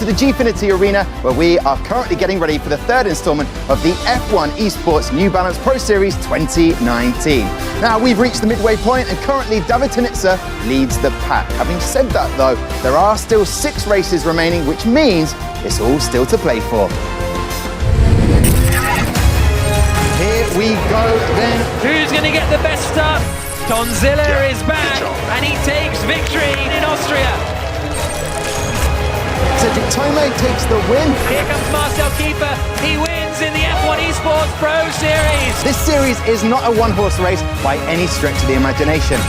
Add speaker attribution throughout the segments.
Speaker 1: To the Gfinity Arena, where we are currently getting ready for the third instalment of the F1 Esports New Balance Pro Series 2019. Now, we've reached the midway point and currently David Tonizza leads the pack. Having said that though, there are still 6 races remaining, which means it's all still to play for. Here we go then.
Speaker 2: Who's going to get the best start? Tonizza is back and he takes victory in Austria.
Speaker 1: Cedric Tomei takes the win.
Speaker 2: Here comes Marcel Kiefer. He wins in the F1 Esports Pro Series.
Speaker 1: This series is not a one-horse race by any stretch of the imagination.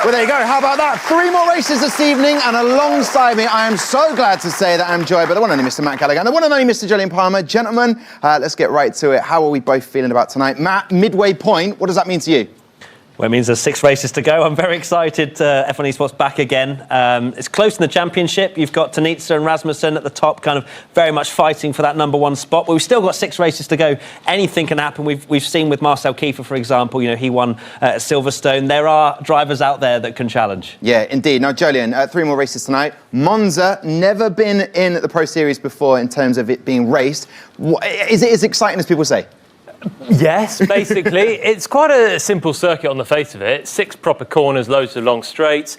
Speaker 1: Well, there you go. How about that? 3 more races this evening, and alongside me, I am so glad to say that I'm joined by the one and only Mr. Matt Gallagher and the one and only Mr. Julian Palmer. Gentlemen, let's get right to it. How are we both feeling about tonight? Matt, midway point, what does that mean to you?
Speaker 3: Well, it means there's 6 races to go. I'm very excited. F1 Esports back again. It's close in the championship. You've got Tonizza and Rasmussen at the top, kind of very much fighting for that #1 spot. But we've still got 6 races to go. Anything can happen. We've seen with Marcel Kiefer, for example, you know, he won at Silverstone. There are drivers out there that can challenge. Yeah, indeed. Now, Julian, 3 more races tonight. Monza, never been in the Pro Series before in terms of it being raced. Is it as exciting as people say?
Speaker 4: Yes, basically. It's quite a simple circuit on the face of it. 6 proper corners, loads of long straights.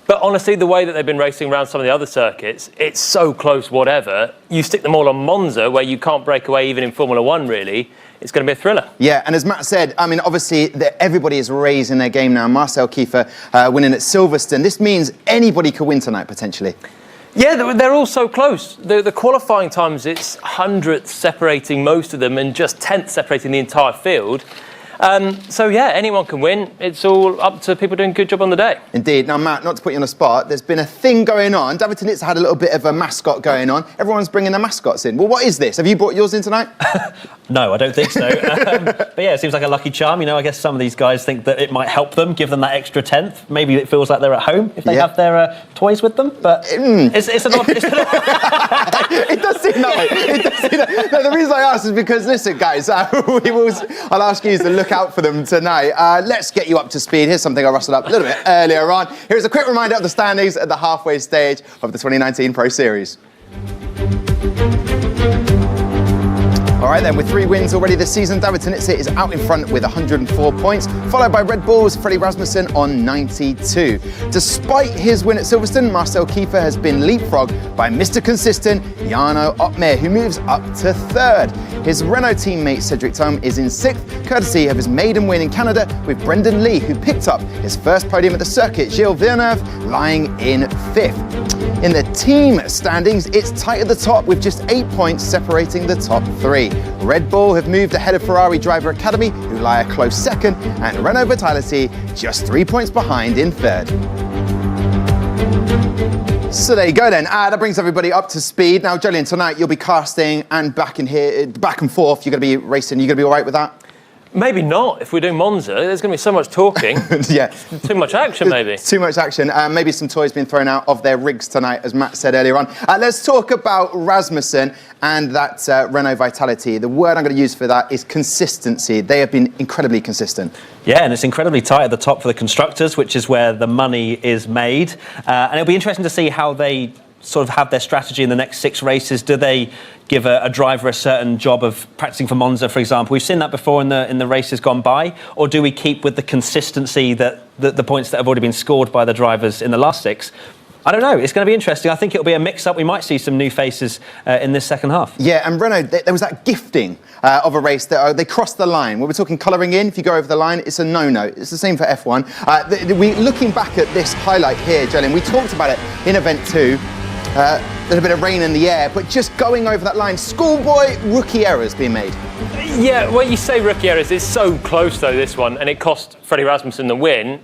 Speaker 4: But honestly, the way that they've been racing around some of the other circuits, it's so close, whatever. You stick them all on Monza, where you can't break away even in Formula 1, really. It's going to be a thriller. Yeah, and as Matt said, I mean, obviously, everybody is raising their game now. Marcel Kiefer winning at Silverstone. This means anybody could win tonight, potentially. Yeah, they're all so close. The qualifying times, it's hundredths separating most of them and just tenths separating the entire field. So, yeah, anyone can win. It's all up to people doing a good job on the day. Indeed. Now, Matt, not to put you on the spot, there's been a thing going on. David Tonizza had a little bit of a mascot going on. Everyone's bringing their mascots in. Well, what is this? Have you brought yours in tonight?
Speaker 3: No, I don't think so. But yeah, it seems like a lucky charm. You know, I guess some of these guys think that it might help them, give them that extra tenth. Maybe it feels like they're at home if they have their toys with them. But it's an odd...
Speaker 1: It does seem that way. It does seem that. No, the reason I asked is because, listen, guys, I'll ask you to look out for them tonight. Let's get you up to speed. Here's something I rustled up a little bit earlier on. Here's a quick reminder of the standings at the halfway stage of the 2019 Pro Series. All right, then, with 3 wins already this season, David Tonizza is out in front with 104 points, followed by Red Bull's Freddy Rasmussen on 92. Despite his win at Silverstone, Marcel Kiefer has been leapfrogged by Mr. Consistent, Jarno Opmeer, who moves up to 3rd. His Renault teammate Cedric Tomei is in 6th, courtesy of his maiden win in Canada with Brendan Lee, who picked up his first podium at the circuit, Gilles Villeneuve lying in 5th. In the team standings, it's tight at the top with just 8 points separating the top 3. Red Bull have moved ahead of Ferrari Driver Academy, who lie a close 2nd, and Renault Vitality just 3 points behind in 3rd. So there you go then. That brings everybody up to speed. Now, Julian, tonight you'll be casting and back and forth. You're going to be racing. You're going to be all right with that?
Speaker 4: Maybe not. If we're doing Monza, there's going to be so much talking.
Speaker 1: Yeah.
Speaker 4: Too much action, maybe.
Speaker 1: Too much action. Maybe some toys being thrown out of their rigs tonight, as Matt said earlier on. Let's talk about Rasmussen and that Renault Vitality. The word I'm going to use for that is consistency. They have been incredibly consistent.
Speaker 3: Yeah, and it's incredibly tight at the top for the constructors, which is where the money is made. And it'll be interesting to see how they sort of have their strategy in the next 6 races. Do they give a driver a certain job of practicing for Monza, for example? We've seen that before in the races gone by. Or do we keep with the consistency that the points that have already been scored by the drivers in the last 6? I don't know. It's going to be interesting. I think it'll be a mix-up. We might see some new faces in this second half. Yeah, and Renault, there was that gifting of a race that they crossed the line. When we're talking colouring in, if you go over the line, it's a no-no. It's the same for F1. Looking back at this highlight here, Jolene, we talked about it in Event 2. A little bit of rain in the air, but just going over that line, schoolboy rookie errors being made.
Speaker 4: Yeah, when you say rookie errors, it's so close though, this one, and it cost Freddy Rasmussen the win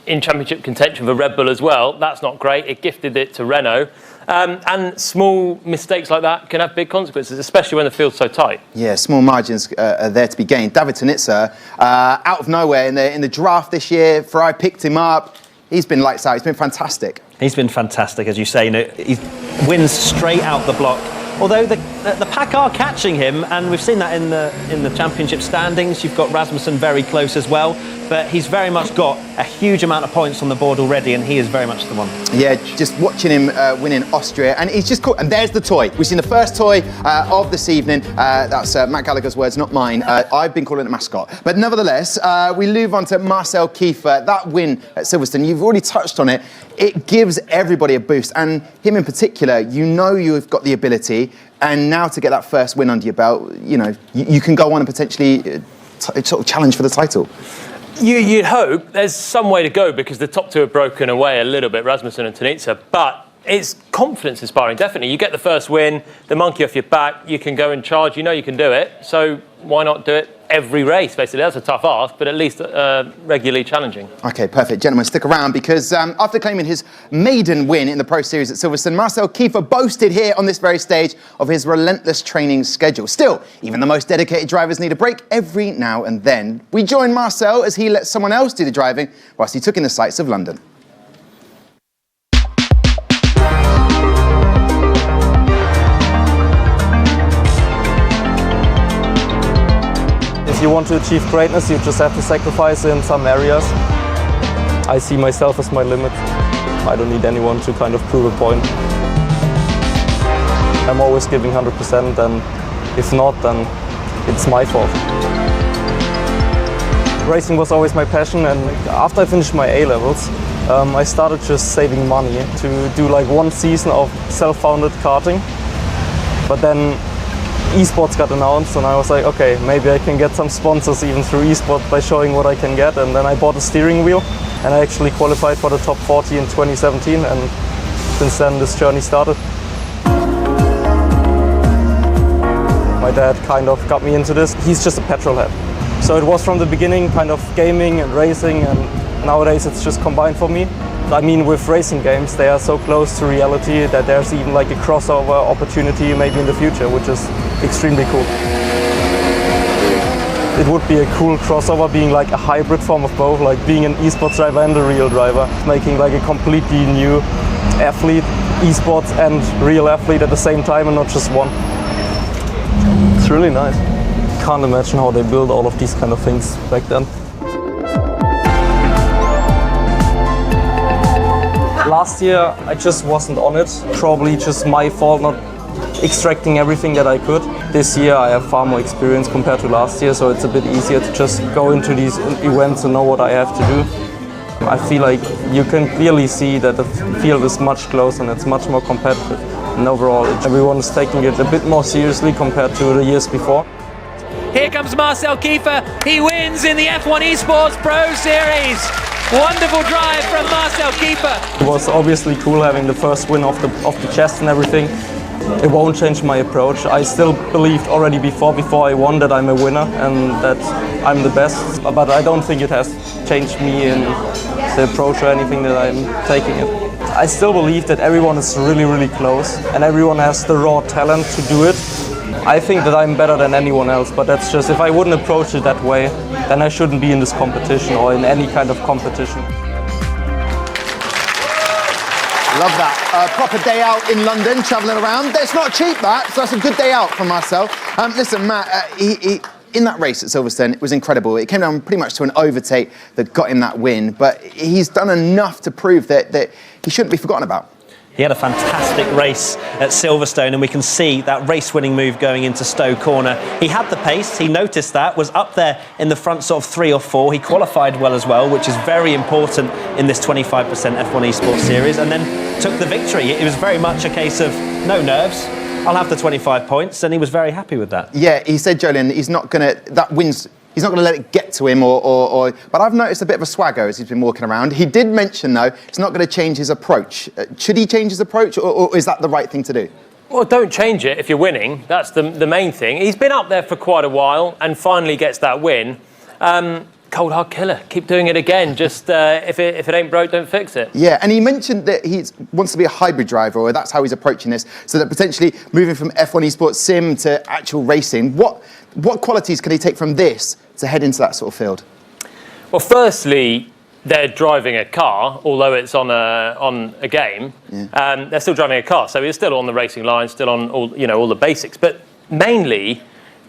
Speaker 4: in championship contention for Red Bull as well. That's not great. It gifted it to Renault. And small mistakes like that can have big consequences, especially when the field's so tight. Yeah, small margins are there to be gained. David Tonizza, out of nowhere in the draft this year, Ferrari picked him up. He's been lights out. He's been fantastic. He's been fantastic, as you say. You know, he wins straight out the block. Although the
Speaker 3: pack are catching him, and we've seen that in the championship standings. You've got Rasmussen very close as well, but he's very much got a huge amount of points on the board already, and he is very much the one.
Speaker 1: Yeah, just watching him win in Austria, and he's just cool. And there's the toy. We've seen the first toy of this evening. That's Matt Gallagher's words, not mine. I've been calling it mascot. But nevertheless, we move on to Marcel Kiefer. That win at Silverstone, you've already touched on it. It gives everybody a boost, and him in particular, you know you've got the ability, and now to get that first win under your belt, you know, you can go on and potentially sort of challenge for the title.
Speaker 4: You'd hope there's some way to go because the top two have broken away a little bit, Rasmussen and Tonizza, but it's confidence inspiring, definitely. You get the first win, the monkey off your back, you can go and charge, you know you can do it, so why not do it every race, basically? That's a tough ask, but at least regularly challenging. Okay,
Speaker 1: perfect. Gentlemen, stick around because after claiming his maiden win in the Pro Series at Silverstone, Marcel Kiefer boasted here on this very stage of his relentless training schedule. Still, even the most dedicated drivers need a break every now and then. We join Marcel as he let someone else do the driving whilst he took in the sights of London.
Speaker 5: If you want to achieve greatness, you just have to sacrifice in some areas. I see myself as my limit. I don't need anyone to kind of prove a point. I'm always giving 100%, and if not, then it's my fault. Racing was always my passion, and after I finished my A-levels, I started just saving money to do like one season of self-founded karting. But then Esports got announced, and I was like, okay, maybe I can get some sponsors even through Esport by showing what I can get. And then I bought a steering wheel, and I actually qualified for the top 40 in 2017, and since then this journey started. My dad kind of got me into this. He's just a petrol head. So it was from the beginning kind of gaming and racing, and nowadays it's just combined for me. I mean, with racing games, they are so close to reality that there's even like a crossover opportunity maybe in the future, which is extremely cool. It would be a cool crossover, being like a hybrid form of both, like being an esports driver and a real driver, making like a completely new athlete, esports and real athlete at the same time and not just one. It's really nice. Can't imagine how they build all of these kind of things back then. Last year I just wasn't on it, probably just my fault not extracting everything that I could. This year I have far more experience compared to last year, so it's a bit easier to just go into these events and know what I have to do. I feel like you can clearly see that the field is much closer and it's much more competitive. And overall everyone is taking it a bit more seriously compared to the years before.
Speaker 2: Here comes Marcel Kiefer, he wins in the F1 Esports Pro Series. Wonderful drive from Marcel Kiefer.
Speaker 5: It was obviously cool having the first win off the chest and everything. It won't change my approach. I still believed already before I won that I'm a winner and that I'm the best. But I don't think it has changed me in the approach or anything that I'm taking it. I still believe that everyone is really, really close and everyone has the raw talent to do it. I think that I'm better than anyone else, but that's just, if I wouldn't approach it that way, then I shouldn't be in this competition or in any kind of competition.
Speaker 1: Love that. Proper day out in London, travelling around. It's not cheap, that, so that's a good day out for Marcel. Listen, Matt, he in that race at Silverstone, it was incredible. It came down pretty much to an overtake that got him that win, but he's done enough to prove that he shouldn't be forgotten about.
Speaker 3: He had a fantastic race at Silverstone, and we can see that race-winning move going into Stowe Corner. He had the pace, he noticed that, was up there in the front sort of 3 or 4. He qualified well as well, which is very important in this 25% F1 Esports Series, and then took the victory. It was very much a case of no nerves. I'll have the 25 points, and he was very happy with that.
Speaker 1: Yeah, he said, Jolien, he's not going to let it get to him, but I've noticed a bit of a swagger as he's been walking around. He did mention, though, it's not going to change his approach. Should he change his approach, or is that the right thing to do?
Speaker 4: Well, don't change it if you're winning. That's the main thing. He's been up there for quite a while and finally gets that win. Cold hard killer. Keep doing it again. Just if it ain't broke, don't fix it.
Speaker 1: Yeah, and he mentioned that he wants to be a hybrid driver, or that's how he's approaching this, so that potentially moving from F1 Esports Sim to actual racing. What qualities can he take from this to head into that sort of field?
Speaker 4: Well, firstly, they're driving a car, although it's on a game. Yeah. They're still driving a car, so he's still on the racing line, still on all the basics. But mainly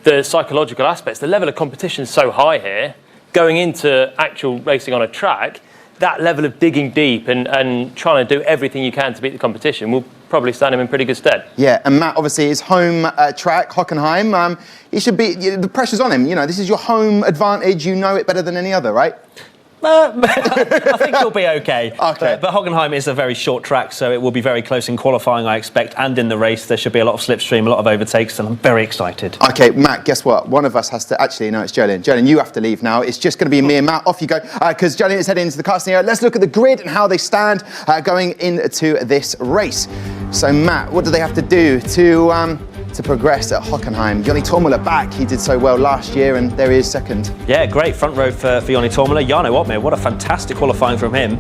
Speaker 4: the psychological aspects. The level of competition is so high here. Going into actual racing on a track, that level of digging deep and trying to do everything you can to beat the competition will probably stand him in pretty good stead.
Speaker 1: Yeah, and Matt, obviously his home track, Hockenheim, he should be, the pressure's on him. You know, this is your home advantage. You know it better than any other, right?
Speaker 3: I think he'll be okay.
Speaker 1: Okay.
Speaker 3: But Hockenheim is a very short track, so it will be very close in qualifying, I expect, and in the race. There should be a lot of slipstream, a lot of overtakes, and I'm very excited.
Speaker 1: Okay, Matt, guess what? One of us has to... Actually, no, it's Jolien. Jolien, you have to leave now. It's just going to be me and Matt. Off you go. Because Jolien is heading into the casting area. Let's look at the grid and how they stand going into this race. So, Matt, what do they have to do to progress at Hockenheim? Joni Tommler back. He did so well last year, and there he is second.
Speaker 3: Yeah, great front row for Joni Tommler. Jarno Opmeer, what a fantastic qualifying from him.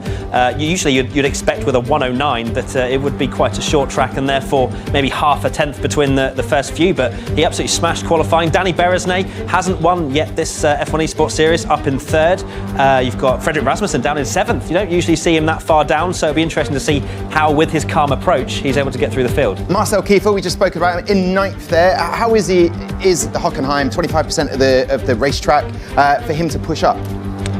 Speaker 3: Usually you'd expect with a 109 that it would be quite a short track and therefore maybe half a tenth between the first few, but he absolutely smashed qualifying. Danny Beresnay hasn't won yet this F1 Esports Series, up in third. You've got Freddy Rasmussen down in seventh. You don't usually see him that far down, so it'll be interesting to see how, with his calm approach, he's able to get through the field.
Speaker 1: Marcel Kiefer, we just spoke about him in ninth there. How is the Hockenheim 25% of the racetrack for him to push up?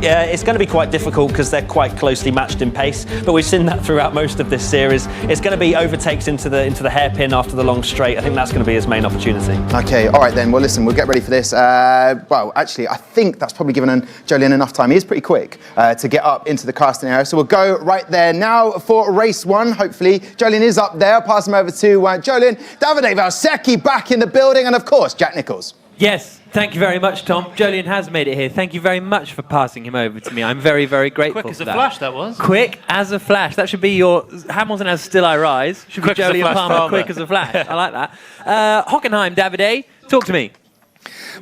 Speaker 3: Yeah, it's going to be quite difficult because they're quite closely matched in pace, but we've seen that throughout most of this series. It's going to be overtakes into the hairpin after the long straight. I think that's going to be his main opportunity. Okay, all right then. Well, listen, we'll get ready for this. Well, actually, I think that's probably given Jolien enough time. He is pretty quick to get up into the casting area, so we'll go right there now for race one. Hopefully, Jolien is up there. I'll pass him over to Jolien. Davide Valsecchi back in the building, and of course, Jack Nicholls.
Speaker 2: Yes, thank you very much, Tom. Jolien has made it here. Thank you very much for passing him over to me. I'm very, very grateful
Speaker 4: Quick as
Speaker 2: for
Speaker 4: a
Speaker 2: that.
Speaker 4: flash, that was.
Speaker 2: Quick as a flash. That should be your Hamilton as Still I Rise. Should
Speaker 4: Quick
Speaker 2: be
Speaker 4: as a
Speaker 2: Jolien
Speaker 4: flash,
Speaker 2: Palmer,
Speaker 4: Palmer.
Speaker 2: quick as a flash. I like that. Hockenheim, Davide, talk to me.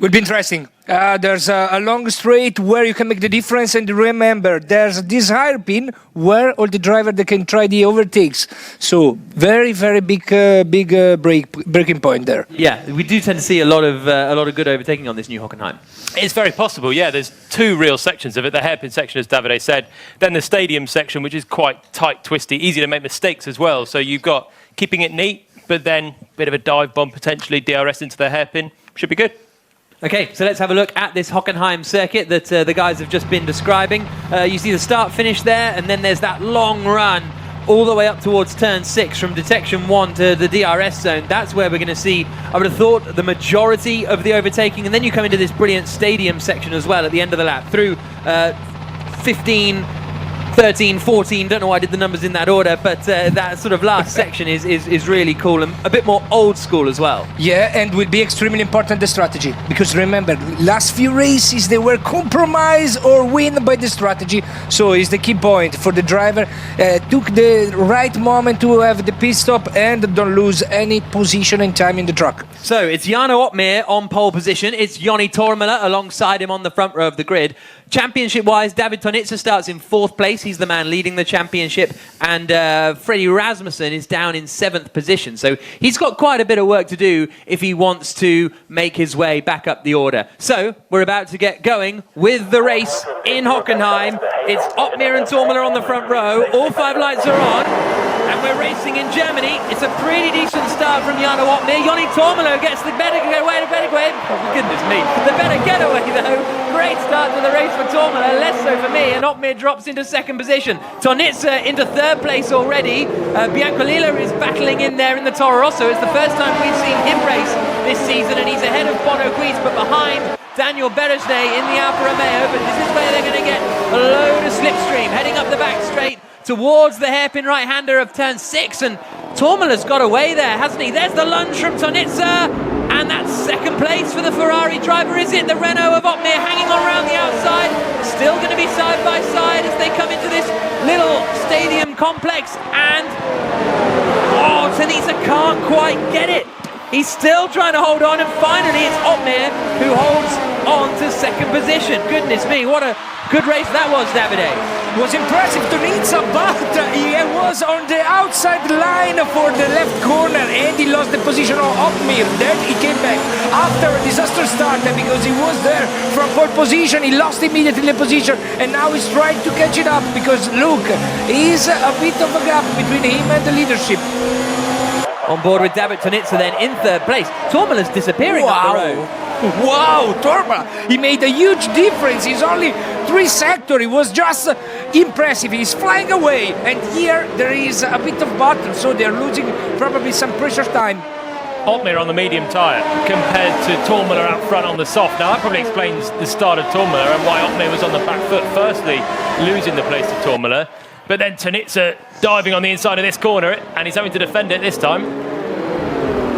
Speaker 6: Will be interesting. There's a long straight where you can make the difference, and remember, there's this hairpin where all the driver they can try the overtakes. So very, very big breaking point there.
Speaker 2: Yeah, we do tend to see a lot of good overtaking on this new Hockenheim.
Speaker 4: It's very possible, yeah. There's two real sections of it. The hairpin section, as Davide said, then the stadium section, which is quite tight, twisty, easy to make mistakes as well. So you've got keeping it neat, but then a bit of a dive bomb, potentially DRS into the hairpin. Should be good.
Speaker 2: Okay, so let's have a look at this Hockenheim circuit that the guys have just been describing. You see the start finish there, and then there's that long run all the way up towards turn 6 from detection 1 to the DRS zone. That's where we're going to see, I would have thought, the majority of the overtaking, and then you come into this brilliant stadium section as well at the end of the lap through 15, 13, 14, don't know why I did the numbers in that order, but that sort of last section is really cool and a bit more old school as well.
Speaker 6: Yeah, and will be extremely important, the strategy, because remember, last few races they were compromised or win by the strategy, so it's the key point for the driver. Took the right moment to have the pit stop and don't lose any position and time in the track.
Speaker 2: So it's Jarno Opmeer on pole position, it's Joni Tommler alongside him on the front row of the grid. Championship-wise, David Tonizza starts in 4th place. He's the man leading the championship. And Freddy Rasmussen is down in 7th position. So he's got quite a bit of work to do if he wants to make his way back up the order. So we're about to get going with the race in Hockenheim. It's Opmeer and Tommler on the front row. All 5 lights are on. And we're racing in Germany. It's a pretty decent start from Jarno Opmeer. Joni Tommler gets the better getaway. Oh, goodness me. The better getaway, though. Great start to the race for Tommler, less so for me, and Opmeer drops into 2nd position. Tonizza into 3rd place already. Biancolillo is battling in there in the Toro Rosso. It's the first time we've seen him race this season, and he's ahead of Bono Guis, but behind Daniel Beresnay in the Alfa Romeo. But this is where they're going to get a load of slipstream, heading up the back straight towards the hairpin right-hander of turn 6, and Tommler's got away there, hasn't he? There's the lunge from Tonizza, and that's 2nd place for the Ferrari driver, is it? The Renault of Opmeer hanging on around the outside, still going to be side by side as they come into this little stadium complex, and Tonizza can't quite get it. He's still trying to hold on, and finally it's Opmeer who holds on to 2nd position. Goodness me, what a good race that was, Davide.
Speaker 6: It was impressive, Tonizza, but he was on the outside line for the left corner and he lost the position of Opmeer. Then he came back after a disaster start because he was there from pole position. He lost immediately the position and now he's trying to catch it up because look, he's a bit of a gap between him and the leadership.
Speaker 2: On board with David Tonizza then in third place. Tormola's disappearing up the road.
Speaker 6: Wow, Tormola, he made a huge difference. He's only 3 sector. It was just impressive. He's flying away. And here there is a bit of battle, so they're losing probably some pressure time.
Speaker 4: Otmir on the medium tyre compared to Tormola out front on the soft. Now that probably explains the start of Tormola and why Otmir was on the back foot, firstly losing the place to Tormola, but then Tonizza diving on the inside of this corner and he's having to defend it this time.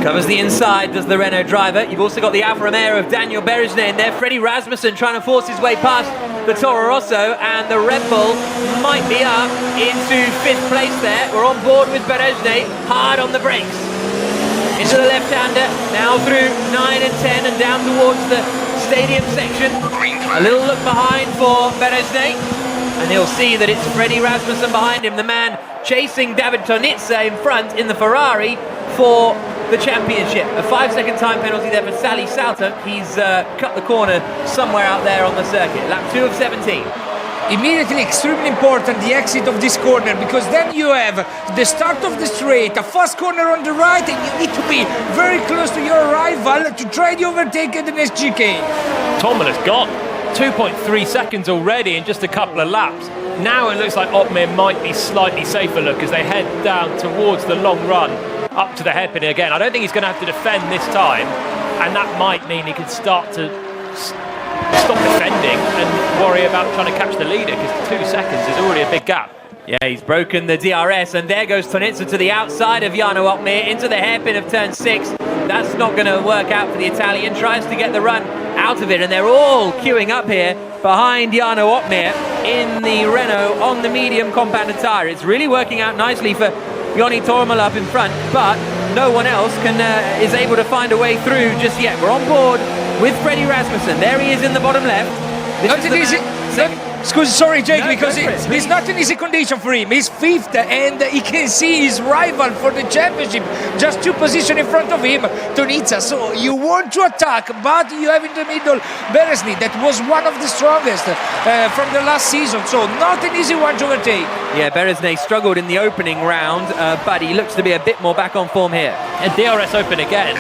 Speaker 2: Covers the inside, does the Renault driver. You've also got the Alfa Romeo of Daniel Berejné in there. Freddy Rasmussen trying to force his way past the Toro Rosso, and the Red Bull might be up into 5th place there. We're on board with Berejné, hard on the brakes. Into the left-hander, now through 9 and 10 and down towards the stadium section. A little look behind for Berejné, and he'll see that it's Freddy Rasmussen behind him, the man chasing David Tonizza in front in the Ferrari for the championship. A 5-second time penalty there for Sally Sauter. He's cut the corner somewhere out there on the circuit. Lap 2 of 17.
Speaker 6: Immediately extremely important the exit of this corner, because then you have the start of the straight, a fast corner on the right, and you need to be very close to your rival to try to overtake the next chicane.
Speaker 4: Tormola's gone. 2.3 seconds already in just a couple of laps. Now it looks like Otmir might be slightly safer look as they head down towards the long run up to the hairpin again. I don't think he's going to have to defend this time, and that might mean he could start to stop defending and worry about trying to catch the leader, because 2 seconds is already a big gap.
Speaker 2: Yeah, he's broken the DRS, and there goes Tonizza to the outside of Jarno Otmir into the hairpin of turn 6. That's not going to work out for the Italian. Tries to get the run out of it, and they're all queuing up here behind Jarno Otmir in the Renault on the medium compounded tyre. It's really working out nicely for Joni Tormola up in front, but no one else is able to find a way through just yet. We're on board with Freddy Rasmussen. There he is in the bottom left.
Speaker 6: Sorry, Jake,
Speaker 2: No,
Speaker 6: because it's not an easy condition for him. He's 5th, and he can see his rival for the championship just 2 positions in front of him, Tonizza. So you want to attack, but you have in the middle Berejné, that was one of the strongest from the last season. So not an easy one to overtake.
Speaker 2: Yeah, Berejné struggled in the opening round, but he looks to be a bit more back on form here.
Speaker 4: And DRS open again.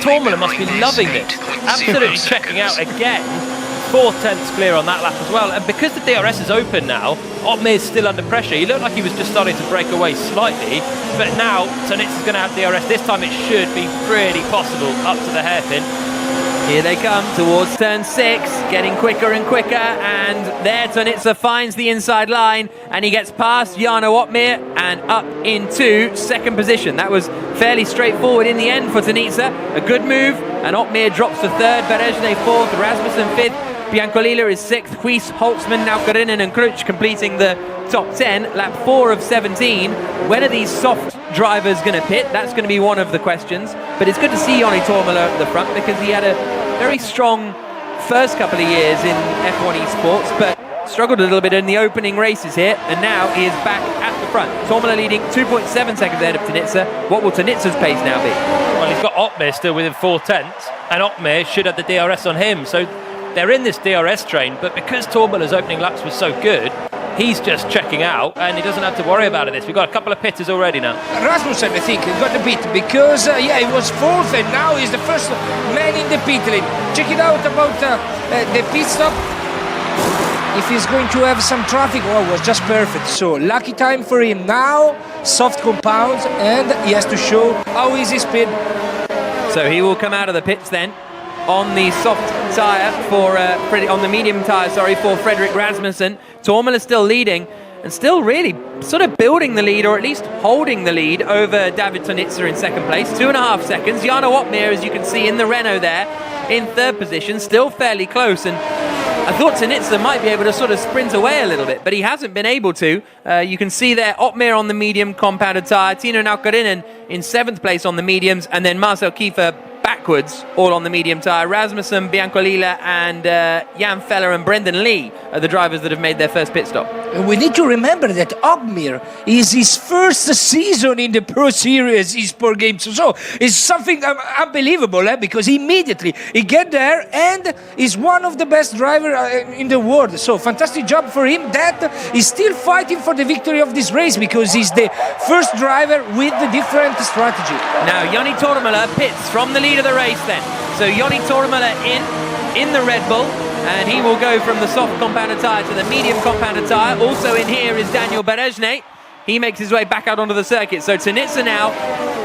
Speaker 4: Tormola must be loving this. Absolutely checking out again. 4/10 clear on that lap as well, and because the DRS is open now, Otmir's still under pressure. He looked like he was just starting to break away slightly, but now Tonizza's going to have DRS. This time it should be pretty possible up to the hairpin.
Speaker 2: Here they come towards turn 6, getting quicker and quicker, and there Tonizza finds the inside line, and he gets past Jarno Otmir and up into 2nd position. That was fairly straightforward in the end for Tonizza. A good move, and Otmir drops to 3rd, Berejné 4th, Rasmussen 5th, Biancolila is 6th, Huis, Holtzman, Naukkarinen and Kruch completing the top 10. Lap 4 of 17. When are these soft drivers going to pit? That's going to be one of the questions. But it's good to see Joni Tormola at the front, because he had a very strong first couple of years in F1 Esports, but struggled a little bit in the opening races here, and now he is back at the front. Tormola leading 2.7 seconds ahead of Tonizza. What will Tonizza's pace now be?
Speaker 4: Well, he's got Otmir still within 4/10, and Otmir should have the DRS on him. So they're in this DRS train, but because Tormola's opening laps was so good, he's just checking out, and he doesn't have to worry about this. We've got a couple of pitters already now.
Speaker 6: Rasmussen, I think, got the pit, because he was 4th, and now he's the first man in the pit lane. Check it out about the pit stop. If he's going to have some traffic, it was just perfect. So lucky time for him now. Soft compounds, and he has to show how easy speed.
Speaker 2: So he will come out of the pits then on the soft tyre for on the medium tyre, for Fredrik Rasmussen. Tormola still leading, and still really sort of building the lead, or at least holding the lead over David Tonizza in 2nd place. 2.5 seconds. Jarno Otmir, as you can see in the Renault there, in 3rd position, still fairly close. And I thought Tonizza might be able to sort of sprint away a little bit, but he hasn't been able to. You can see there Otmir on the medium compounded tyre, Tino Naukkarinen in 7th place on the mediums, and then Marcel Kiefer backwards, all on the medium tyre. Rasmussen, Biancolila and Jan Feller and Brendan Lee are the drivers that have made their first pit stop.
Speaker 6: We need to remember that Hockenheim is his first season in the Pro Series Esport games. So it's something unbelievable, because immediately he get there and is one of the best drivers in the world. So fantastic job for him. That is still fighting for the victory of this race because he's the first driver with the different strategy.
Speaker 2: Now Joni Tormala pits from the lead of the race then. So Joni Tormala in the Red Bull, and he will go from the soft compounded tyre to the medium compounded tyre. Also in here is Daniel Berezne. He makes his way back out onto the circuit. So Tonizza now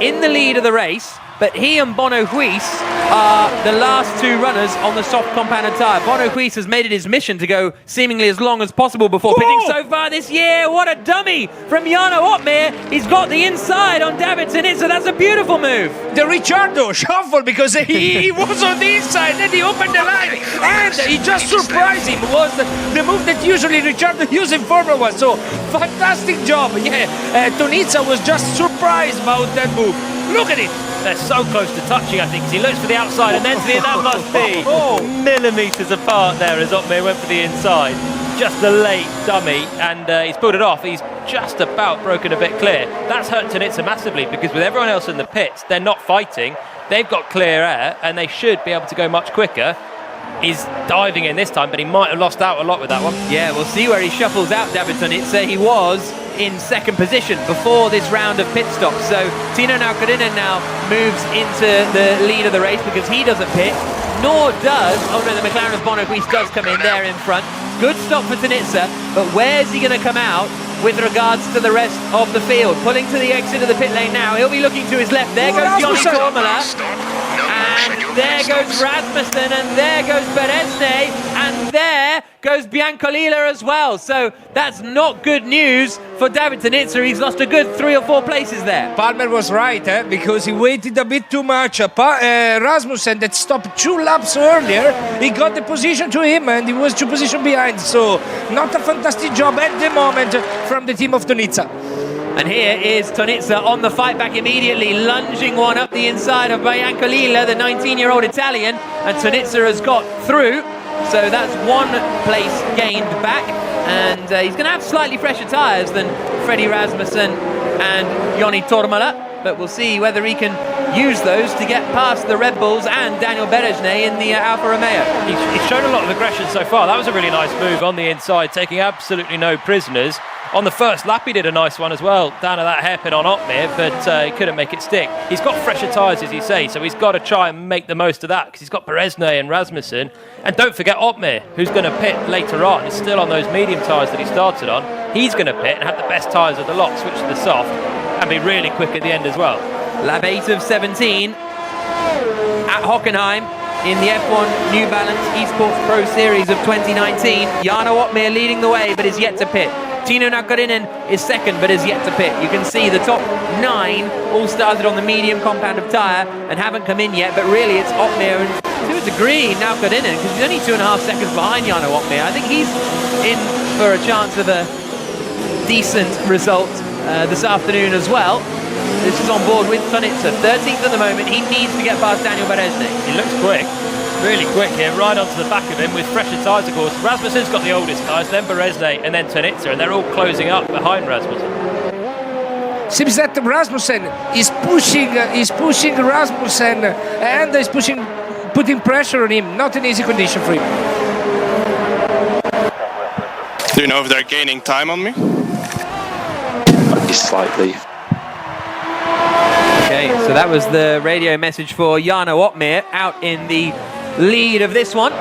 Speaker 2: in the lead of the race, but he and Bono Huis are the last two runners on the soft compounded tyre. Bono Huis has made it his mission to go seemingly as long as possible before pitting so far this year. What a dummy from Jarno Opmeer. He's got the inside on David Tonizza. That's a beautiful move.
Speaker 6: The Ricciardo shuffle, because he was on the inside, then he opened the line, and he just surprised him. Was the move that usually Ricciardo uses in Formula 1. So fantastic job. Yeah, Tonizza was just surprised about that move. Look at it.
Speaker 4: They're so close to touching, I think, because he looks for the outside and then to the that must be millimetres apart there as Opmeer went for the inside. Just a late dummy, and he's pulled it off. He's just about broken a bit clear. That's hurt Tonizza massively, because with everyone else in the pits, they're not fighting. They've got clear air, and they should be able to go much quicker. He's diving in this time, but he might have lost out a lot with that one.
Speaker 2: Yeah, we'll see where he shuffles out, David Tonizza. He was in second position before this round of pit stops. So Tino Naukkarinen now moves into the lead of the race because he doesn't pit, nor does, oh no, the McLaren of Bono Huis does come in there in front. Good stop for Tonizza, but where's he going to come out with regards to the rest of the field? Pulling to the exit of the pit lane now. He'll be looking to his left. There goes Joni Tormala. And there goes Rasmussen, and there goes Berezne, and there goes Biancolila as well. So that's not good news for David Tonizza. He's lost a good 3 or 4 places there.
Speaker 6: Palmer was right, because he waited a bit too much. Rasmussen, that stopped 2 laps earlier, he got the position to him and he was 2 positions behind. So not a fantastic job at the moment from the team of Tonizza.
Speaker 2: And here is Tonizza on the fight back immediately, lunging one up the inside of Biancolila, the 19-year-old Italian, and Tonizza has got through. So that's 1 place gained back, and he's going to have slightly fresher tyres than Freddy Rasmussen and Joni Tormala, but we'll see whether he can use those to get past the Red Bulls and Daniel Berezne in the Alfa Romeo.
Speaker 4: He's shown a lot of aggression so far. That was a really nice move on the inside, taking absolutely no prisoners. On the first lap, he did a nice one as well, down to that hairpin on Opmeer, but he couldn't make it stick. He's got fresher tyres, as you say, so he's got to try and make the most of that, because he's got Berezne and Rasmussen. And don't forget Opmeer, who's going to pit later on. He's still on those medium tyres that he started on. He's going to pit and have the best tyres of the lot, switch to the soft, and be really quick at the end as well.
Speaker 2: Lap 8 of 17 at Hockenheim in the F1 New Balance Esports Pro Series of 2019. Jarno Opmeer leading the way, but is yet to pit. Tino Naukkarinen is second, but is yet to pit. You can see the top 9 all started on the medium compounded tyre and haven't come in yet, but really it's Opmeer and to a degree Naukkarinen, because he's only 2.5 seconds behind Jarno Opmeer. I think he's in for a chance of a decent result this afternoon as well. This is on board with Tonizza, 13th at the moment. He needs to get past Daniel Berezne.
Speaker 4: He looks quick. Really quick here, right onto the back of him with fresher tyres, of course. Rasmussen's got the oldest tyres, then Berezne, and then Tonizza, and they're all closing up behind Rasmussen.
Speaker 6: Seems that Rasmussen is pushing Rasmussen, and is putting pressure on him. Not an easy condition for him.
Speaker 7: Do you know if they're gaining time on me?
Speaker 8: Slightly.
Speaker 2: Okay, so that was the radio message for Jarno Opmeer out in the lead of this one.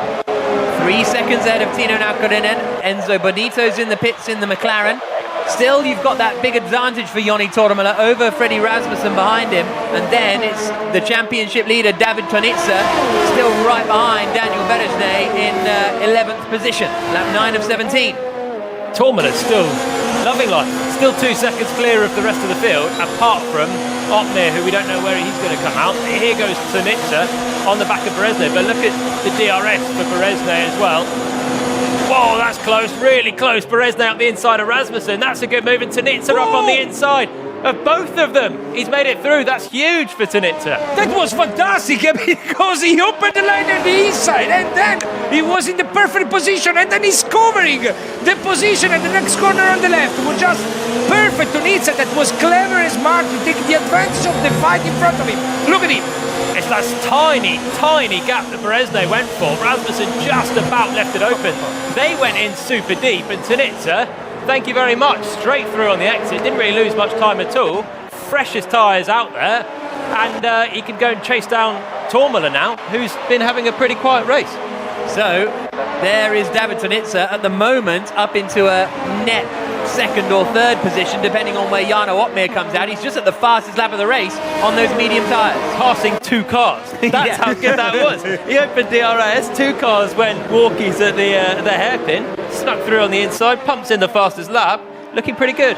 Speaker 2: 3 seconds ahead of Tino Naukkarinen. Enzo Bonito's in the pits in the McLaren. Still, you've got that big advantage for Joni Tormala over Freddy Rasmussen behind him. And then it's the championship leader, David Tonizza, still right behind Daniel Berezne in 11th position. Lap 9 of 17.
Speaker 4: Tormala's still loving life. Still 2 seconds clear of the rest of the field, apart from Opmeer, who we don't know where he's going to come out. Here goes Tonizza on the back of Berezne, but look at the DRS for Berezne as well. Whoa, that's close, really close. Berezne out the inside of Rasmussen. That's a good move, and Tonizza up on the inside. of both of them. He's made it through. That's huge for Tonizza.
Speaker 6: That was fantastic because he opened the line on the inside and then he was in the perfect position and then he's covering the position at the next corner on the left. It was just perfect. Tonizza that was clever and smart to take the advantage of the fight in front of him. Look at him.
Speaker 4: It's that tiny, tiny gap that Beresne went for. Rasmussen just about left it open. They went in super deep and Tonizza, thank you very much, straight through on the exit. Didn't really lose much time at all. Freshest tyres out there. And he can go and chase down Tourmala now, who's been having a pretty quiet race.
Speaker 2: So there is David Tonizza at the moment up into a net second or third position, depending on where Jarno Opmeer comes out. He's just at the fastest lap of the race on those medium tyres.
Speaker 4: Passing 2 cars. That's how good that was. He opened DRS, 2 cars went walkies at the hairpin, snuck through on the inside, pumps in the fastest lap, looking pretty good.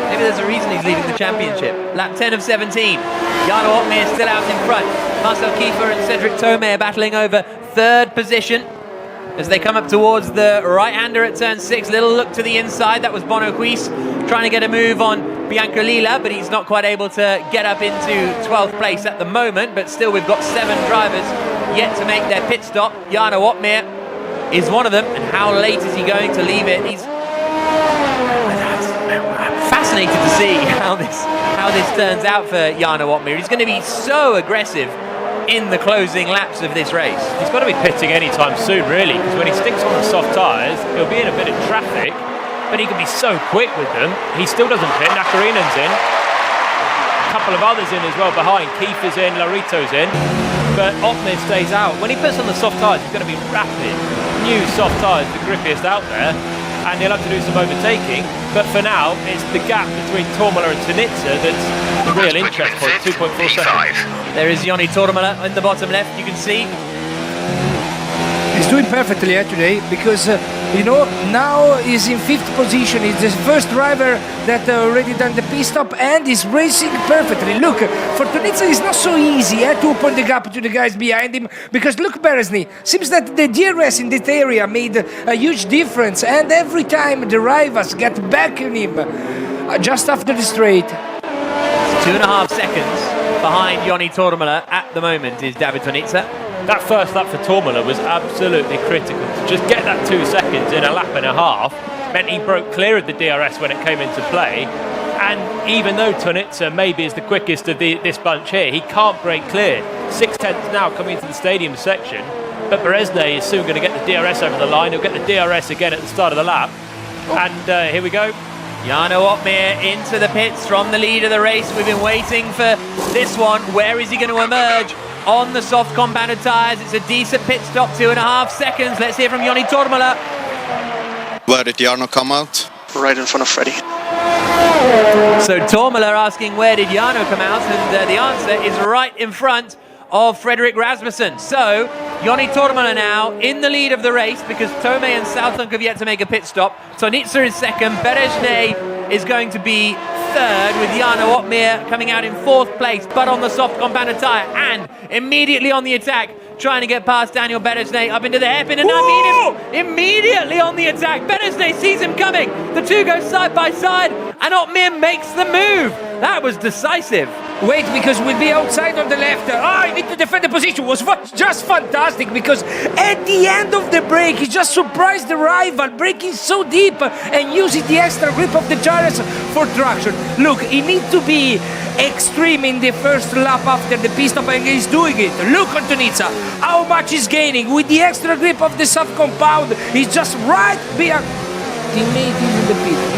Speaker 2: Maybe there's a reason he's leading the championship. Lap 10 of 17. Jarno Opmeer still out in front. Marcel Kiefer and Cedric Tomé are battling over third position as they come up towards the right-hander at turn 6. Little look to the inside. That was Bono Huis trying to get a move on Biancalila, but he's not quite able to get up into 12th place at the moment. But still, we've got 7 drivers yet to make their pit stop. Jarno Opmeer is one of them. And how late is he going to leave it? He's fascinated to see how this turns out for Jarno Opmeer. He's going to be so aggressive in the closing laps of this race.
Speaker 4: He's got to be pitting anytime soon, really, because when he sticks on the soft tyres, he'll be in a bit of traffic, but he can be so quick with them. He still doesn't pit. Nakarinen's in. A couple of others in as well behind. Kiefer's in, Larito's in, but Opmeer stays out. When he puts on the soft tyres, he's going to be rapid. New soft tyres, the grippiest out there, and he'll have to do some overtaking. But for now, it's the gap between Tourmala and Tonizza that's the real interest point, 2.4 seconds.
Speaker 2: There is Joni Tourmala in the bottom left, you can see.
Speaker 6: He's doing perfectly today because, now he's in 5th position. He's the first driver that already done the pit stop and is racing perfectly. Look, for Tonizza it's not so easy to open the gap to the guys behind him because look, Beresne, seems that the DRS in this area made a huge difference and every time the rivals get back on him just after the straight.
Speaker 2: 2.5 seconds behind Joni Tourmala at the moment is David Tonizza.
Speaker 4: That first lap for Tourmala was absolutely critical. To just get that 2 seconds in a lap and a half meant he broke clear of the DRS when it came into play. And even though Tonizza maybe is the quickest of this bunch here, he can't break clear. 6/10 now coming into the stadium section, but Beresne is soon going to get the DRS over the line. He'll get the DRS again at the start of the lap. And here we go.
Speaker 2: Jarno Opmeer into the pits from the lead of the race. We've been waiting for this one. Where is he going to emerge? On the soft compounded tyres. It's a decent pit stop, 2.5 seconds. Let's hear from Joni Tourmala.
Speaker 7: Where did Jarno come out? Right in front of Freddy.
Speaker 2: So Tourmala asking where did Jarno come out, and the answer is right in front of Freddy Rasmussen. So Joni Tourmala now in the lead of the race because Tomé and Southunk have yet to make a pit stop. Tonizza is second. Beresne is going to be third, with Jarno Opmeer coming out in 4th place, but on the soft compounded tyre and immediately on the attack, trying to get past Daniel Beresne up into the hairpin, and immediately on the attack. Beresne sees him coming. The two go side by side, and Opmeer makes the move. That was decisive.
Speaker 6: Wait, because we'll be outside on the left. I need to defend the position. Was just fantastic because at the end of the break, he just surprised the rival, breaking so deep and using the extra grip of the tires for traction. Look, he needs to be extreme in the first lap after the pit stop, and he's doing it. Look on Tonizza, how much he's gaining with the extra grip of the soft compound. He's just right behind. Teammate is in the pit.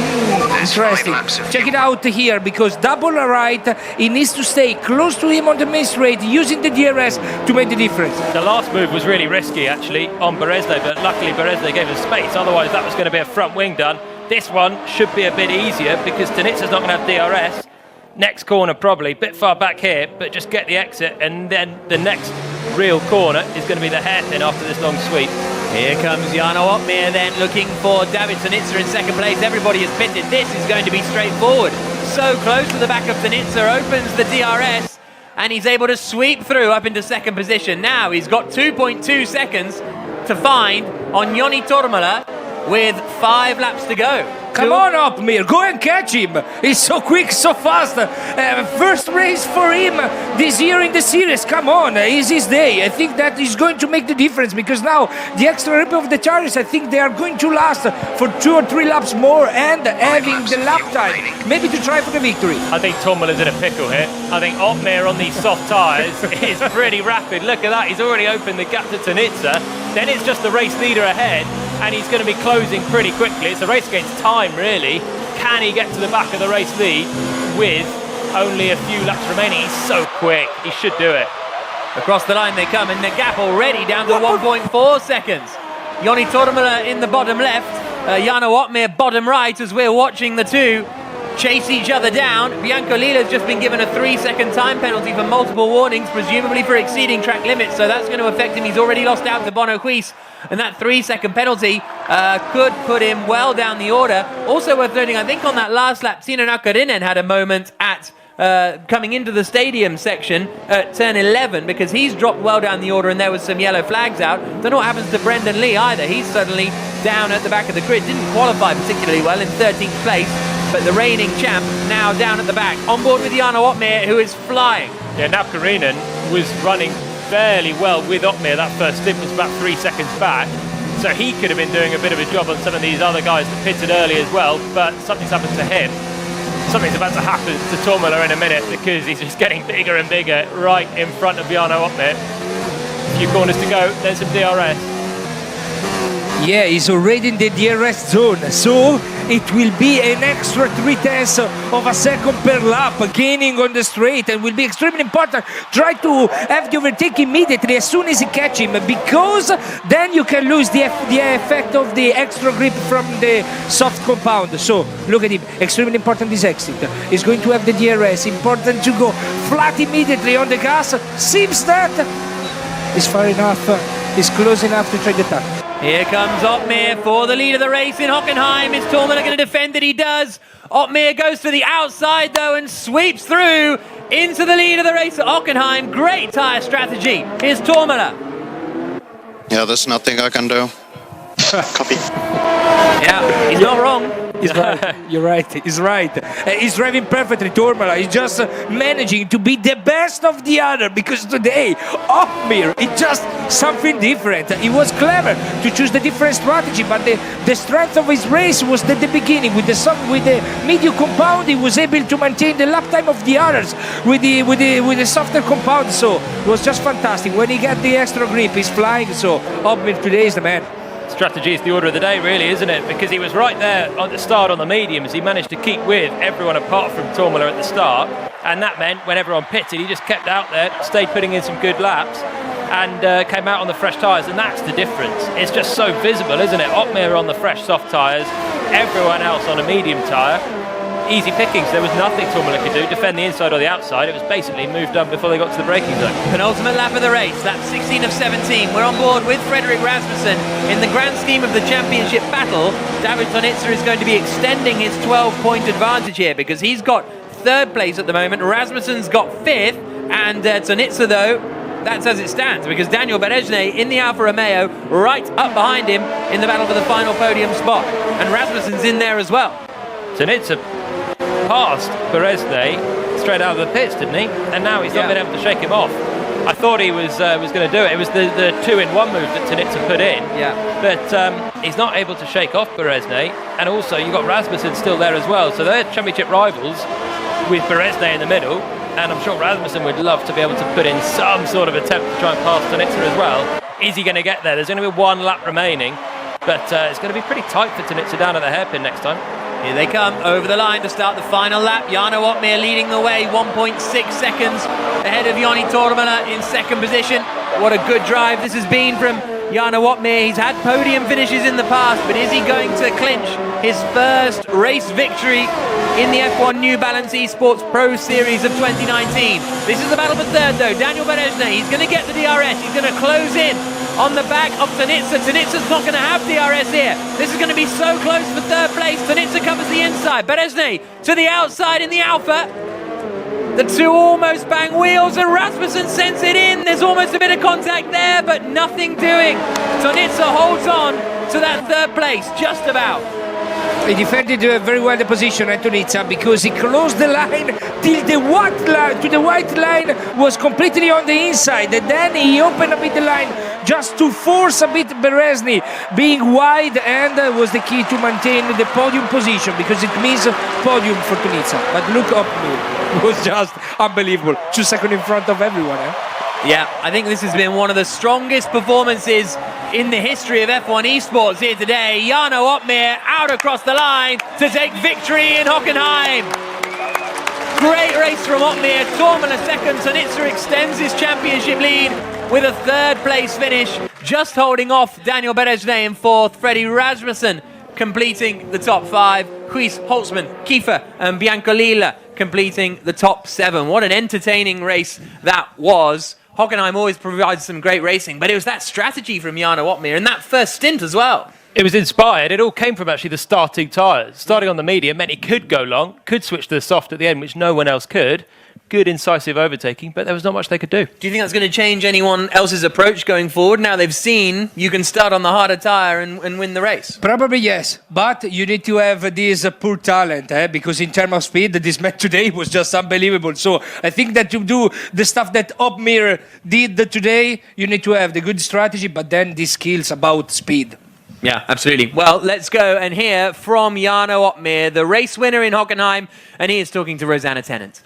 Speaker 6: Interesting. Check it out here because double right, he needs to stay close to him on the main straight using the DRS to make the difference.
Speaker 4: The last move was really risky actually on Beresne, but luckily Beresne gave him space, otherwise that was going to be a front wing done. This one should be a bit easier because Tonizza's not going to have DRS. Next corner probably, bit far back here, but just get the exit and then the next real corner is going to be the hairpin after this long sweep.
Speaker 2: Here comes Jarno Opmeer then looking for David Tonizza in second place. Everybody has pitted. This is going to be straightforward. So close to the back of Tonizza, opens the DRS and he's able to sweep through up into second position. Now he's got 2.2 seconds to find on Joni Tourmala with 5 laps to go.
Speaker 6: Come on, Opmeer, go and catch him. He's so quick, so fast. First race for him this year in the series. Come on, it's his day. I think that is going to make the difference because now the extra grip of the tires, I think they are going to last for 2 or 3 laps more and having the lap time, maybe to try for the victory.
Speaker 4: I think Tourmala's in a pickle here. I think Opmeer on these soft tyres is pretty rapid. Look at that, he's already opened the gap to Tonizza. Then it's just the race leader ahead, and he's going to be closing pretty quickly. It's a race against time, really. Can he get to the back of the race lead with only a few laps remaining? He's so quick, he should do it.
Speaker 2: Across the line they come, and the gap already down to 1.4 seconds. Joni Tourmala in the bottom left, Jarno Opmeer bottom right, as we're watching the two chase each other down. Bianco Lila's just been given a 3-second time penalty for multiple warnings, presumably for exceeding track limits, so that's going to affect him. He's already lost out to Bono Huis, and that 3-second penalty could put him well down the order. Also worth noting, I think on that last lap, Tino Nakarinen had a moment at coming into the stadium section at turn 11 because he's dropped well down the order and there was some yellow flags out. Don't know what happens to Brendan Lee either. He's suddenly down at the back of the grid. Didn't qualify particularly well in 13th place, but the reigning champ now down at the back. On board with Jarno Opmeer, who is flying.
Speaker 4: Yeah, Nakarinen was running fairly well with Opmeer. That first stint was about 3 seconds back. So he could have been doing a bit of a job on some of these other guys that pitted early as well, but something's happened to him. Something's about to happen to Tourmala in a minute because he's just getting bigger and bigger right in front of Jarno Opmeer. A few corners to go, then some DRS.
Speaker 6: Yeah, he's already in the DRS zone, so it will be an extra 0.3 of a second per lap gaining on the straight, and will be extremely important. Try to have the overtake immediately as soon as you catch him, because then you can lose the effect of the extra grip from the soft compound. So look at him, extremely important this exit. He's going to have the DRS, important to go flat immediately on the gas. Seems that is far enough, is close enough to try the attack.
Speaker 2: Here comes Opmeer for the lead of the race in Hockenheim. Is Tourmala going to defend it? He does. Opmeer goes to the outside though and sweeps through into the lead of the race at Hockenheim. Great tyre strategy. Here's Tourmala.
Speaker 7: Yeah, there's nothing I can do. Copy.
Speaker 2: Yeah, he's not wrong.
Speaker 6: He's right. You're right. He's right. He's driving perfectly, Tourmala. He's just managing to be the best of the other, because today, Opmeer, it's just something different. He was clever to choose the different strategy, but the strength of his race was at the beginning. With the medium compound, he was able to maintain the lap time of the others with the softer compound. So it was just fantastic. When he got the extra grip, he's flying. So Opmeer today is the man.
Speaker 4: Strategy is the order of the day, really, isn't it? Because he was right there at the start on the mediums. He managed to keep with everyone apart from Tourmala at the start, and that meant when everyone pitted, he just kept out there, stayed putting in some good laps, and came out on the fresh tyres, and that's the difference. It's just so visible, isn't it? Opmeer on the fresh soft tyres, everyone else on a medium tyre. Easy pickings. There was nothing Tourmala could do, defend the inside or the outside. It was basically moved done before they got to the braking zone.
Speaker 2: Penultimate lap of the race, lap 16 of 17. We're on board with Freddy Rasmussen. In the grand scheme of the championship battle, David Tonizza is going to be extending his 12-point advantage here because he's got third place at the moment. Rasmussen's got fifth, and Tonizza, though, that's as it stands, because Daniel Berejne in the Alfa Romeo right up behind him in the battle for the final podium spot. And Rasmussen's in there as well.
Speaker 4: Tonizza passed Berejne straight out of the pits, didn't he? And now he's not been able to shake him off. I thought he was going to do it. It was the 2-in-1 move that Tonizza put in.
Speaker 2: Yeah.
Speaker 4: But he's not able to shake off Berejne. And also, you've got Rasmussen still there as well. So they're championship rivals with Berejne in the middle. And I'm sure Rasmussen would love to be able to put in some sort of attempt to try and pass Tonizza as well. Is he going to get there? There's going to be one lap remaining. But it's going to be pretty tight for Tonizza down at the hairpin next time.
Speaker 2: Here they come over the line to start the final lap. Jarno Opmeer leading the way, 1.6 seconds ahead of Joni Tourmala in second position. What a good drive this has been from Jarno Opmeer. He's had podium finishes in the past, but is he going to clinch his first race victory in the F1 New Balance Esports Pro Series of 2019? This is the battle for third though. Daniel Berejne, he's going to get the DRS. He's going to close in on the back of Tonizza. Tonizza's not going to have DRS here. This is going to be so close for third place. Tonizza covers the inside. Berejne to the outside in the Alfa. The two almost bang wheels, and Rasmussen sends it in. There's almost a bit of contact there, but nothing doing. Tonizza holds on to that third place, just about.
Speaker 6: He defended very well the position at Tonizza because he closed the line till the white line was completely on the inside, and then he opened a bit the line just to force a bit Beresny being wide, and was the key to maintain the podium position because it means podium for Tonizza. But look up, it was just unbelievable. 2 seconds in front of everyone.
Speaker 2: Yeah, I think this has been one of the strongest performances in the history of F1 Esports here today. Jarno Opmeer out across the line to take victory in Hockenheim. Great race from Opmeer. Tormela second. Tonizza extends his championship lead with a third place finish, just holding off Daniel Beresny in fourth. Freddy Rasmussen completing the top 5. Huis, Holtzman, Kiefer and Biancolila completing the top 7. What an entertaining race that was. Hockenheim always provides some great racing, but it was that strategy from Jarno Opmeer in that first stint as well.
Speaker 4: It was inspired. It all came from actually the starting tyres. Starting on the medium meant he could go long, could switch to the soft at the end, which no one else could. Good incisive overtaking, but there was not much they could do.
Speaker 2: Do you think that's going to change anyone else's approach going forward? Now they've seen you can start on the harder tyre and win the race.
Speaker 6: Probably yes, but you need to have this poor talent, because in terms of speed, this match today was just unbelievable. So I think that to do the stuff that Opmeer did today, you need to have the good strategy, but then the skills about speed.
Speaker 2: Yeah, absolutely. Well, let's go and hear from Jarno Opmeer, the race winner in Hockenheim, and he is talking to Rosanna Tennant.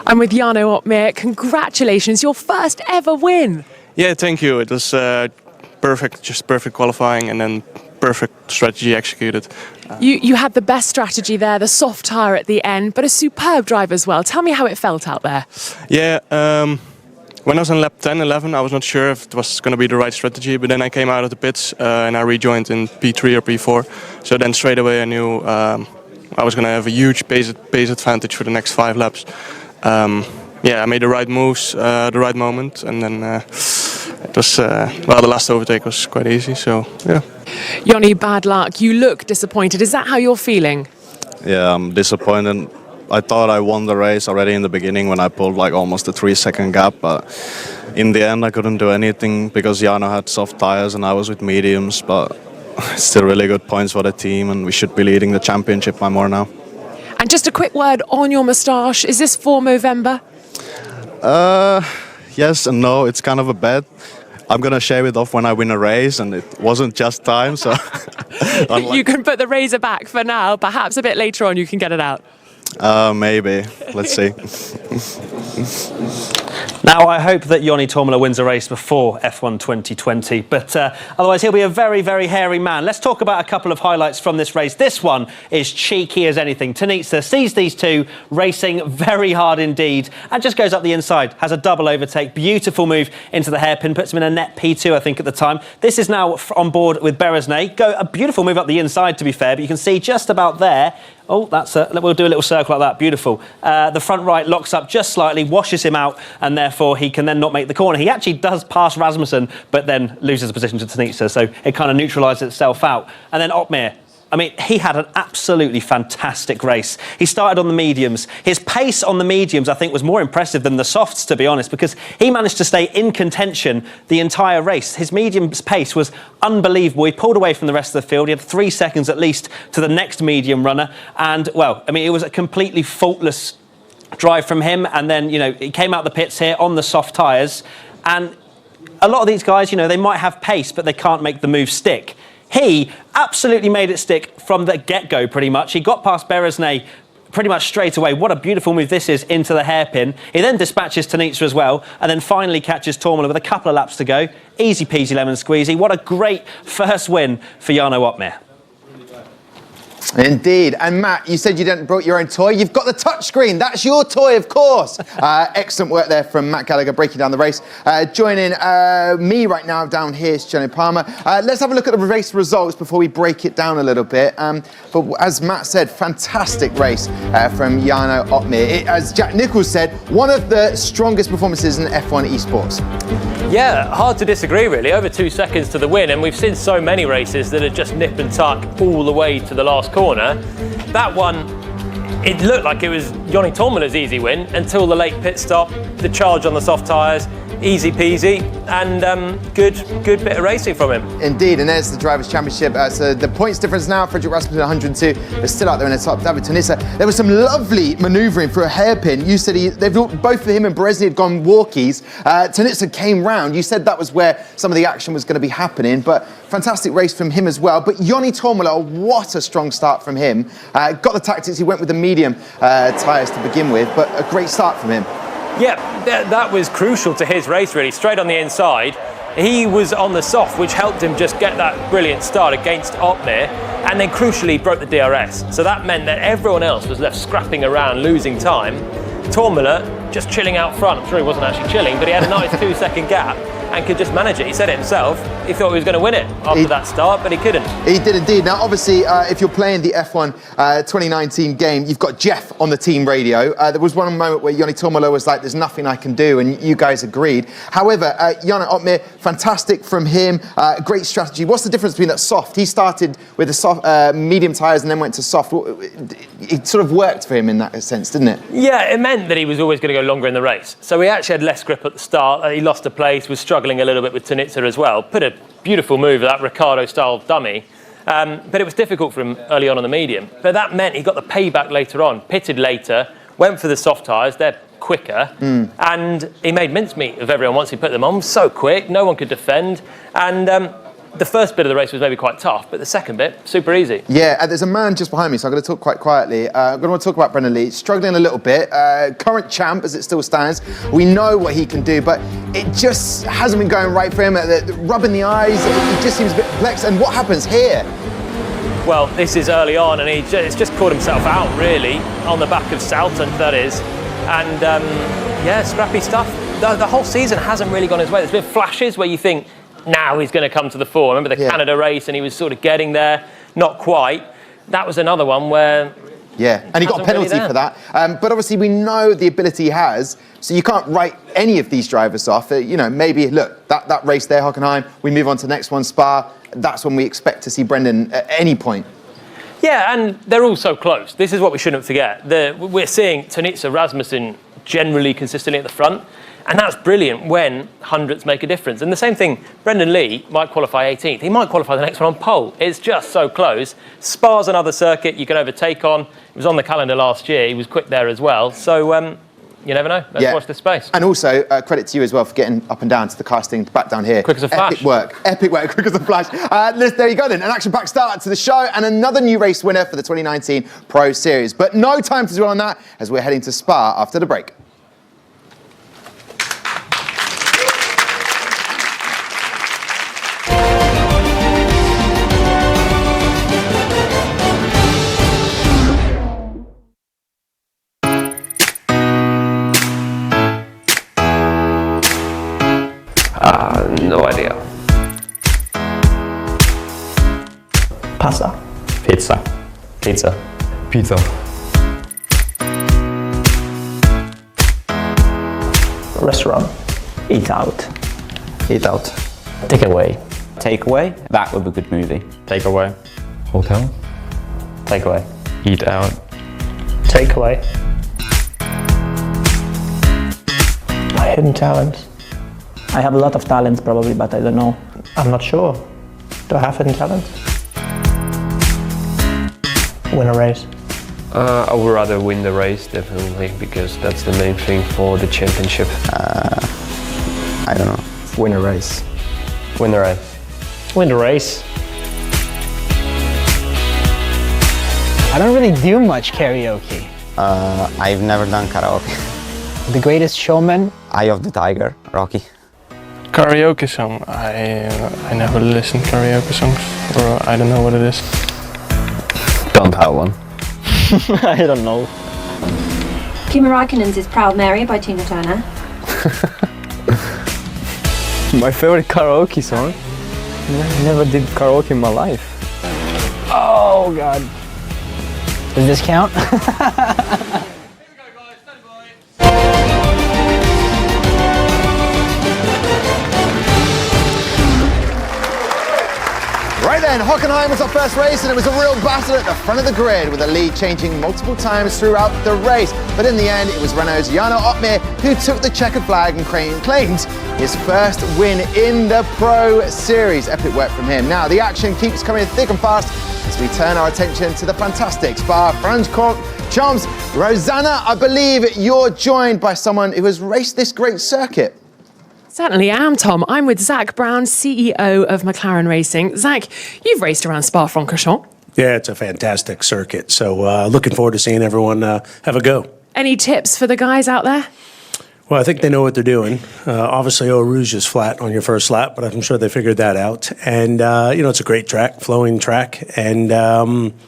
Speaker 8: I'm with Jarno Opmeer. Congratulations, your first ever win.
Speaker 9: Yeah, thank you. It was perfect, just perfect qualifying and then perfect strategy executed.
Speaker 8: You had the best strategy there, the soft tyre at the end, but a superb drive as well. Tell me how it felt out there.
Speaker 9: Yeah, when I was on lap 10, 11, I was not sure if it was going to be the right strategy, but then I came out of the pits and I rejoined in P3 or P4. So then straight away I knew I was going to have a huge pace advantage for the next 5 laps. Yeah, I made the right moves, the right moment, and then it was well, the last overtake was quite easy. So yeah.
Speaker 8: Yoni, bad luck. You look disappointed. Is that how you're feeling?
Speaker 7: Yeah, I'm disappointed. I thought I won the race already in the beginning when I pulled like almost a 3-second gap, but in the end I couldn't do anything because Jarno had soft tires and I was with mediums. But still really good points for the team, and we should be leading the championship by more now.
Speaker 8: And just a quick word on your moustache. Is this for Movember?
Speaker 7: Yes and no. It's kind of a bet. I'm going to shave it off when I win a race, and it wasn't just time, so...
Speaker 8: You can put the razor back for now. Perhaps a bit later on you can get it out.
Speaker 7: Maybe. Let's see.
Speaker 3: Now, I hope that Joni Tormela wins a race before F1 2020, but otherwise he'll be a very, very hairy man. Let's talk about a couple of highlights from this race. This one is cheeky as anything. Tonizza sees these two racing very hard indeed and just goes up the inside, has a double overtake, beautiful move into the hairpin, puts him in a net P2, I think, at the time. This is now on board with Beresny. A beautiful move up the inside, to be fair, but you can see just about there. Oh, we'll do a little circle like that. Beautiful. The front right locks up just slightly, washes him out, and therefore he can then not make the corner. He actually does pass Rasmussen, but then loses position to Tonizza, so it kind of neutralises itself out. And then Opmeer. I mean, he had an absolutely fantastic race. He started on the mediums. His pace on the mediums, I think, was more impressive than the softs, to be honest, because he managed to stay in contention the entire race. His mediums pace was unbelievable. He pulled away from the rest of the field. He had 3 seconds at least to the next medium runner. And, well, I mean, it was a completely faultless drive from him. And then, you know, he came out the pits here on the soft tyres. And a lot of these guys, you know, they might have pace, but they can't make the move stick. He absolutely made it stick from the get-go, pretty much. He got past Beresny pretty much straight away. What a beautiful move this is into the hairpin. He then dispatches Tonizza as well, and then finally catches Tormela with a couple of laps to go. Easy peasy lemon squeezy. What a great first win for Jarno Opmeer.
Speaker 1: Indeed. And Matt, you said you didn't brought your own toy. You've got the touchscreen. That's your toy, of course. Excellent work there from Matt Gallagher breaking down the race. Joining me right now down here is Johnny Palmer. Let's have a look at the race results before we break it down a little bit. But as Matt said, fantastic race from Jarno Opmeer. As Jack Nichols said, one of the strongest performances in F1 Esports.
Speaker 4: Yeah, hard to disagree really. Over 2 seconds to the win, and we've seen so many races that are just nip and tuck all the way to the last corner. That one, it looked like it was Joni Tormela's easy win until the late pit stop, the charge on the soft tyres. easy peasy, and good bit of racing from him.
Speaker 1: Indeed, and there's the Drivers' Championship. So the points difference now, Freddy Rasmussen 102, they're still out there in the top. David Tonizza, there was some lovely manoeuvring for a hairpin. You said both him and Berezny had gone walkies. Tonizza came round. You said that was where some of the action was going to be happening, but fantastic race from him as well. But Joni Tourmala, what a strong start from him. Got the tactics, he went with the medium tyres to begin with, but a great start from him.
Speaker 4: Yeah, that was crucial to his race, really. Straight on the inside. He was on the soft, which helped him just get that brilliant start against Otmir, and then crucially broke the DRS. So that meant that everyone else was left scrapping around, losing time. Tourmala just chilling out front. I'm sure he wasn't actually chilling, but he had a nice 2-second gap and could just manage it. He said it himself. He thought he was going to win it after that start, but he couldn't.
Speaker 1: He did indeed. Now, obviously, if you're playing the F1 2019 game, you've got Jeff on the team radio. There was one moment where Joni Tourmala was like, there's nothing I can do, and you guys agreed. However, Jan Otmir, fantastic from him. Great strategy. What's the difference between that soft? He started with the soft, medium tyres and then went to soft. It sort of worked for him in that sense, didn't it?
Speaker 4: Yeah, it meant that he was always going to go longer in the race. So he actually had less grip at the start. He lost a place, was struggling a little bit with Tonizza as well. Put a beautiful move, that Ricciardo-style dummy. But it was difficult for him early on the medium. But that meant he got the payback later on, pitted later, went for the soft tyres, they're quicker, and he made mincemeat of everyone once he put them on. So quick, no one could defend. And the first bit of the race was maybe quite tough, but the second bit, super easy.
Speaker 1: Yeah, there's a man just behind me, so I'm going to talk quite quietly. I'm going to talk about Brendan Lee. Struggling a little bit. Current champ, as it still stands. We know what he can do, but it just hasn't been going right for him. Rubbing the eyes, it just seems a bit perplexed. And what happens here?
Speaker 4: Well, this is early on, and he's just caught himself out, really, on the back of Salton, that is. And, yeah, scrappy stuff. The whole season hasn't really gone his way. There's been flashes where you think, now he's going to come to the fore. Remember the Canada race, and he was sort of getting there, not quite. That was another one where...
Speaker 1: Yeah, and he got a penalty for that. But obviously we know the ability he has, so you can't write any of these drivers off. You know, maybe, look, that race there, Hockenheim, we move on to the next one, Spa. That's when we expect to see Brendan at any point.
Speaker 4: Yeah, and they're all so close. This is what we shouldn't forget. We're seeing Tonizza, Rasmussen generally consistently at the front. And that's brilliant when hundredths make a difference. And the same thing, Brendan Lee might qualify 18th. He might qualify the next one on pole. It's just so close. Spa's another circuit you can overtake on. It was on the calendar last year. He was quick there as well. So you never know. Let's watch this space.
Speaker 1: And also, credit to you as well for getting up and down to the casting, back down here.
Speaker 4: Quick as a flash.
Speaker 1: Epic work, quick as a flash. There you go then, an action-packed start to the show and another new race winner for the 2019 Pro Series. But no time to dwell on that as we're heading to Spa after the break.
Speaker 10: No idea.
Speaker 5: Pasta.
Speaker 10: Pizza.
Speaker 5: Pizza.
Speaker 10: Pizza.
Speaker 5: Restaurant. Eat out.
Speaker 10: Eat out.
Speaker 5: Takeaway.
Speaker 10: Takeaway. That would be a good movie.
Speaker 5: Takeaway.
Speaker 10: Hotel.
Speaker 5: Takeaway.
Speaker 10: Eat out.
Speaker 5: Takeaway. My hidden talents. I have a lot of talents probably, but I don't know. I'm not sure. Do I have hidden talents? Win a race.
Speaker 10: I would rather win the race, definitely, because that's the main thing for the championship.
Speaker 5: I don't know.
Speaker 10: Win a race.
Speaker 5: Win the race. Win the race.
Speaker 11: I don't really do much karaoke.
Speaker 12: I've never done karaoke.
Speaker 11: The Greatest Showman.
Speaker 12: Eye of the Tiger, Rocky.
Speaker 9: Karaoke song. I never listen to karaoke songs, or I don't know what it is.
Speaker 10: Don't have one.
Speaker 5: I don't know.
Speaker 13: Kimi Raikkonen's is Proud Mary by Tina Turner.
Speaker 10: My favorite karaoke song? I never did karaoke in my life.
Speaker 11: Oh God. Does this count?
Speaker 1: Right then, Hockenheim was our first race and it was a real battle at the front of the grid with the lead changing multiple times throughout the race. But in the end, it was Renault's Jarno Otmir who took the checkered flag and claimed his first win in the Pro Series. Epic work from him. Now, the action keeps coming thick and fast as we turn our attention to the fantastic Spa-Francorchamps. Rosanna, I believe you're joined by someone who has raced this great circuit.
Speaker 8: Certainly am, Tom. I'm with Zach Brown, CEO of McLaren Racing. Zach, you've raced around Spa-Francorchamps.
Speaker 14: Yeah, it's a fantastic circuit. So looking forward to seeing everyone have a go.
Speaker 8: Any tips for the guys out there?
Speaker 14: Well, I think they know what they're doing. Obviously, Eau Rouge is flat on your first lap, but I'm sure they figured that out. And, it's a great track, flowing track. And,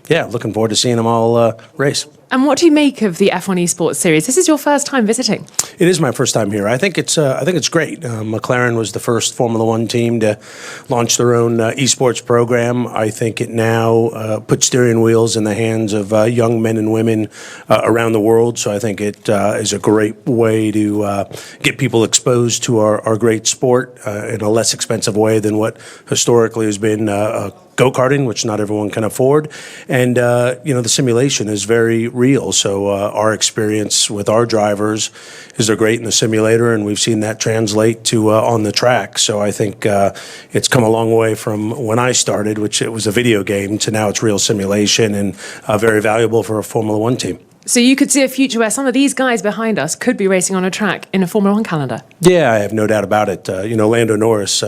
Speaker 14: looking forward to seeing them all race.
Speaker 8: And what do you make of the F1 Esports series? This is your first time visiting.
Speaker 14: It is my first time here. I think it's great. McLaren was the first Formula One team to launch their own esports program. I think it now puts steering wheels in the hands of young men and women around the world. So I think it is a great way to get people exposed to our great sport in a less expensive way than what historically has been go-karting, which not everyone can afford. And, the simulation is very real. So our experience with our drivers is they're great in the simulator, and we've seen that translate to on the track. So I think it's come a long way from when I started, which it was a video game, to now it's real simulation and very valuable for a Formula One team.
Speaker 8: So you could see a future where some of these guys behind us could be racing on a track in a Formula One calendar.
Speaker 14: Yeah, I have no doubt about it. Lando Norris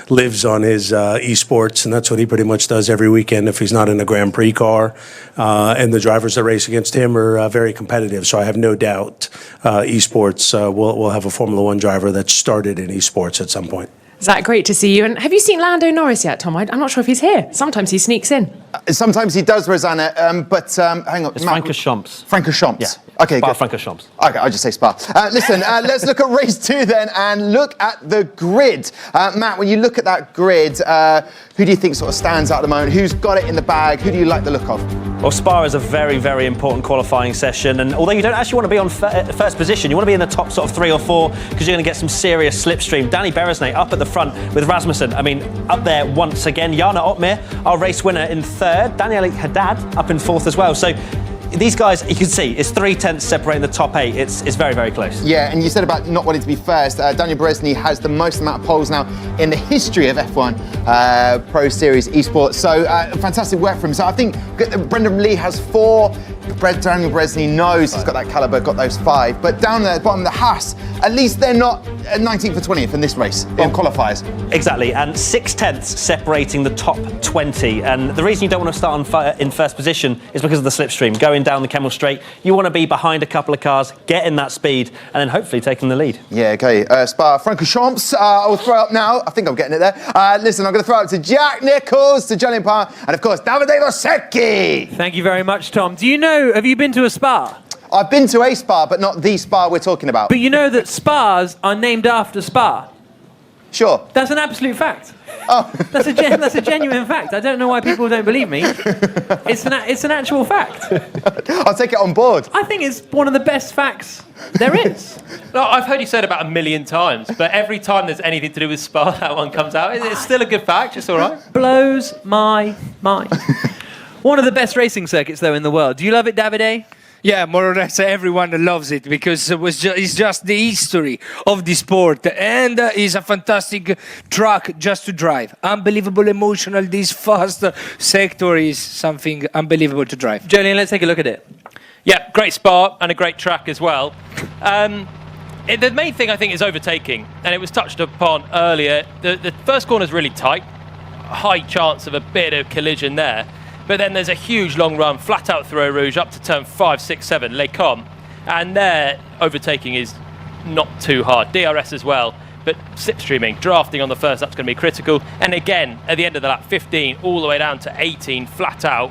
Speaker 14: lives on his esports, and that's what he pretty much does every weekend if he's not in a Grand Prix car. And the drivers that race against him are very competitive, so I have no doubt esports will have a Formula One driver that started in esports at some point.
Speaker 8: Zach, great to see you. And have you seen Lando Norris yet, Tom? I'm not sure if he's here. Sometimes he sneaks in.
Speaker 1: Sometimes he does, Rosanna, but hang on.
Speaker 3: It's Francorchamps.
Speaker 1: Francorchamps.
Speaker 3: Yeah.
Speaker 1: Okay, good.
Speaker 3: Francorchamps.
Speaker 1: Okay, I'll just say Spa. Listen, let's look at race 2 then and look at the grid. Matt, when you look at that grid, who do you think sort of stands out at the moment? Who's got it in the bag? Who do you like the look of?
Speaker 3: Well, Spa is a very, very important qualifying session, and although you don't actually want to be on first position, you want to be in the top sort of 3 or 4 because you're going to get some serious slipstream. Danny Beresnay up at the front with Rasmussen. I mean, up there once again. Jana Otmir, our race winner, in 3rd. Daniel Haddad up in 4th as well. So these guys, you can see, it's 3/10 separating the top 8. It's very, very close.
Speaker 1: Yeah, and you said about not wanting to be first. Daniel Beresny has the most amount of poles now in the history of F1 Pro Series Esports. So fantastic work from him. So I think Brendan Lee has 4. Daniel Beresny knows he's got that calibre, got those 5. But down there at the bottom, the Haas, at least they're not 19th or 20th in this race, in qualifiers.
Speaker 3: Exactly, and 6/10 separating the top 20. And the reason you don't want to start in first position is because of the slipstream. Going down the Kemmel Straight, you want to be behind a couple of cars, getting that speed, and then hopefully taking the lead.
Speaker 1: Yeah, okay. Spa-Francorchamps, I'll throw up now. I think I'm getting it there. Listen, I'm going to throw up to Jack Nicholls, to Julian Parr, and of course, Davide Rosecchi.
Speaker 2: Thank you very much, Tom. Do you know, have you been to a Spa?
Speaker 1: I've been to a Spa, but not the Spa we're talking about.
Speaker 2: But you know that Spas are named after Spa?
Speaker 1: Sure.
Speaker 2: That's an absolute fact.
Speaker 1: Oh.
Speaker 2: That's a genuine fact. I don't know why people don't believe me. It's an actual fact.
Speaker 1: I'll take it on board.
Speaker 2: I think it's one of the best facts there is.
Speaker 4: No, I've heard you say it about 1 million times, but every time there's anything to do with Spa, that one comes out. It's still a good fact, it's all right.
Speaker 2: Blows my mind. One of the best racing circuits, though, in the world. Do you love it, Davide?
Speaker 6: Yeah, more or less everyone loves it because it's just the history of the sport, and it's a fantastic track just to drive. Unbelievable, emotional. This fast sector is something unbelievable to drive.
Speaker 2: Julian, let's take a look at it.
Speaker 4: Yeah, great Spa and a great track as well. The main thing I think is overtaking, and it was touched upon earlier. The first corner is really tight, high chance of a bit of collision there. But then there's a huge long run, flat out through Eau Rouge, up to turn 5, 6, 7, Les Combes. And there, overtaking is not too hard. DRS as well, but slipstreaming, drafting on the first, that's going to be critical. And again, at the end of the lap, 15, all the way down to 18, flat out.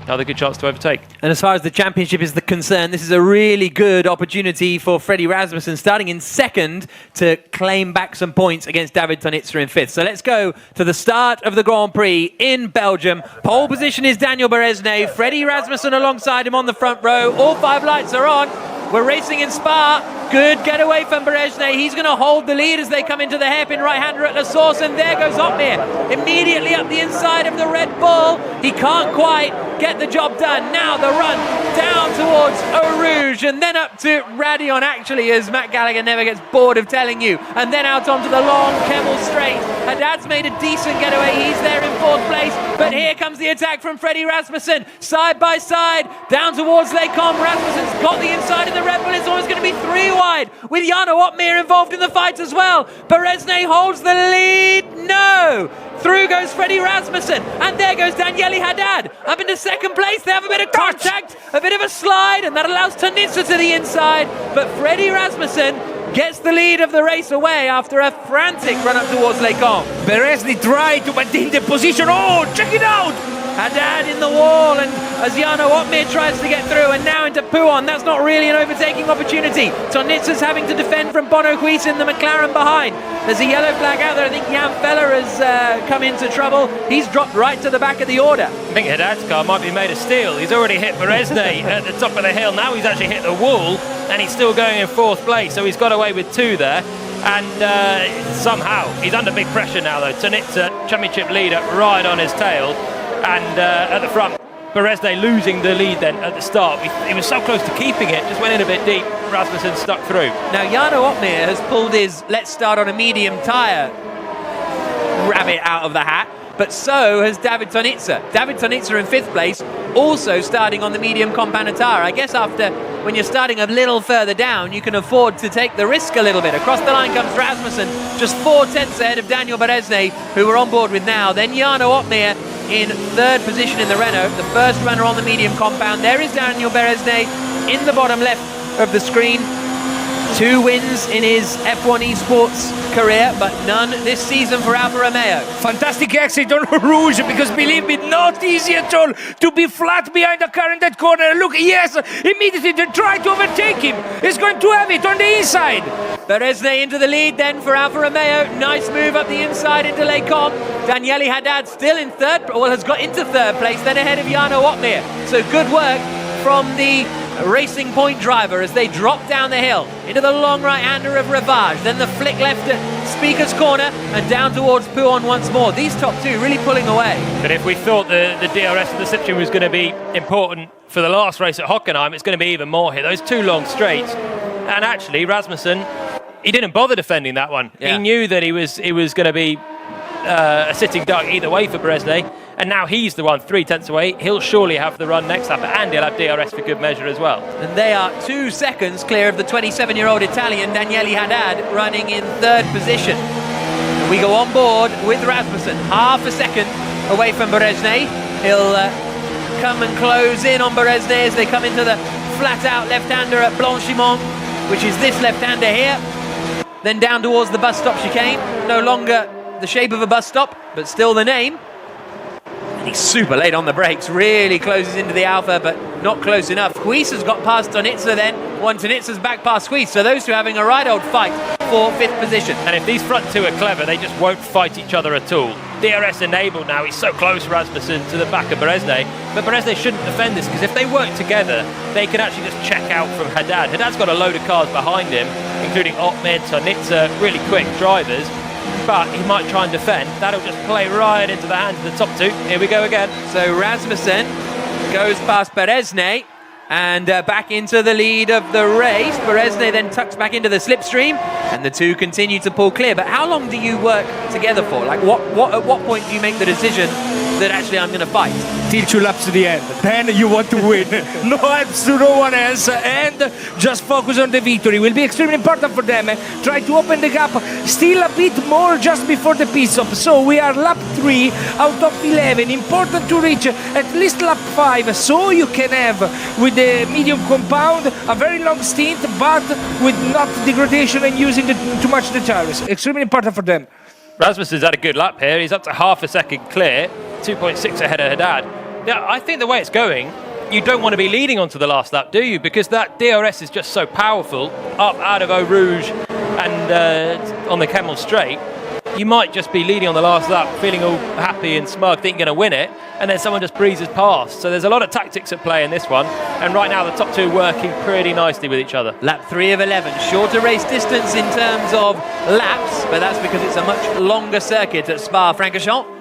Speaker 4: Another good chance to overtake.
Speaker 2: And as far as the championship is concerned, this is a really good opportunity for Freddy Rasmussen, starting in 2nd, to claim back some points against David Tonizza in 5th. So let's go to the start of the Grand Prix in Belgium. Pole position is Daniel Beresnay. Freddy Rasmussen alongside him on the front row. All 5 lights are on. We're racing in Spa. Good getaway from Beresnay. He's going to hold the lead as they come into the hairpin right-hander at La Source, and there goes Otmir. Immediately up the inside of the Red Bull. He can't quite get the job done. Now the run down towards Eau Rouge and then up to Radion, actually, as Matt Gallagher never gets bored of telling you. And then out onto the long Kemmel Straight. Haddad's made a decent getaway. He's there in 4th place. But here comes the attack from Freddy Rasmussen. Side by side, down towards Les Combes. Rasmussen's got the inside of the Red Bull. It's almost going to be 3 wide with Jarno Opmeer involved in the fight as well. Beresnay holds the lead. No! Through goes Freddy Rasmussen, and there goes Daniele Haddad up into 2nd place. They have a bit of contact, a bit of a slide, and that allows Tonizza to the inside. But Freddy Rasmussen gets the lead of the race away after a frantic run up towards Les Combes.
Speaker 6: Beresnay tried to maintain the position. Oh, check it out!
Speaker 2: Haddad in the wall, and as Jarno Opmeer tries to get through, and now into Pouon. That's not really an overtaking opportunity. Tonizza's having to defend from Bono Huis in the McLaren behind. There's a yellow flag out there. I think Jan Feller has come into trouble. He's dropped right to the back of the order.
Speaker 4: I think Haddad's car might be made of steel. He's already hit Beresnay at the top of the hill. Now he's actually hit the wall, and he's still going in 4th place, so he's got away with 2 there. And somehow, he's under big pressure now, though. Tonizza, championship leader, right on his tail. And at the front, Beresnay losing the lead then at the start. He was so close to keeping it, just went in a bit deep. Rasmussen stuck through.
Speaker 2: Now Jarno Opmeer has pulled his let's start on a medium tyre rabbit out of the hat, but so has David Tonizza. David Tonizza in 5th place, also starting on the medium compound tyre. I guess after, when you're starting a little further down, you can afford to take the risk a little bit. Across the line comes Rasmussen, just 4/10 ahead of Daniel Beresnay, who we're on board with now. Then Jarno Opmeer in 3rd position in the Renault, the first runner on the medium compound. There is Daniel Beresnay in the bottom left of the screen. 2 wins in his F1 Esports career, but none this season for Alfa Romeo.
Speaker 6: Fantastic exit on Rouge, because believe me, not easy at all to be flat behind the car in that corner. Look, yes, immediately they try to overtake him. He's going to have it on the inside.
Speaker 2: Beresnay into the lead then for Alfa Romeo. Nice move up the inside into Les Combes. Daniele Haddad still in 3rd, well, has got into 3rd place, then ahead of Jarno Opmeer. So good work from the Racing Point driver as they drop down the hill into the long right-hander of Rivage, then the flick left at Speaker's Corner and down towards Pouon once more. These top 2 really pulling away.
Speaker 4: But if we thought the DRS and the slipstream was going to be important for the last race at Hockenheim, it's going to be even more here. Those 2 long straights. And actually, Rasmussen, he didn't bother defending that one.
Speaker 2: Yeah.
Speaker 4: He knew that he was going to be a sitting duck either way for Beresnay. And now he's the one 3/10 away. He'll surely have the run next lap, and he'll have DRS for good measure as well.
Speaker 2: And they are 2 seconds clear of the 27-year-old Italian Daniele Haddad running in 3rd position. We go on board with Rasmussen, half a second away from Beresnay. He'll come and close in on Beresnay as they come into the flat-out left-hander at Blanchimont, which is this left-hander here. Then down towards the bus stop chicane. No longer the shape of a bus stop, but still the name. And he's super late on the brakes, really closes into the Alpha, but not close enough. Huis has got past Tonizza then, Tonizza's back past Huis, so those 2 having a right old fight for 5th position.
Speaker 4: And if these front 2 are clever, they just won't fight each other at all. DRS enabled now, he's so close, Rasmussen, to the back of Beresnay, but Beresnay shouldn't defend this, because if they work together, they can actually just check out from Haddad. Haddad's got a load of cars behind him, including Opmeer, Tonizza, really quick drivers. But he might try and defend. That'll just play right into the hands of the top 2. Here we go again.
Speaker 2: So Rasmussen goes past Beresnay and back into the lead of the race. Beresnay then tucks back into the slipstream, and the 2 continue to pull clear. But how long do you work together for? Like, at what point do you make the decision that actually I'm going to fight?
Speaker 6: Till 2 laps to the end. Then you want to win. No helps to no one else, and just focus on the victory. Will be extremely important for them. Try to open the gap still a bit more just before the pit stop. So we are lap 3 out of 11. Important to reach at least lap 5, so you can have, with the medium compound, a very long stint, but with not degradation and using too much the tires. Extremely important for them.
Speaker 4: Rasmussen's had a good lap here. He's up to half a second clear, 2.6 ahead of Haddad. Yeah, I think the way it's going, you don't want to be leading onto the last lap, do you? Because that DRS is just so powerful, up out of Eau Rouge and on the Kemmel Straight. You might just be leading on the last lap, feeling all happy and smug, thinking you're going to win it, and then someone just breezes past. So there's a lot of tactics at play in this one, and right now the top 2 working pretty nicely with each other.
Speaker 2: Lap 3 of 11, shorter race distance in terms of laps, but that's because it's a much longer circuit at Spa-Francorchamps.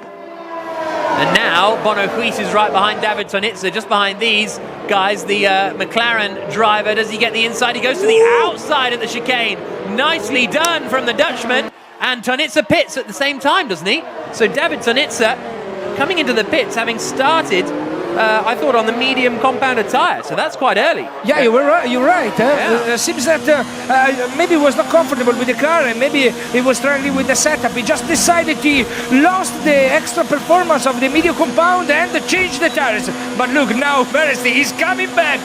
Speaker 2: And now Bono Huis is right behind David Tonizza, just behind these guys. The McLaren driver, does he get the inside? He goes to the outside of the chicane. Nicely done from the Dutchman. And Tonizza pits at the same time, doesn't he? So David Tonizza coming into the pits, having started, I thought, on the medium compounded tyre. So that's quite early.
Speaker 6: Yeah, you were right. You're right. Seems that maybe he was not comfortable with the car, and maybe he was struggling with the setup. He just decided he lost the extra performance of the medium compound and changed the tires. But look, now Veresti is coming back.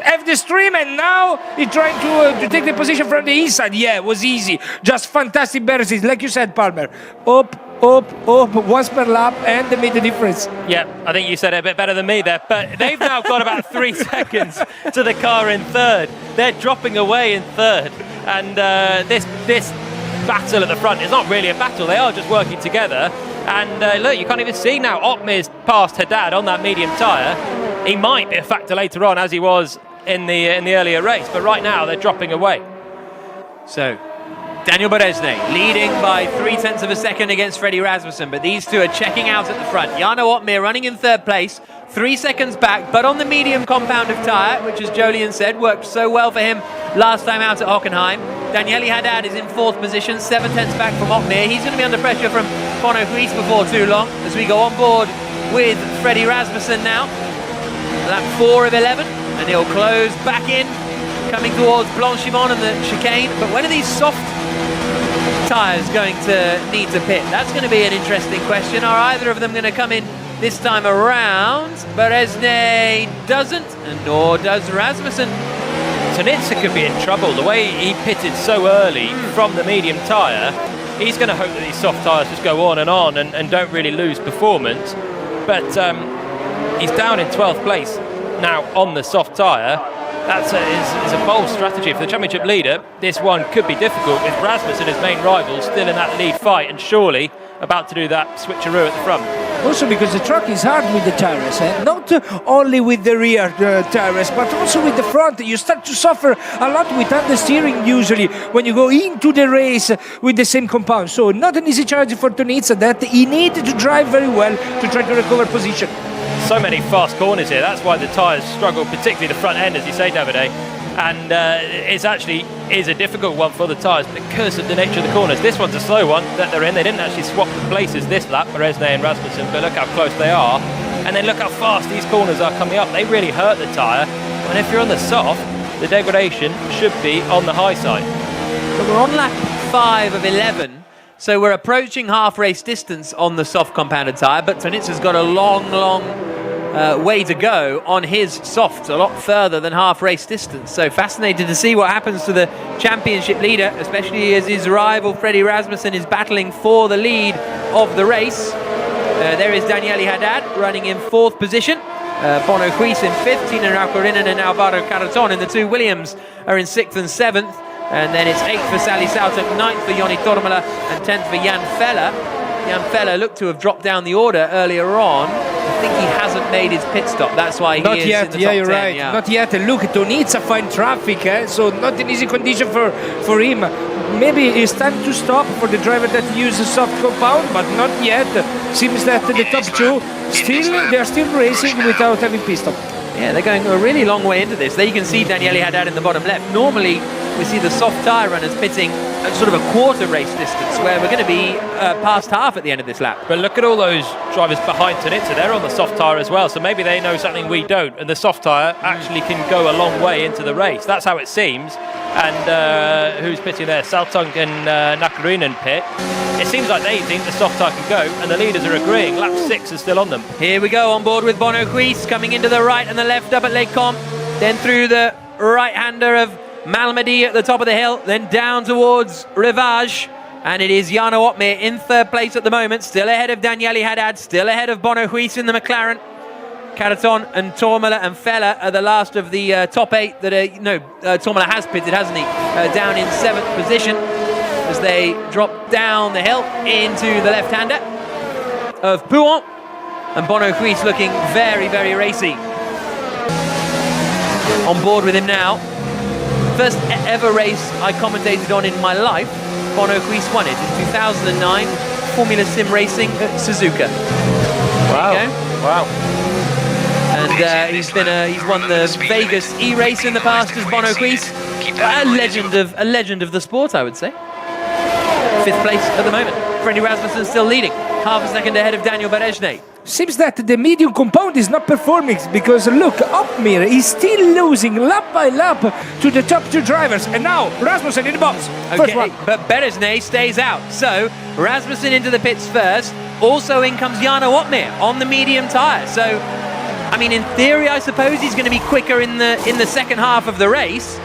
Speaker 6: Have the stream, and now he's trying to take the position from the inside. Yeah, it was easy. Just fantastic Veresti, like you said, Palmer. Up, once per lap, and they made the difference.
Speaker 4: Yeah, I think you said it a bit better than me there, but they've now got about 3 seconds to the car in third. They're dropping away in third, and this battle at the front is not really a battle. They are just working together, and look, you can't even see now. Otmir's passed Haddad on that medium tyre. He might be a factor later on, as he was in the earlier race, but right now they're dropping away.
Speaker 2: So Daniel Beresne leading by 0.3 of a second against Freddy Rasmussen, but these two are checking out at the front. Jarno Otmir running in third place, 3 seconds back, but on the medium compound of tyre, which, as Jolien said, worked so well for him last time out at Hockenheim. Daniele Haddad is in 4th position, 7 tenths back from Otmir. He's going to be under pressure from Bono Huis before too long, as we go on board with Freddy Rasmussen now. Lap 4 of 11, and he'll close back in, coming towards Blanchimont and the chicane. But when are these soft tyres going to need to pit? That's going to be an interesting question. Are either of them going to come in this time around? Beresne doesn't, and nor does Rasmussen.
Speaker 4: Tonizza could be in trouble. The way he pitted so early from the medium tyre, he's going to hope that these soft tyres just go on and don't really lose performance. But he's down in 12th place now on the soft tyre. That is a bold strategy for the championship leader. This one could be difficult with Rasmussen, his main rival, still in that lead fight, and surely about to do that switcheroo at the front.
Speaker 6: Also because the track is hard with the tires, not only with the rear tires, but also with the front. You start to suffer a lot with understeering usually when you go into the race with the same compound. So not an easy challenge for Tonizza, that he needed to drive very well to try to recover position.
Speaker 4: So many fast corners here. That's why the tyres struggle, particularly the front end, as you say, Davide. And it's actually is a difficult one for the tyres because of the nature of the corners. This one's a slow one that they're in. They didn't actually swap the places this lap, Beresne and Rasmussen, but look how close they are. And then look how fast these corners are coming up. They really hurt the tyre. And if you're on the soft, the degradation should be on the high side.
Speaker 2: But we're on lap 5 of 11. So we're approaching half race distance on the soft compounded tyre, but Tonizza's got a long way to go on his softs, a lot further than half race distance. So fascinated to see what happens to the championship leader, especially as his rival Freddy Rasmussen is battling for the lead of the race. There is Daniele Haddad running in 4th position. Bono Huis in 5th, Tino Raikkonen and Alvaro Caraton in the 2 Williams are in 6th and 7th. And then it's 8th for Sally Southern, 9th for Joni Tormela, and 10th for Jan Feller. Jan Feller looked to have dropped down the order earlier on. I think he hasn't made his pit stop. That's why he
Speaker 6: not
Speaker 2: is
Speaker 6: yet.
Speaker 2: in the
Speaker 6: Yeah,
Speaker 2: top
Speaker 6: you're
Speaker 2: 10.
Speaker 6: right.
Speaker 2: Yeah.
Speaker 6: Not yet. Look, Tonizza find traffic, so not an easy condition for him. Maybe it's time to stop for the driver that uses soft compound, but not yet. Seems that the top 2 they're still racing without having pit stop.
Speaker 2: Yeah, they're going a really long way into this. There you can see Daniele Haddad in the bottom left. Normally, we see the soft tyre runners pitting at sort of a quarter race distance, where we're going to be past half at the end of this lap.
Speaker 4: But look at all those drivers behind Tonizza. They're on the soft tyre as well, so maybe they know something we don't, and the soft tyre actually can go a long way into the race. That's how it seems. And who's pitting there? Saltung and Nakarinen pit. It seems like they think the soft tyre can go, and the leaders are agreeing. Lap 6 is still on them.
Speaker 2: Here we go, on board with Bono Huis, coming into the right and the left up at Les Comps, then through the right-hander of Malmedy at the top of the hill, then down towards Rivage, and it is Jarno Otmir in 3rd place at the moment, still ahead of Daniele Haddad, still ahead of Bono Huis in the McLaren. Caraton and Tormela and Feller are the last of the top 8 that are, Tormela has pitted, hasn't he? Down in 7th position as they drop down the hill into the left-hander of Pouon, and Bono Huis looking very, very racy. On board with him now. First ever race I commentated on in my life, Bono Huis won it in 2009, Formula Sim Racing at Suzuka.
Speaker 4: Wow.
Speaker 2: There you go.
Speaker 4: Wow.
Speaker 2: And he's won the Vegas E-race in the past as Bono Quies. A legend of the sport, I would say. 5th place at the moment. Freddy Rasmussen still leading, half a second ahead of Daniel Berejnei.
Speaker 6: Seems that the medium compound is not performing because look, Opmeer is still losing lap by lap to the top 2 drivers, and now Rasmussen in the box. First one.
Speaker 2: But Berejnei stays out. So Rasmussen into the pits first. Also in comes Jarno Opmeer on the medium tyre. So, I mean, in theory, I suppose he's going to be quicker in the second half of the race,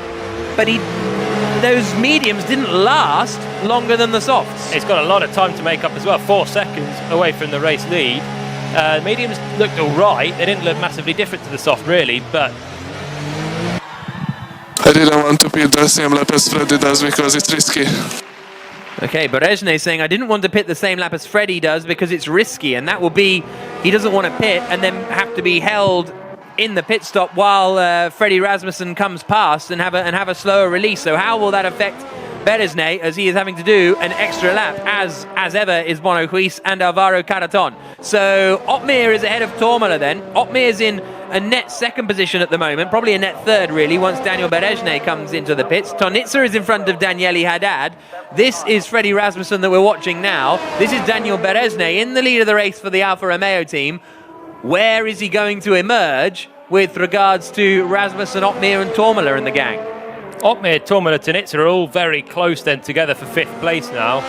Speaker 2: but those mediums didn't last longer than the softs.
Speaker 4: It's got a lot of time to make up as well. 4 seconds away from the race lead. Mediums looked all right. They didn't look massively different to the soft, really, but
Speaker 15: I didn't want to pit the same lap as Freddy does because it's risky.
Speaker 2: Okay, Berejnei saying, I didn't want to pit the same lap as Freddy does because it's risky, and that will be, he doesn't want to pit and then have to be held in the pit stop while Freddy Rasmussen comes past and have a slower release. So how will that affect Berejnei, as he is having to do an extra lap, as ever is Bono Quies and Alvaro Caraton. So Opmeer is ahead of Tormala then. Opmeer is in a net 2nd position at the moment, probably a net 3rd really, once Daniel Berejnei comes into the pits. Tonizza is in front of Daniele Haddad. This is Freddy Rasmussen that we're watching now. This is Daniel Berejnei in the lead of the race for the Alfa Romeo team. Where is he going to emerge with regards to Rasmussen, Opmeer and Tormala in the gang?
Speaker 4: Opmeer, Tormala, Tonizza are all very close then together for 5th place now.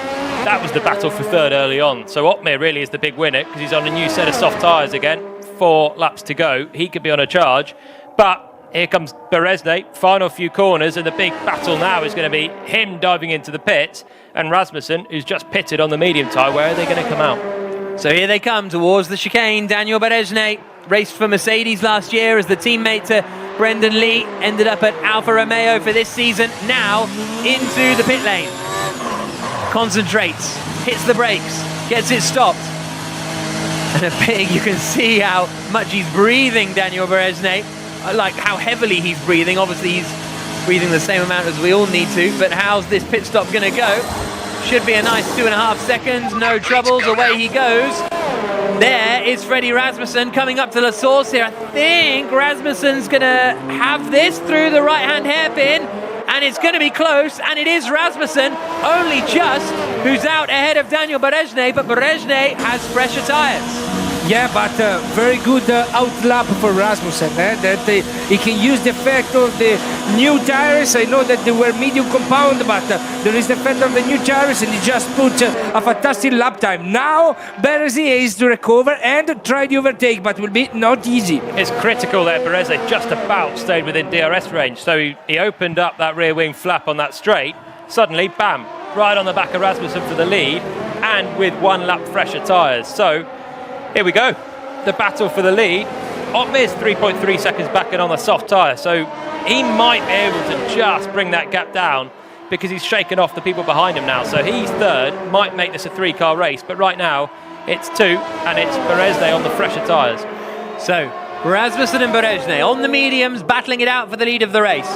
Speaker 4: That was the battle for 3rd early on. So Opmeer really is the big winner because he's on a new set of soft tyres again. 4 laps to go. He could be on a charge. But here comes Berejnei, final few corners, and the big battle now is going to be him diving into the pits and Rasmussen, who's just pitted on the medium tyre. Where are they going to come out?
Speaker 2: So here they come towards the chicane. Daniel Berejnei raced for Mercedes last year as the teammate to Brendan Lee, ended up at Alfa Romeo for this season. Now into the pit lane. Concentrates, hits the brakes, gets it stopped. And you can see how much he's breathing, Daniel Berejnei. Like how heavily he's breathing. Obviously he's breathing the same amount as we all need to, but how's this pit stop going to go? Should be a nice 2.5 seconds, no troubles, away he goes. There is Freddy Rasmussen coming up to the source here. I think Rasmussen's going to have this through the right-hand hairpin, and it's going to be close, and it is Rasmussen, only just, who's out ahead of Daniel Berejnei, but Berejnei has fresher tyres.
Speaker 6: Yeah, but very good outlap for Rasmussen. That he can use the effect of the new tires. I know that they were medium compound, but there is the effect of the new tires, and he just put a fantastic lap time. Now Berejnei is to recover and try the overtake, but will be not easy.
Speaker 4: It's critical there. Berejnei just about stayed within DRS range, so he opened up that rear wing flap on that straight. Suddenly, bam, right on the back of Rasmussen for the lead, and with 1 lap fresher tyres. So here we go, the battle for the lead. Opmeer's 3.3 seconds back and on the soft tyre, so he might be able to just bring that gap down because he's shaken off the people behind him now. So he's 3rd, might make this a 3-car race, but right now it's 2, and it's Berejnei on the fresher tyres.
Speaker 2: So Rasmussen and Berejnei on the mediums, battling it out for the lead of the race.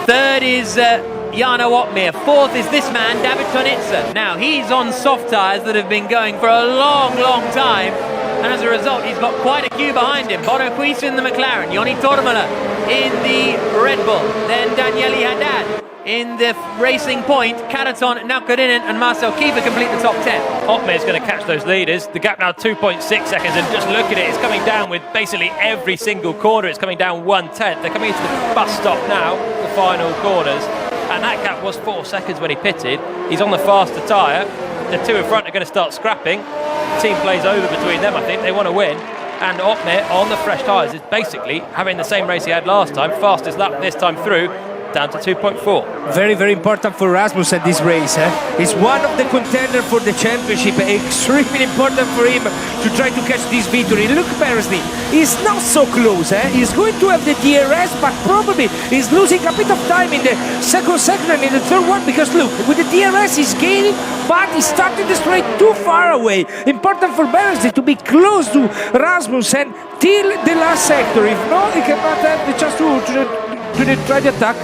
Speaker 2: 3rd is Jarno Opmeer. 4th is this man, David Tonizza. Now he's on soft tyres that have been going for a long, long time. And as a result, he's got quite a queue behind him. Bono Quies in the McLaren, Joni Tormala in the Red Bull, then Daniele Haddad in the Racing Point, Caraton, Naukarinen and Marcel Kiefer complete the top 10.
Speaker 4: Opmeer's going to catch those leaders. The gap now 2.6 seconds, and just look at it, it's coming down with basically every single corner. It's coming down 1/10. They're coming into the bus stop now, the final corners, and that gap was 4 seconds when he pitted. He's on the faster tyre. The 2 in front are going to start scrapping. The team plays over between them, I think. They want to win. And Opmeer on the fresh tyres is basically having the same race he had last time. Fastest lap this time through, down to 2.4.
Speaker 6: Very, very important for Rasmussen this race. He's one of the contenders for the championship. Extremely important for him to try to catch this victory. Look, Berejnei, he's not so close. He's going to have the DRS, but probably he's losing a bit of time in the second and in the 3rd one, because look, with the DRS he's gaining, but he's starting the straight too far away. Important for Berejnei to be close to Rasmussen till the last sector. If not, he cannot have the chance to try the attack.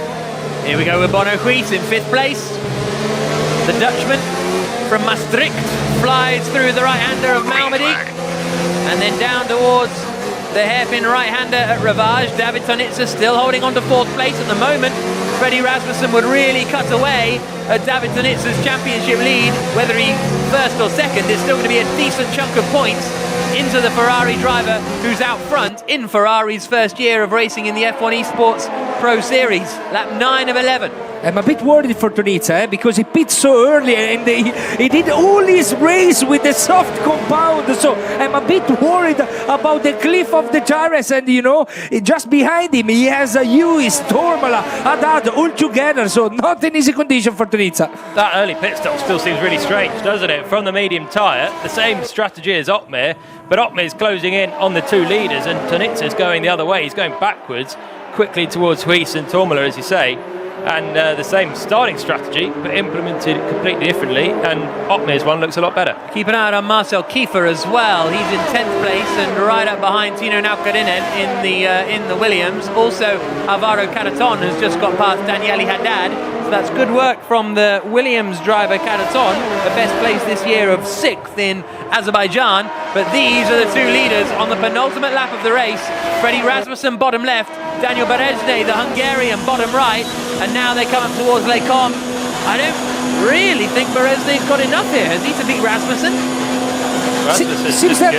Speaker 2: Here we go with Bono Quies in 5th place. The Dutchman from Maastricht flies through the right-hander of Malmedy. And then down towards the hairpin right-hander at Ravage. David Tonizza still holding on to 4th place at the moment. Freddy Rasmussen would really cut away at David Tonizza's championship lead. Whether he first or second, is still going to be a decent chunk of points into the Ferrari driver who's out front in Ferrari's first year of racing in the F1 Esports Pro Series. Lap 9 of 11.
Speaker 6: I'm a bit worried for Tonizza because he pit so early and he did all his race with the soft compound. So I'm a bit worried about the cliff of the Gires, and just behind him he has a Lewis, Tormola, Haddad all together. So not an easy condition for Tonizza.
Speaker 4: That early pit stop still seems really strange, doesn't it? From the medium tyre, the same strategy as Otmar, but Otmar is closing in on the 2 leaders and Tonizza is going the other way. He's going backwards, quickly towards Huis and Tormola, as you say. And the same starting strategy, but implemented completely differently, and Otmar's one looks a lot better.
Speaker 2: Keep an eye out on Marcel Kiefer as well. He's in 10th place and right up behind Tino Naukarinen in the Williams. Also, Alvaro Caraton has just got past Daniele Haddad. So that's good work from the Williams driver Caraton, the best place this year of 6th in Azerbaijan. But these are the 2 leaders on the penultimate lap of the race. Freddy Rasmussen bottom left, Daniel Berezne, the Hungarian, bottom right, and now they come up towards Les Combes. I don't really think Berezne's got enough here. Has he to beat Rasmussen?
Speaker 6: Seems that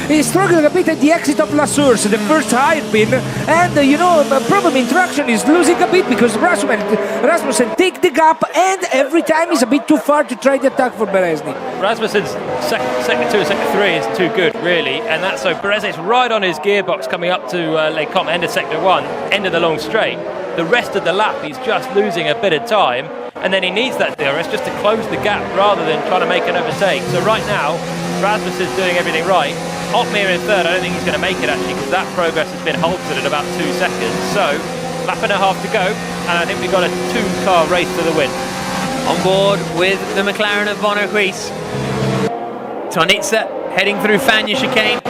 Speaker 6: he's struggling a bit at the exit of La Source, the first hairpin, and problem in traction is losing a bit because Rasmussen take the gap, and every time he's a bit too far to try the attack for Berezne.
Speaker 4: Rasmussen's second 2 and second 3 is too good, really, and that's so Berezne's right on his gearbox coming up to Les Combes, end of sector 1, end of the long straight. The rest of the lap he's just losing a bit of time, and then he needs that DRS just to close the gap rather than trying to make an overtake. So right now, Rasmussen's doing everything right. Otmar in 3rd, I don't think he's going to make it actually, because that progress has been halted at about 2 seconds. So, lap and a half to go, and I think we've got a 2-car race to the win.
Speaker 2: On board with the McLaren of Bono Huis. Tonizza heading through Fagnes chicane.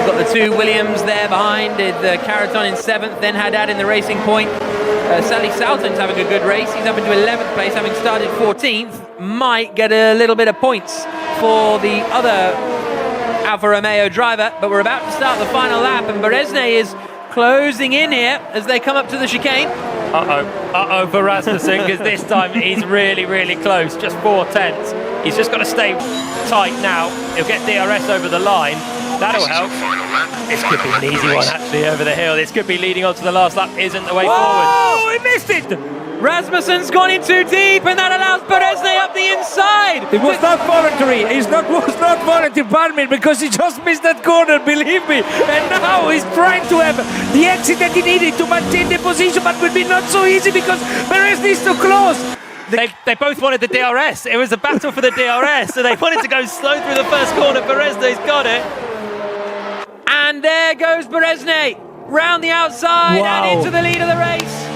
Speaker 2: Got the 2 Williams there behind, the Caraton in 7th, then Haddad in the Racing Point. Sally Souton's having a good race. He's up into 11th place, having started 14th. Might get a little bit of points for the other Alfa Romeo driver, but we're about to start the final lap, and Berezne is closing in here as they come up to the chicane.
Speaker 4: Uh-oh for Rasmussen, because this time he's really, really close, just 4/10. He's just got to stay tight now. He'll get DRS over the line. That'll help. This could be an easy one, actually, over the hill. This could be leading on to the last lap, isn't the way forward.
Speaker 2: Oh, he missed it! Rasmussen's gone in too deep, and that allows Berezne up the inside.
Speaker 6: It was not voluntary. Was not voluntary, Palmer, because he just missed that corner, believe me. And now he's trying to have the exit that he needed to maintain the position, but will be not so easy because Berezne is too close.
Speaker 4: They both wanted the DRS. It was a battle for the DRS, so they wanted to go slow through the first corner. Berezne's got it.
Speaker 2: And there goes Berezne, round the outside and into the lead of the race.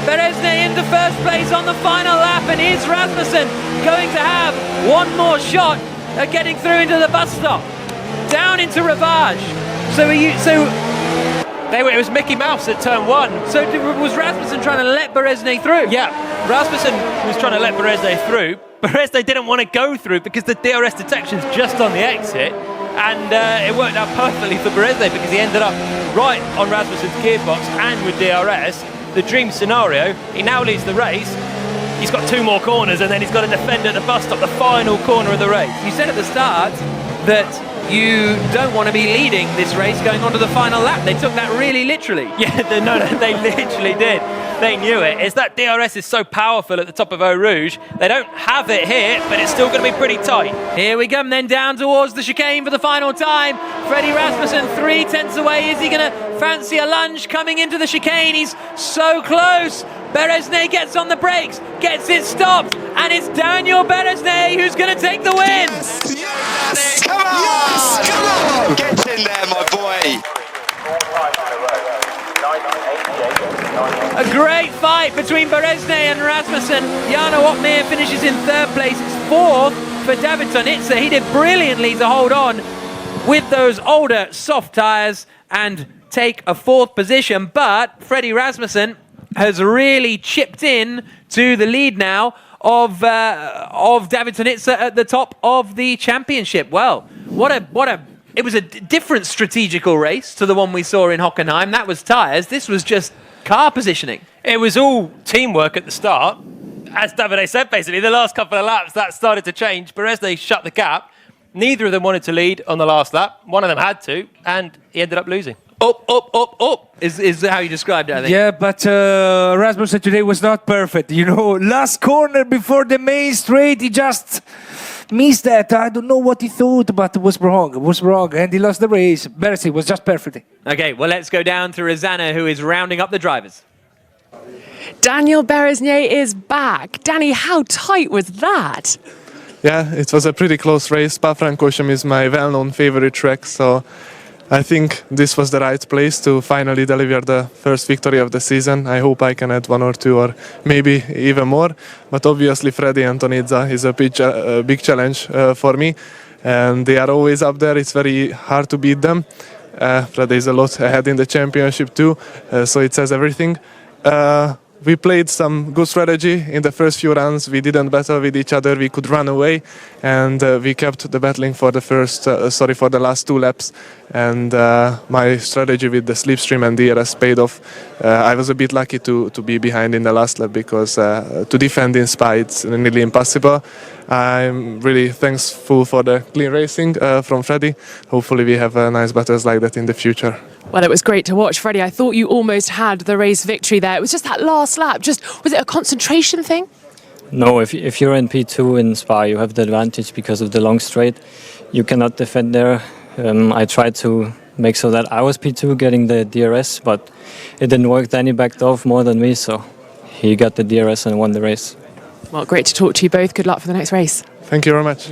Speaker 2: Berezne into 1st place on the final lap, and is Rasmussen going to have one more shot at getting through into the bus stop? Down into Ravage.
Speaker 4: It was Mickey Mouse at turn 1.
Speaker 2: So was Rasmussen trying to let Berezne through?
Speaker 4: Yeah, Rasmussen was trying to let Berezne through. Berezne didn't want to go through because the DRS detection's just on the exit. And it worked out perfectly for Berezne because he ended up right on Rasmussen's gearbox and with DRS. The dream scenario, he now leads the race. He's got 2 more corners and then he's got to defend at the bus stop, the final corner of the race.
Speaker 2: You said at the start that you don't want to be leading this race going on to the final lap. They took that really literally.
Speaker 4: Yeah, no, they literally did. They knew it. It's that DRS is so powerful at the top of Eau Rouge. They don't have it here, but it's still going to be pretty tight.
Speaker 2: Here we come then down towards the chicane for the final time. Freddy Rasmussen 3/10 away. Is he going to fancy a lunge coming into the chicane? He's so close. Berezne gets on the brakes, gets it stopped, and it's Daniel Berezne who's going to take the win.
Speaker 1: Yes! Come on! Yes! Come on! Get in there, my boy!
Speaker 2: A great fight between Berezne and Rasmussen. Jarno Otmar finishes in 3rd place. It's 4th for David Tonizza. He did brilliantly to hold on with those older soft tyres and take a 4th position. But Freddy Rasmussen has really chipped in to the lead now of David Tonizza at the top of the championship. Well, what a It was a different strategical race to the one we saw in Hockenheim. That was tyres. This was just car positioning.
Speaker 4: It was all teamwork at the start. As Davide said, basically, the last couple of laps, that started to change. Berezne shut the gap. Neither of them wanted to lead on the last lap. One of them had to, and he ended up losing.
Speaker 2: Up is how you described it, I think.
Speaker 6: Yeah, but Rasmussen today was not perfect. You know, last corner before the main straight, he just missed that. I don't know what he thought, but it was wrong. It was wrong, and he lost the race. Berezne was just perfect.
Speaker 2: Okay, well, let's go down to Rosanna, who is rounding up the drivers.
Speaker 8: Daniel Berezne is back. Danny, how tight was that?
Speaker 15: Yeah, it was a pretty close race. Spa-Francorchamps is my well-known favorite track, so I think this was the right place to finally deliver the first victory of the season. I hope I can add one or two or maybe even more. But obviously Freddy and Tonizza is a big challenge for me. And they are always up there. It's very hard to beat them. Freddy is a lot ahead in the championship too, so it says everything. We played some good strategy in the first few runs. We didn't battle with each other. We could run away, and we kept the battling for the last 2 laps. And my strategy with the slipstream and DRS paid off. I was a bit lucky to be behind in the last lap because to defend in Spa it's nearly impossible. I'm really thankful for the clean racing from Freddy. Hopefully we have nice battles like that in the future.
Speaker 8: Well, it was great to watch, Freddie. I thought you almost had the race victory there. It was just that last lap. Was it a concentration thing?
Speaker 16: No, if you're in P2 in Spa, you have the advantage because of the long straight. You cannot defend there. I tried to make so that I was P2 getting the DRS, but it didn't work. Danny backed off more than me, so he got the DRS and won the race.
Speaker 8: Well, great to talk to you both. Good luck for the next race.
Speaker 15: Thank you very much.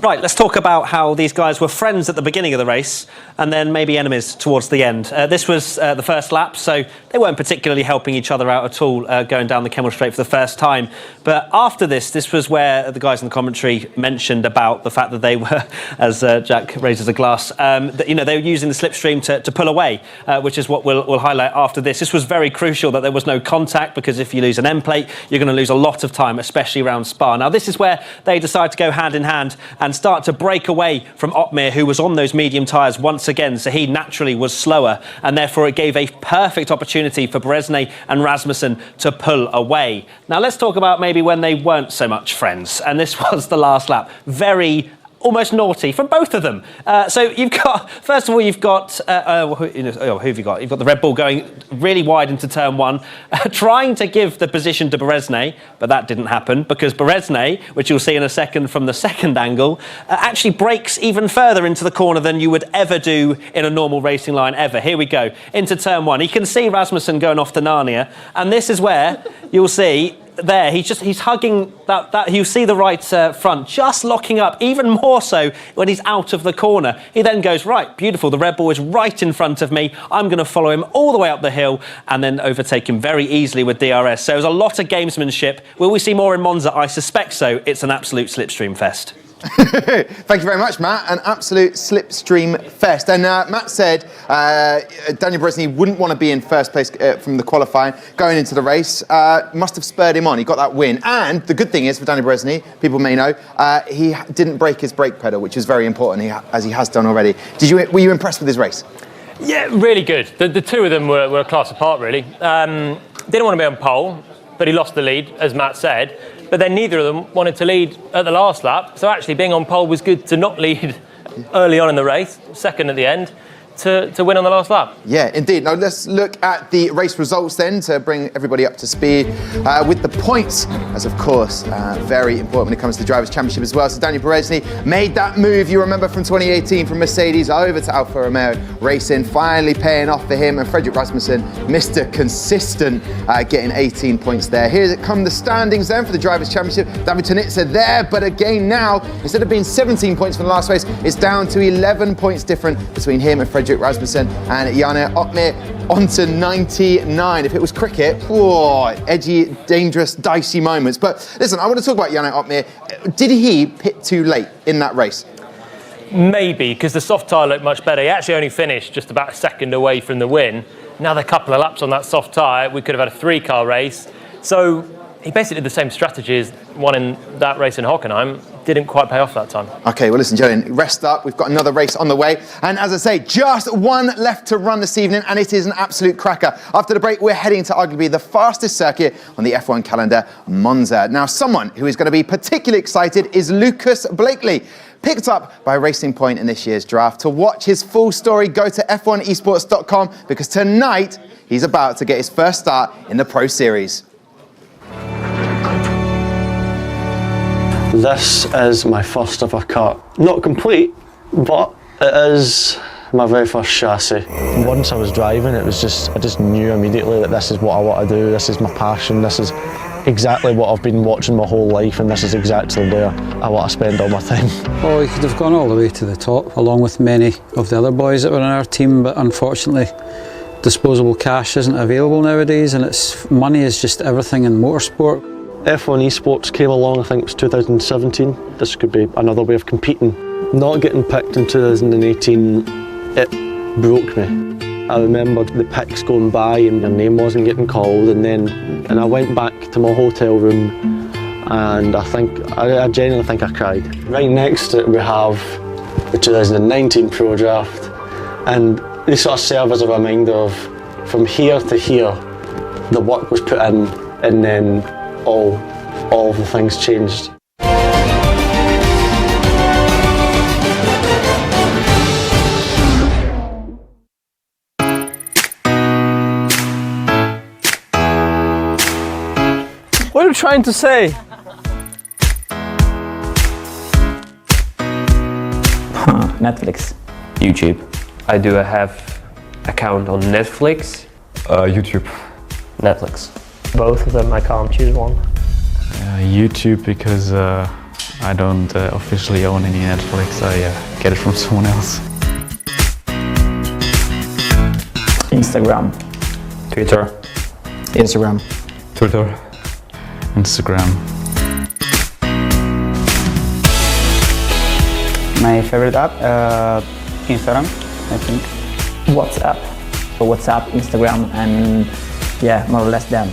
Speaker 3: Right, let's talk about how these guys were friends at the beginning of the race and then maybe enemies towards the end. This was the first lap, so they weren't particularly helping each other out at all going down the Kemmel Straight for the first time. But after this was where the guys in the commentary mentioned about the fact that they were, as Jack raises a glass, that, they were using the slipstream to pull away, which is what we'll highlight after this. This was very crucial that there was no contact, because if you lose an end plate, you're going to lose a lot of time, especially around Spa. Now, this is where they decide to go hand in hand and start to break away from Otmir, who was on those medium tyres once again, so he naturally was slower, and therefore it gave a perfect opportunity for Berezne and Rasmussen to pull away. Now let's talk about maybe when they weren't so much friends, and this was the last lap. Very almost naughty from both of them. So you've got, first of all, you've got, who have you got? You've got the Red Bull going really wide into turn 1, trying to give the position to Berezne, but that didn't happen because Berezne, which you'll see in a second from the second angle, actually breaks even further into the corner than you would ever do in a normal racing line ever. Here we go, into turn 1. You can see Rasmussen going off to Narnia, and this is where you'll see there, he's hugging that you see the right front, just locking up, even more so when he's out of the corner. He then goes, right, beautiful, the Red Bull is right in front of me, I'm going to follow him all the way up the hill and then overtake him very easily with DRS. So there's a lot of gamesmanship. Will we see more in Monza? I suspect so. It's an absolute slipstream fest.
Speaker 1: Thank you very much, Matt. An absolute slipstream fest. And Matt said Daniel Berezne wouldn't want to be in first place from the qualifying going into the race. Must have spurred him on. He got that win. And the good thing is for Daniel Berezne, people may know, he didn't break his brake pedal, which is very important, as he has done already. Were you impressed with his race?
Speaker 4: Yeah, really good. The two of them were a class apart, really. Didn't want to be on pole, but he lost the lead, as Matt said. But then neither of them wanted to lead at the last lap. So actually being on pole was good to not lead early on in the race, second at the end, to win on the last lap.
Speaker 1: Yeah, indeed. Now let's look at the race results then to bring everybody up to speed with the points, as of course very important when it comes to the Drivers' Championship as well. So Daniel Berezne made that move, you remember, from 2018 from Mercedes over to Alfa Romeo Racing, finally paying off for him. And Freddy Rasmussen, Mr. Consistent, getting 18 points there. Here come the standings then for the Drivers' Championship. David Tonizza there, but again now, instead of being 17 points from the last race, it's down to 11 points different between him and Freddy Rasmussen, and Jarno Otmir onto 99. If it was cricket, edgy, dangerous, dicey moments. But listen, I want to talk about Jarno Otmir. Did he pit too late in that race?
Speaker 4: Maybe, because the soft tyre looked much better. He actually only finished just about a second away from the win. Another couple of laps on that soft tyre, we could have had a 3-car race. So he basically did the same strategy as one in that race in Hockenheim, didn't quite pay off that time.
Speaker 1: Okay, well listen, Julian, rest up. We've got another race on the way. And as I say, just one left to run this evening, and it is an absolute cracker. After the break, we're heading to arguably the fastest circuit on the F1 calendar, Monza. Now, someone who is going to be particularly excited is Lucas Blakely. Picked up by Racing Point in this year's draft. To watch his full story, go to f1esports.com, because tonight he's about to get his first start in the Pro Series.
Speaker 17: This is my first ever car. Not complete, but it is my very first chassis. Once I was driving, I just knew immediately that this is what I want to do, this is my passion, this is exactly what I've been watching my whole life, and this is exactly where I want to spend all my time.
Speaker 18: Well, we could have gone all the way to the top, along with many of the other boys that were on our team, but unfortunately, disposable cash isn't available nowadays, and money is just everything in motorsport.
Speaker 17: F1 Esports came along, I think it was 2017. This could be another way of competing. Not getting picked in 2018, it broke me. I remember the picks going by and your name wasn't getting called, and I went back to my hotel room, and I genuinely think I cried. Right next to it we have the 2019 Pro Draft, and they sort of serve as a reminder of from here to here the work was put in, and then all of the things changed.
Speaker 19: What are you trying to say?
Speaker 20: Netflix. YouTube.
Speaker 10: I do have account on Netflix.
Speaker 21: YouTube.
Speaker 10: Netflix.
Speaker 22: Both of them, I can't choose one.
Speaker 21: YouTube, because I don't officially own any Netflix. I get it from someone else.
Speaker 20: Instagram.
Speaker 10: Twitter.
Speaker 20: Instagram.
Speaker 21: Twitter. Instagram.
Speaker 20: My favorite app, Instagram, I think. WhatsApp. So WhatsApp, Instagram, and yeah, more or less them.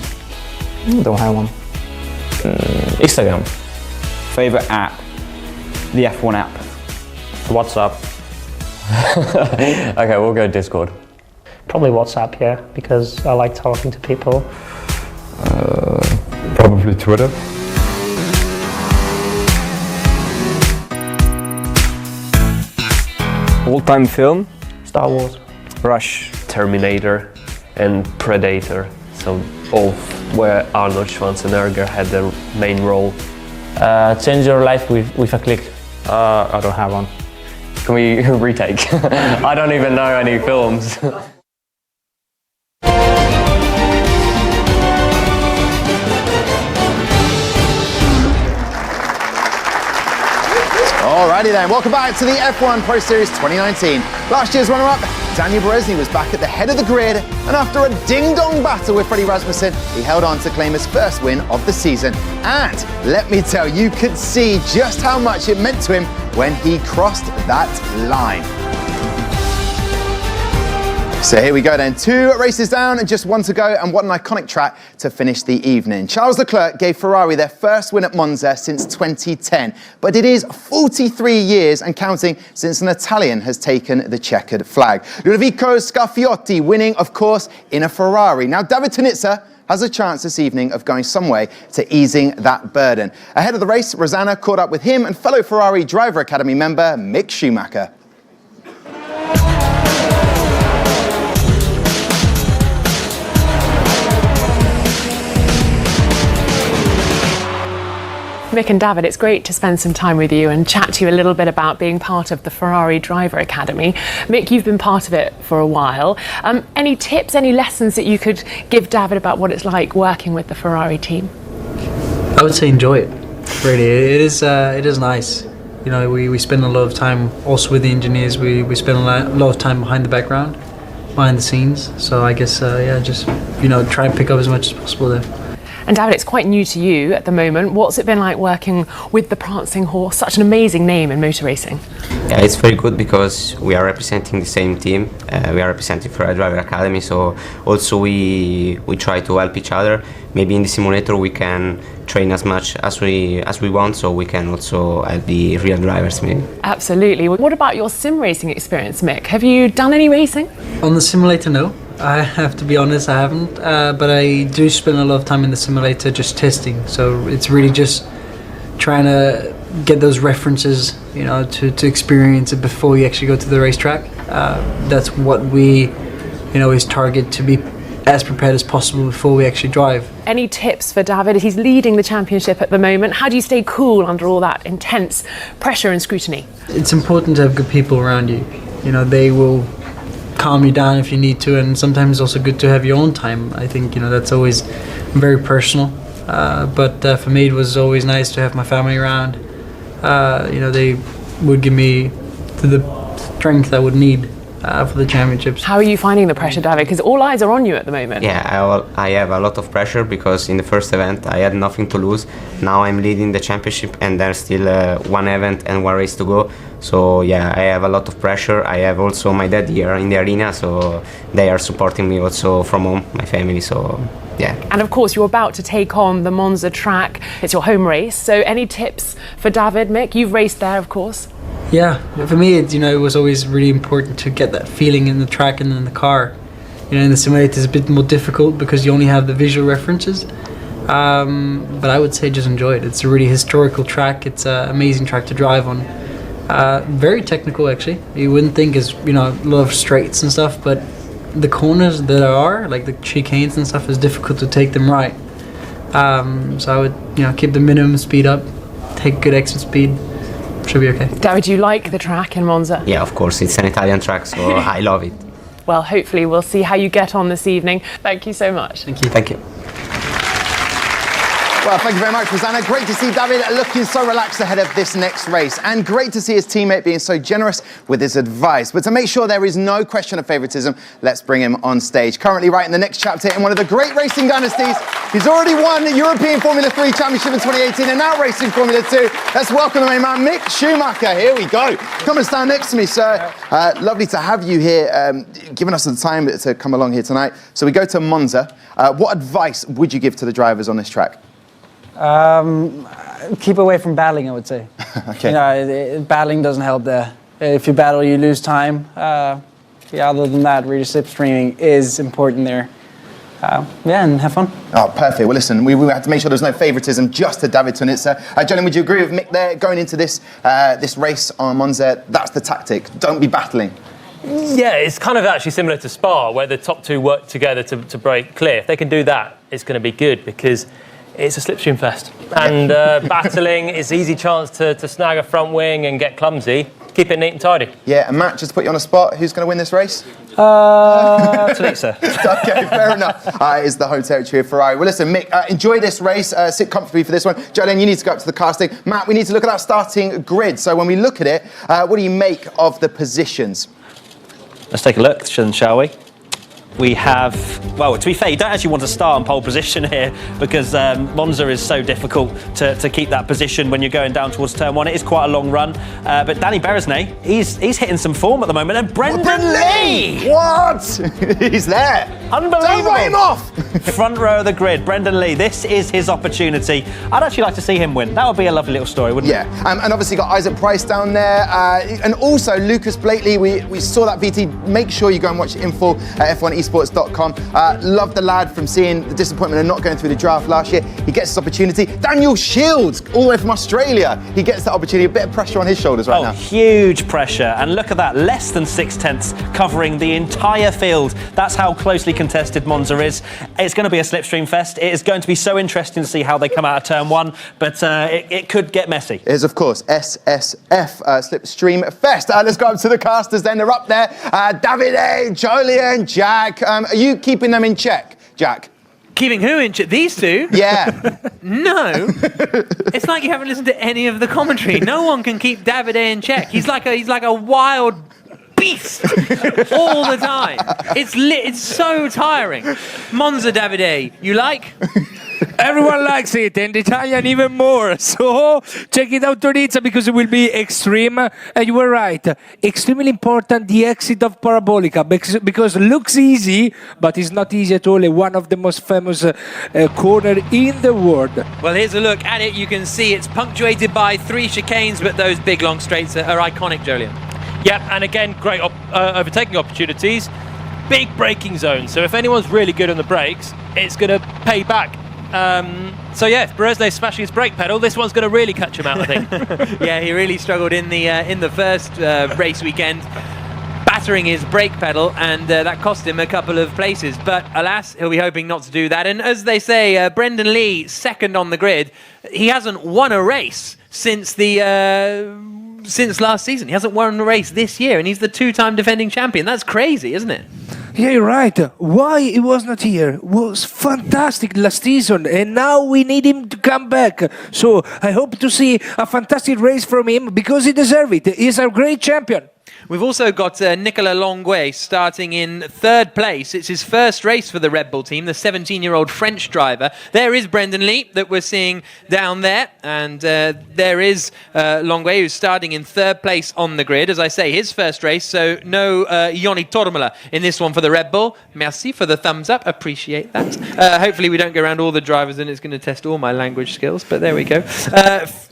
Speaker 20: Don't have one.
Speaker 10: Instagram.
Speaker 20: Favorite app? The F1 app.
Speaker 10: WhatsApp. Okay, we'll go Discord.
Speaker 22: Probably WhatsApp, yeah, because I like talking to people.
Speaker 21: Probably Twitter.
Speaker 10: All-time film?
Speaker 22: Star Wars.
Speaker 10: Rush. Terminator and Predator. So all where Arnold Schwarzenegger had the main role.
Speaker 22: Change your life with a click.
Speaker 10: I don't have one. Can we retake? I don't even know any films.
Speaker 1: Alrighty then, welcome back to the F1 Pro Series 2019. Last year's runner-up, Daniel Berezni, was back at the head of the grid, and after a ding-dong battle with Freddy Rasmussen, he held on to claim his first win of the season. And let me tell you, could see just how much it meant to him when he crossed that line. So here we go then, 2 races down and just 1 to go, and what an iconic track to finish the evening. Charles Leclerc gave Ferrari their first win at Monza since 2010, but it is 43 years and counting since an Italian has taken the checkered flag. Ludovico Scarfiotti winning, of course, in a Ferrari. Now, David Tonizza has a chance this evening of going some way to easing that burden. Ahead of the race, Rosanna caught up with him and fellow Ferrari Driver Academy member Mick Schumacher.
Speaker 8: Mick and David, it's great to spend some time with you and chat to you a little bit about being part of the Ferrari Driver Academy. Mick, you've been part of it for a while. Any tips, any lessons that you could give David about what it's like working with the Ferrari team?
Speaker 23: I would say enjoy it. Really, it is nice. You know, we spend a lot of time also with the engineers. We spend a lot of time behind the background, behind the scenes. So I guess just try and pick up as much as possible there.
Speaker 8: And David, it's quite new to you at the moment. What's it been like working with the Prancing Horse, such an amazing name in motor racing?
Speaker 24: Yeah, it's very good because we are representing the same team. We are representing Ferrari Driver Academy, so also we try to help each other maybe in the simulator we can train as much as we want, so we can also help the real drivers maybe.
Speaker 8: Absolutely. What about your sim racing experience, Mick? Have you done any racing?
Speaker 23: On the simulator, no. I have to be honest, I haven't. But I do spend a lot of time in the simulator just testing. So it's really just trying to get those references, you know, to experience it before you actually go to the racetrack. That's what we, you know, is target to be as prepared as possible before we actually drive.
Speaker 8: Any tips for David? He's leading the championship at the moment. How do you stay cool under all that intense pressure and scrutiny?
Speaker 23: It's important to have good people around you. You know, they will calm you down if you need to, and sometimes it's also good to have your own time. I think, you know, that's always very personal. But for me, it was always nice to have my family around. You know, they would give me the strength I would need for the championships.
Speaker 8: How are you finding the pressure, David? Because all eyes are on you at the moment.
Speaker 24: Yeah, I have a lot of pressure because in the first event I had nothing to lose. Now I'm leading the championship and there's still one event and one race to go. So yeah, I have a lot of pressure. I have also my dad here in the arena, so they are supporting me also from home, my family, so yeah.
Speaker 8: And of course, you're about to take on the Monza track. It's your home race. So any tips for David, Mick? You've raced there, of course.
Speaker 23: Yeah, for me, it was always really important to get that feeling in the track and in the car. You know, in the simulator it's a bit more difficult because you only have the visual references. But I would say just enjoy it. It's a really historical track. It's an amazing track to drive on. Very technical, actually. You wouldn't think it's, you know, a lot of straights and stuff, but the corners that are, like the chicanes and stuff, is difficult to take them right. So I would, you know, keep the minimum speed up, take good exit speed. Should be okay.
Speaker 8: David, do you like the track in Monza?
Speaker 24: Yeah, of course. It's an Italian track, so I love it.
Speaker 8: Well, hopefully we'll see how you get on this evening. Thank you so much.
Speaker 23: Thank you.
Speaker 24: Thank you.
Speaker 1: Well, thank you very much, Rosanna. Great to see David looking so relaxed ahead of this next race, and great to see his teammate being so generous with his advice. But to make sure there is no question of favouritism, let's bring him on stage. Currently writing the next chapter in one of the great racing dynasties. He's already won the European Formula 3 Championship in 2018 and now racing Formula 2. Let's welcome the main man, Mick Schumacher. Here we go. Come and stand next to me, sir. Lovely to have you here, giving us the time to come along here tonight. So we go to Monza. What advice would you give to the drivers on this track?
Speaker 11: Keep away from battling, I would say.
Speaker 1: Okay.
Speaker 11: You know, battling doesn't help there. If you battle, you lose time. Yeah, other than that, really slipstreaming is important there. Yeah, and have fun.
Speaker 1: Oh, perfect. Well, listen, we had to make sure there's no favouritism just to David Tonizza. Johnny, would you agree with Mick there? Going into this this race on Monza, that's the tactic. Don't be battling.
Speaker 4: Yeah, it's kind of actually similar to Spa, where the top two work together to break clear. If they can do that, it's going to be good because it's a slipstream fest. And battling, it's an easy chance to snag a front wing and get clumsy. Keep it neat and tidy.
Speaker 1: Yeah, and Matt, just to put you on the spot, who's going to win this race?
Speaker 3: Tonizza.
Speaker 1: Okay, fair enough. It's the home territory of Ferrari. Well, listen, Mick, enjoy this race. Sit comfortably for this one. Jolene, you need to go up to the casting. Matt, we need to look at that starting grid. So when we look at it, what do you make of the positions?
Speaker 3: Let's take a look, shall we? We have, well, to be fair, you don't actually want to start on pole position here because Monza is so difficult to keep that position when you're going down towards turn one. It is quite a long run. But Danny Beresnay, he's hitting some form at the moment. And Brendan Lee!
Speaker 1: What? He's there.
Speaker 3: Unbelievable.
Speaker 1: Don't write him off.
Speaker 3: Front row of the grid, Brendan Lee. This is his opportunity. I'd actually like to see him win. That would be a lovely little story, wouldn't it?
Speaker 1: Yeah, and obviously got Isaac Price down there. And also Lucas Blakely. We saw that VT. Make sure you go and watch it in full at F1esports.com. Love the lad from seeing the disappointment of not going through the draft last year. He gets this opportunity. Daniel Shields, all the way from Australia. He gets that opportunity. A bit of pressure on his shoulders right now.
Speaker 3: Huge pressure. And look at that, less than 6/10 covering the entire field. That's how closely contested Monza is. It's going to be a slipstream fest. It is going to be so interesting to see how they come out of turn one, but it could get messy.
Speaker 1: It is, of course, SSF, Slipstream Fest. Let's go up to the casters then. They're up there. Davide, Jolien, Jack. Are you keeping them in check, Jack?
Speaker 2: Keeping who in check? These two?
Speaker 1: Yeah.
Speaker 2: No. It's like you haven't listened to any of the commentary. No one can keep Davide in check. He's like a wild beast all the time. It's so tiring. Monza Davide, you like?
Speaker 6: Everyone likes it, and Italian even more. So check it out, Tonizza, because it will be extreme. And you were right. Extremely important, the exit of Parabolica, because it looks easy, but it's not easy at all. One of the most famous corner in the world.
Speaker 2: Well, here's a look at it. You can see it's punctuated by 3 chicanes, but those big long straights are iconic, Jolien.
Speaker 4: Yep, and again, great overtaking opportunities. Big braking zone, so if anyone's really good on the brakes, it's going to pay back. So yeah, if Beresnay's smashing his brake pedal, this one's going to really catch him out, I think.
Speaker 2: Yeah, he really struggled in the first race weekend, battering his brake pedal, and that cost him a couple of places. But alas, he'll be hoping not to do that. And as they say, Brendan Lee, second on the grid, he hasn't won a race since last season. He hasn't won a race this year, and he's the 2-time defending champion. That's crazy, isn't it?
Speaker 6: Yeah, you're right. Why he was not here was fantastic last season, and now we need him to come back. So I hope to see a fantastic race from him, because he deserves it. He's a great champion.
Speaker 2: We've also got Nicolas Longuet starting in 3rd place. It's his first race for the Red Bull team, the 17-year-old French driver. There is Brendan Lee that we're seeing down there, and there is Longuet, who's starting in 3rd place on the grid. As I say, his first race, so no Joni Tormola in this one for the Red Bull. Merci for the thumbs up, appreciate that. Hopefully we don't go around all the drivers and it's going to test all my language skills, but there we go.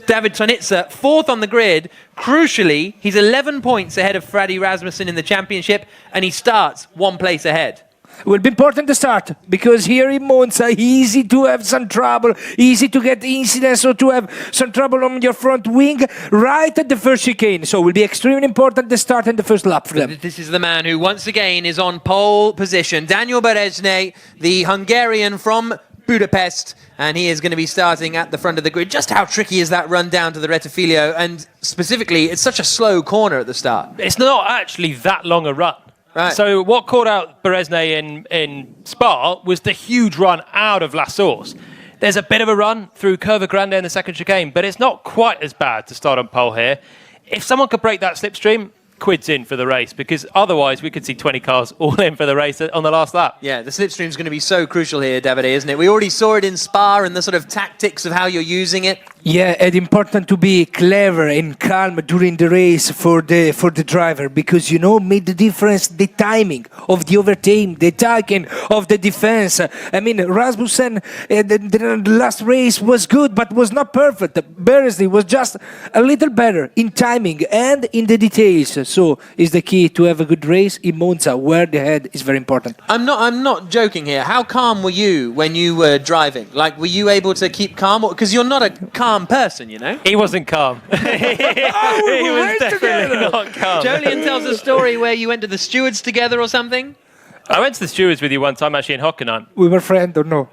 Speaker 2: David Tonizza, 4th on the grid. Crucially, he's 11 points ahead of Freddy Rasmussen in the championship, and he starts 1 place ahead.
Speaker 6: It will be important to start, because here in Monza, easy to have some trouble, easy to get incidents or to have some trouble on your front wing right at the first chicane. So it will be extremely important to start in the first lap for them.
Speaker 2: This is the man who once again is on pole position. Daniel Beresnay, the Hungarian from Budapest, and he is going to be starting at the front of the grid. Just how tricky is that run down to the Rettifilo? And specifically, it's such a slow corner at the start.
Speaker 4: It's not actually that long a run.
Speaker 2: Right.
Speaker 4: So what caught out Beresnay in Spa was the huge run out of La Source. There's a bit of a run through Curva Grande in the second chicane, but it's not quite as bad to start on pole here. If someone could break that slipstream, quid's in for the race, because otherwise we could see 20 cars all in for the race on the last lap.
Speaker 2: Yeah, the slipstream's going to be so crucial here, Davide, isn't it? We already saw it in Spa and the sort of tactics of how you're using it.
Speaker 6: Yeah, and important to be clever and calm during the race for the driver, because made the difference the timing of the overtaking, the taking of the defense. I mean, Rasmussen, the last race was good, but was not perfect. Beresnay was just a little better in timing and in the details. So is the key to have a good race in Monza, where the head is very important.
Speaker 2: I'm not joking here. How calm were you when you were driving? Like, were you able to keep calm? Because you're not a calm person,
Speaker 4: He wasn't calm. He was definitely not calm.
Speaker 2: Jolien tells a story where you went to the stewards together or something.
Speaker 4: I went to the stewards with you one time, actually, in Hockenheim.
Speaker 6: We were friends, or no?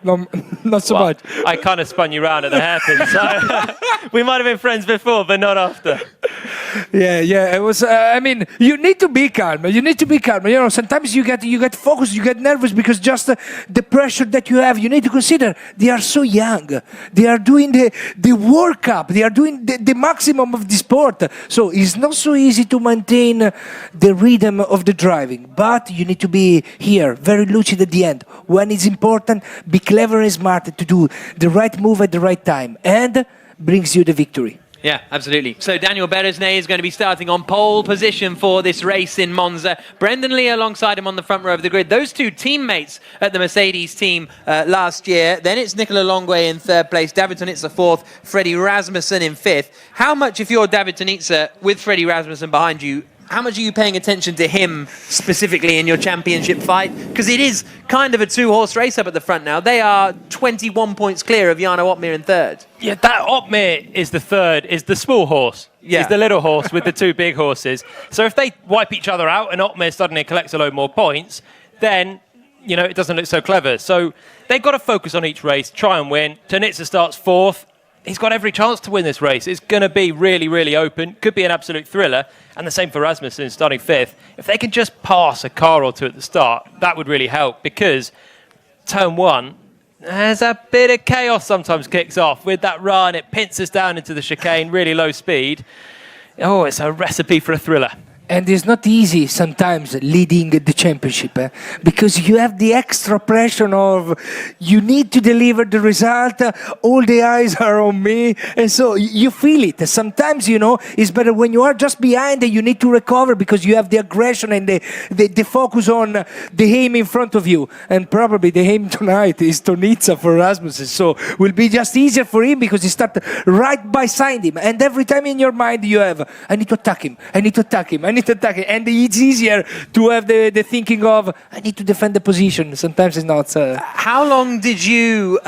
Speaker 6: Not so much.
Speaker 4: I kind of spun you round at the hairpin, so we might have been friends before, but not after.
Speaker 6: Yeah. It was. You need to be calm. You need to be calm. Sometimes you get focused, you get nervous, because just the pressure that you have. You need to consider they are so young. They are doing the World Cup. They are doing the maximum of the sport. So it's not so easy to maintain the rhythm of the driving. But you need to be here, very lucid at the end. When it's important, be clever and smart to do the right move at the right time, and brings you the victory.
Speaker 2: Yeah, absolutely. So Daniel Beresnay is going to be starting on pole position for this race in Monza. Brendan Lee alongside him on the front row of the grid. Those two teammates at the Mercedes team last year. Then it's Nicolas Longuet in 3rd place, David Tonizza 4th, Freddy Rasmussen in 5th. How much, if you're David Tonizza with Freddy Rasmussen behind you, how much are you paying attention to him specifically in your championship fight? Because it is kind of a 2-horse race up at the front now. They are 21 points clear of Jarno Opmeer in 3rd.
Speaker 4: Yeah, that Opmeer is the 3rd, is the small horse. Yeah. Is the little horse with the 2 big horses. So if they wipe each other out and Opmeer suddenly collects a load more points, then, it doesn't look so clever. So they've got to focus on each race, try and win. Tonizza starts 4th. He's got every chance to win this race. It's going to be really, really open. Could be an absolute thriller. And the same for Rasmussen starting 5th. If they can just pass a car or two at the start, that would really help, because turn 1, there's a bit of chaos sometimes kicks off with that run. It pincers down into the chicane, really low speed. Oh, it's a recipe for a thriller.
Speaker 6: And it's not easy sometimes leading the championship because you have the extra pressure of you need to deliver the result, all the eyes are on me, and so you feel it. Sometimes, it's better when you are just behind and you need to recover because you have the aggression and the focus on the aim in front of you. And probably the aim tonight is Tonizza for Rasmussen, so it will be just easier for him because he starts right beside him. And every time in your mind you have, I need to attack him, I need to attack him, I need to attack him. And it's easier to have the thinking of, I need to defend the position. Sometimes it's not.
Speaker 2: How long did you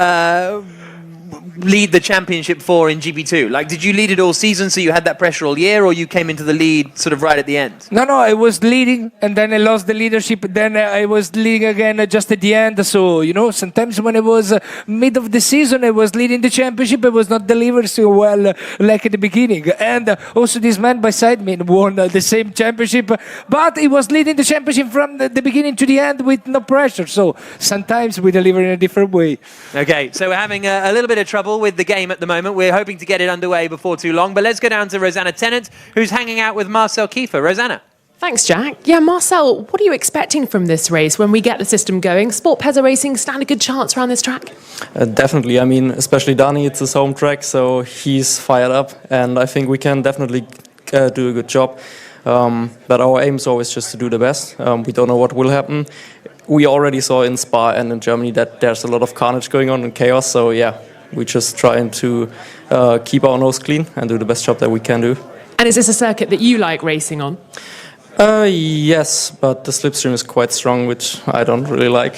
Speaker 2: lead the championship for in GP2? Like, did you lead it all season, so you had that pressure all year, or you came into the lead sort of right at the end?
Speaker 6: No, I was leading, and then I lost the leadership. Then I was leading again just at the end. So, sometimes when it was mid of the season, I was leading the championship. I was not delivered so well like at the beginning. And also this man beside me won the same championship, but he was leading the championship from the beginning to the end with no pressure. So sometimes we deliver in a different way.
Speaker 2: Okay, so we're having a little bit of trouble with the game at the moment. We're hoping to get it underway before too long, but let's go down to Rosanna Tennant, who's hanging out with Marcel Kiefer. Rosanna.
Speaker 8: Thanks, Jack. Yeah, Marcel, what are you expecting from this race when we get the system going? Sport Pezza Racing stand a good chance around this track?
Speaker 16: Definitely. I mean, especially Dani, it's his home track, so he's fired up, and I think we can definitely do a good job. But our aim is always just to do the best. We don't know what will happen. We already saw in Spa and in Germany that there's a lot of carnage going on and chaos, so yeah, we're just trying to keep our nose clean and do the best job that we can do.
Speaker 8: And is this a circuit that you like racing on?
Speaker 16: Yes, but the slipstream is quite strong, which I don't really like.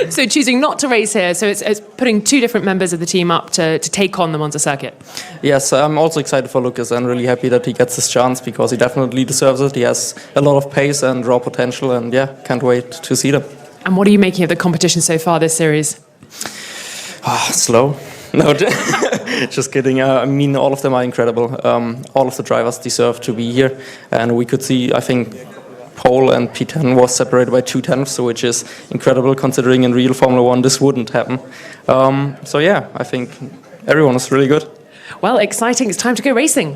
Speaker 8: So choosing not to race here, so it's putting two different members of the team up to take on the Monza circuit.
Speaker 16: Yes, I'm also excited for Lucas and really happy that he gets this chance because he definitely deserves it. He has a lot of pace and raw potential, and yeah, can't wait to see them.
Speaker 8: And what are you making of the competition so far this series?
Speaker 16: Slow. No, just kidding. I mean, all of them are incredible. All of the drivers deserve to be here. And we could see, I think, pole and P10 was separated by 2/10, which is incredible considering in real Formula 1 this wouldn't happen. So yeah, I think everyone is really good.
Speaker 8: Well, exciting. It's time to go racing.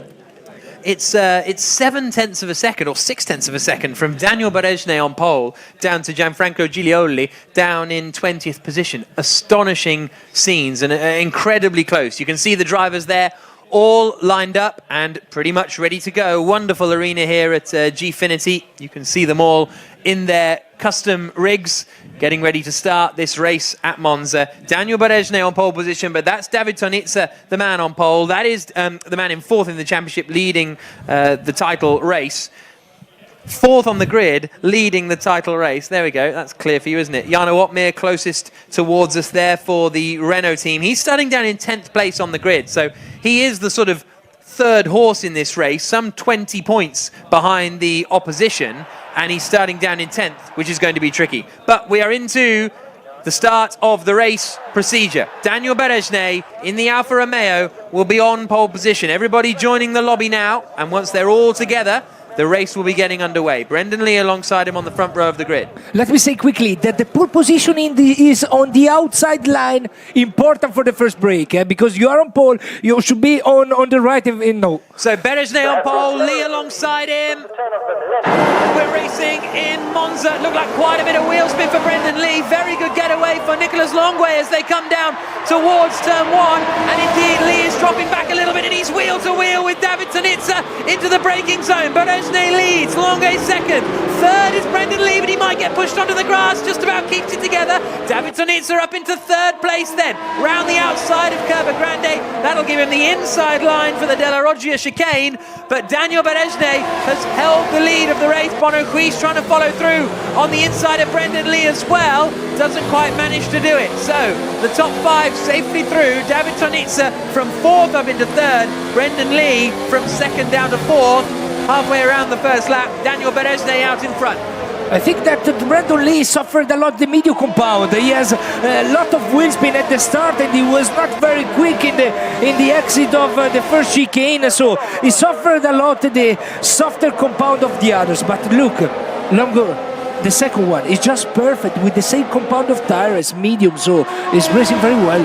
Speaker 2: It's 7/10 of a second or 6/10 of a second from Daniel Barèzne on pole down to Gianfranco Giglioli down in 20th position. Astonishing scenes and incredibly close. You can see the drivers there all lined up and pretty much ready to go. Wonderful arena here at Gfinity. You can see them all in their custom rigs, getting ready to start this race at Monza. Daniel Barèzne on pole position, but that's David Tonizza, the man on pole. That is the man in fourth in the championship, leading the title race. Fourth on the grid, leading the title race. There we go. That's clear for you, isn't it? Jarno Opmeer closest towards us there for the Renault team. He's starting down in 10th place on the grid, so he is the sort of third horse in this race, some 20 points behind the opposition, and he's starting down in 10th, which is going to be tricky. But we are into the start of the race procedure. Daniel Barèzne in the Alfa Romeo will be on pole position. Everybody joining the lobby now, and once they're all together, the race will be getting underway. Brendan Lee alongside him on the front row of the grid.
Speaker 6: Let me say quickly that the pole positioning is on the outside line, important for the first break, because you are on pole, you should be on the right. No.
Speaker 2: So Barèzne on pole, Lee alongside him. We're racing in Monza. Looked like quite a bit of wheel spin for Brendan Lee. Very good getaway for Nicolas Longway as they come down towards turn one. And indeed, Lee is dropping back a little bit and he's wheel to wheel with David Tonizza into the braking zone. Barèzne leads, Longway second. Third is Brendan Lee, but he might get pushed onto the grass, just about keeps it together. David Tonizza up into third place then. Round the outside of Curva Grande. That'll give him the inside line for the Della Roggia chicane. But Daniel Barèzne has held the lead of the race. Bono Huis trying to follow through on the inside of Brendan Lee as well. Doesn't quite manage to do it. So the top five safely through. David Tonizza from fourth up into third. Brendan Lee from second down to fourth. Halfway around the first lap, Daniel Barèzne out in front.
Speaker 6: I think that Brendan Lee suffered a lot the medium compound. He has a lot of wheel spin at the start and he was not very quick in the exit of the first chicane, so he suffered a lot the softer compound of the others. But look, Longo, the second one is just perfect with the same compound of tires, medium, so he's racing very well.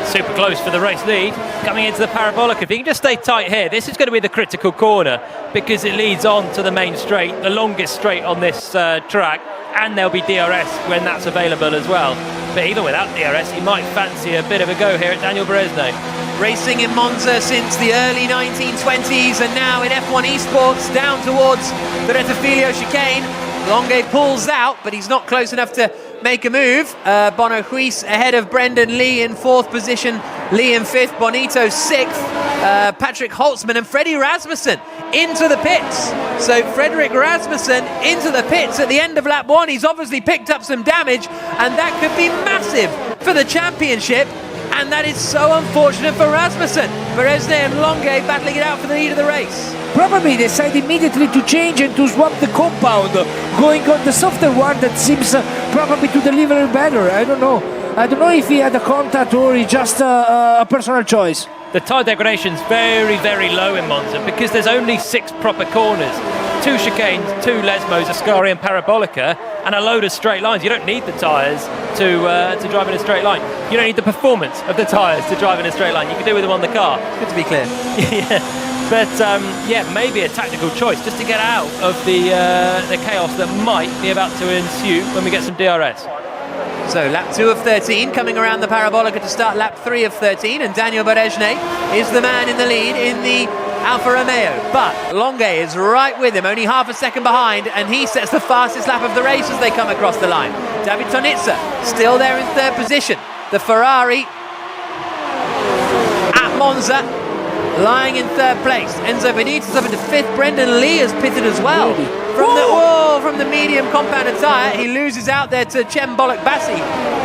Speaker 4: super close for the race lead. Coming into the Parabolica, if you can just stay tight here, this is going to be the critical corner because it leads on to the main straight, the longest straight on this track, and there'll be DRS when that's available as well. But even without DRS, he might fancy a bit of a go here at Daniel Berezne.
Speaker 2: Racing in Monza since the early 1920s, and now in F1 Esports down towards the Rettifilo chicane. Longue pulls out, but he's not close enough to make a move. Bono Huis ahead of Brendan Lee in 4th position, Lee in 5th, Bonito 6th, Patrick Holtzman and Freddy Rasmussen into the pits. So Frederick Rasmussen into the pits at the end of lap 1. He's obviously picked up some damage, and that could be massive for the championship. And that is so unfortunate for Rasmussen. Berezne and Longue battling it out for the lead of the race.
Speaker 6: Probably decide immediately to change and to swap the compound, going on the softer one that seems probably to deliver better. I don't know. I don't know if he had a contact or it's just a personal choice.
Speaker 4: The tyre degradation's very, very low in Monza because there's only 6 proper corners. 2 chicanes, 2 Lesmos, Ascari and Parabolica, and a load of straight lines. You don't need the tyres to drive in a straight line. You don't need the performance of the tyres to drive in a straight line. You can do with them on the car.
Speaker 2: Good to be clear.
Speaker 4: Yeah. But yeah, maybe a tactical choice just to get out of the chaos that might be about to ensue when we get some DRS.
Speaker 2: So lap 2 of 13 coming around the Parabolica to start lap 3 of 13, and Daniel Berezne is the man in the lead in the Alfa Romeo, but Longue is right with him, only half a second behind, and he sets the fastest lap of the race as they come across the line. David Tonizza still there in 3rd position. The Ferrari at Monza lying in 3rd place. Enzo Benitez up into 5th. Brendan Lee has pitted as well. From the medium compounded tyre, he loses out there to Cem Bollock Bassi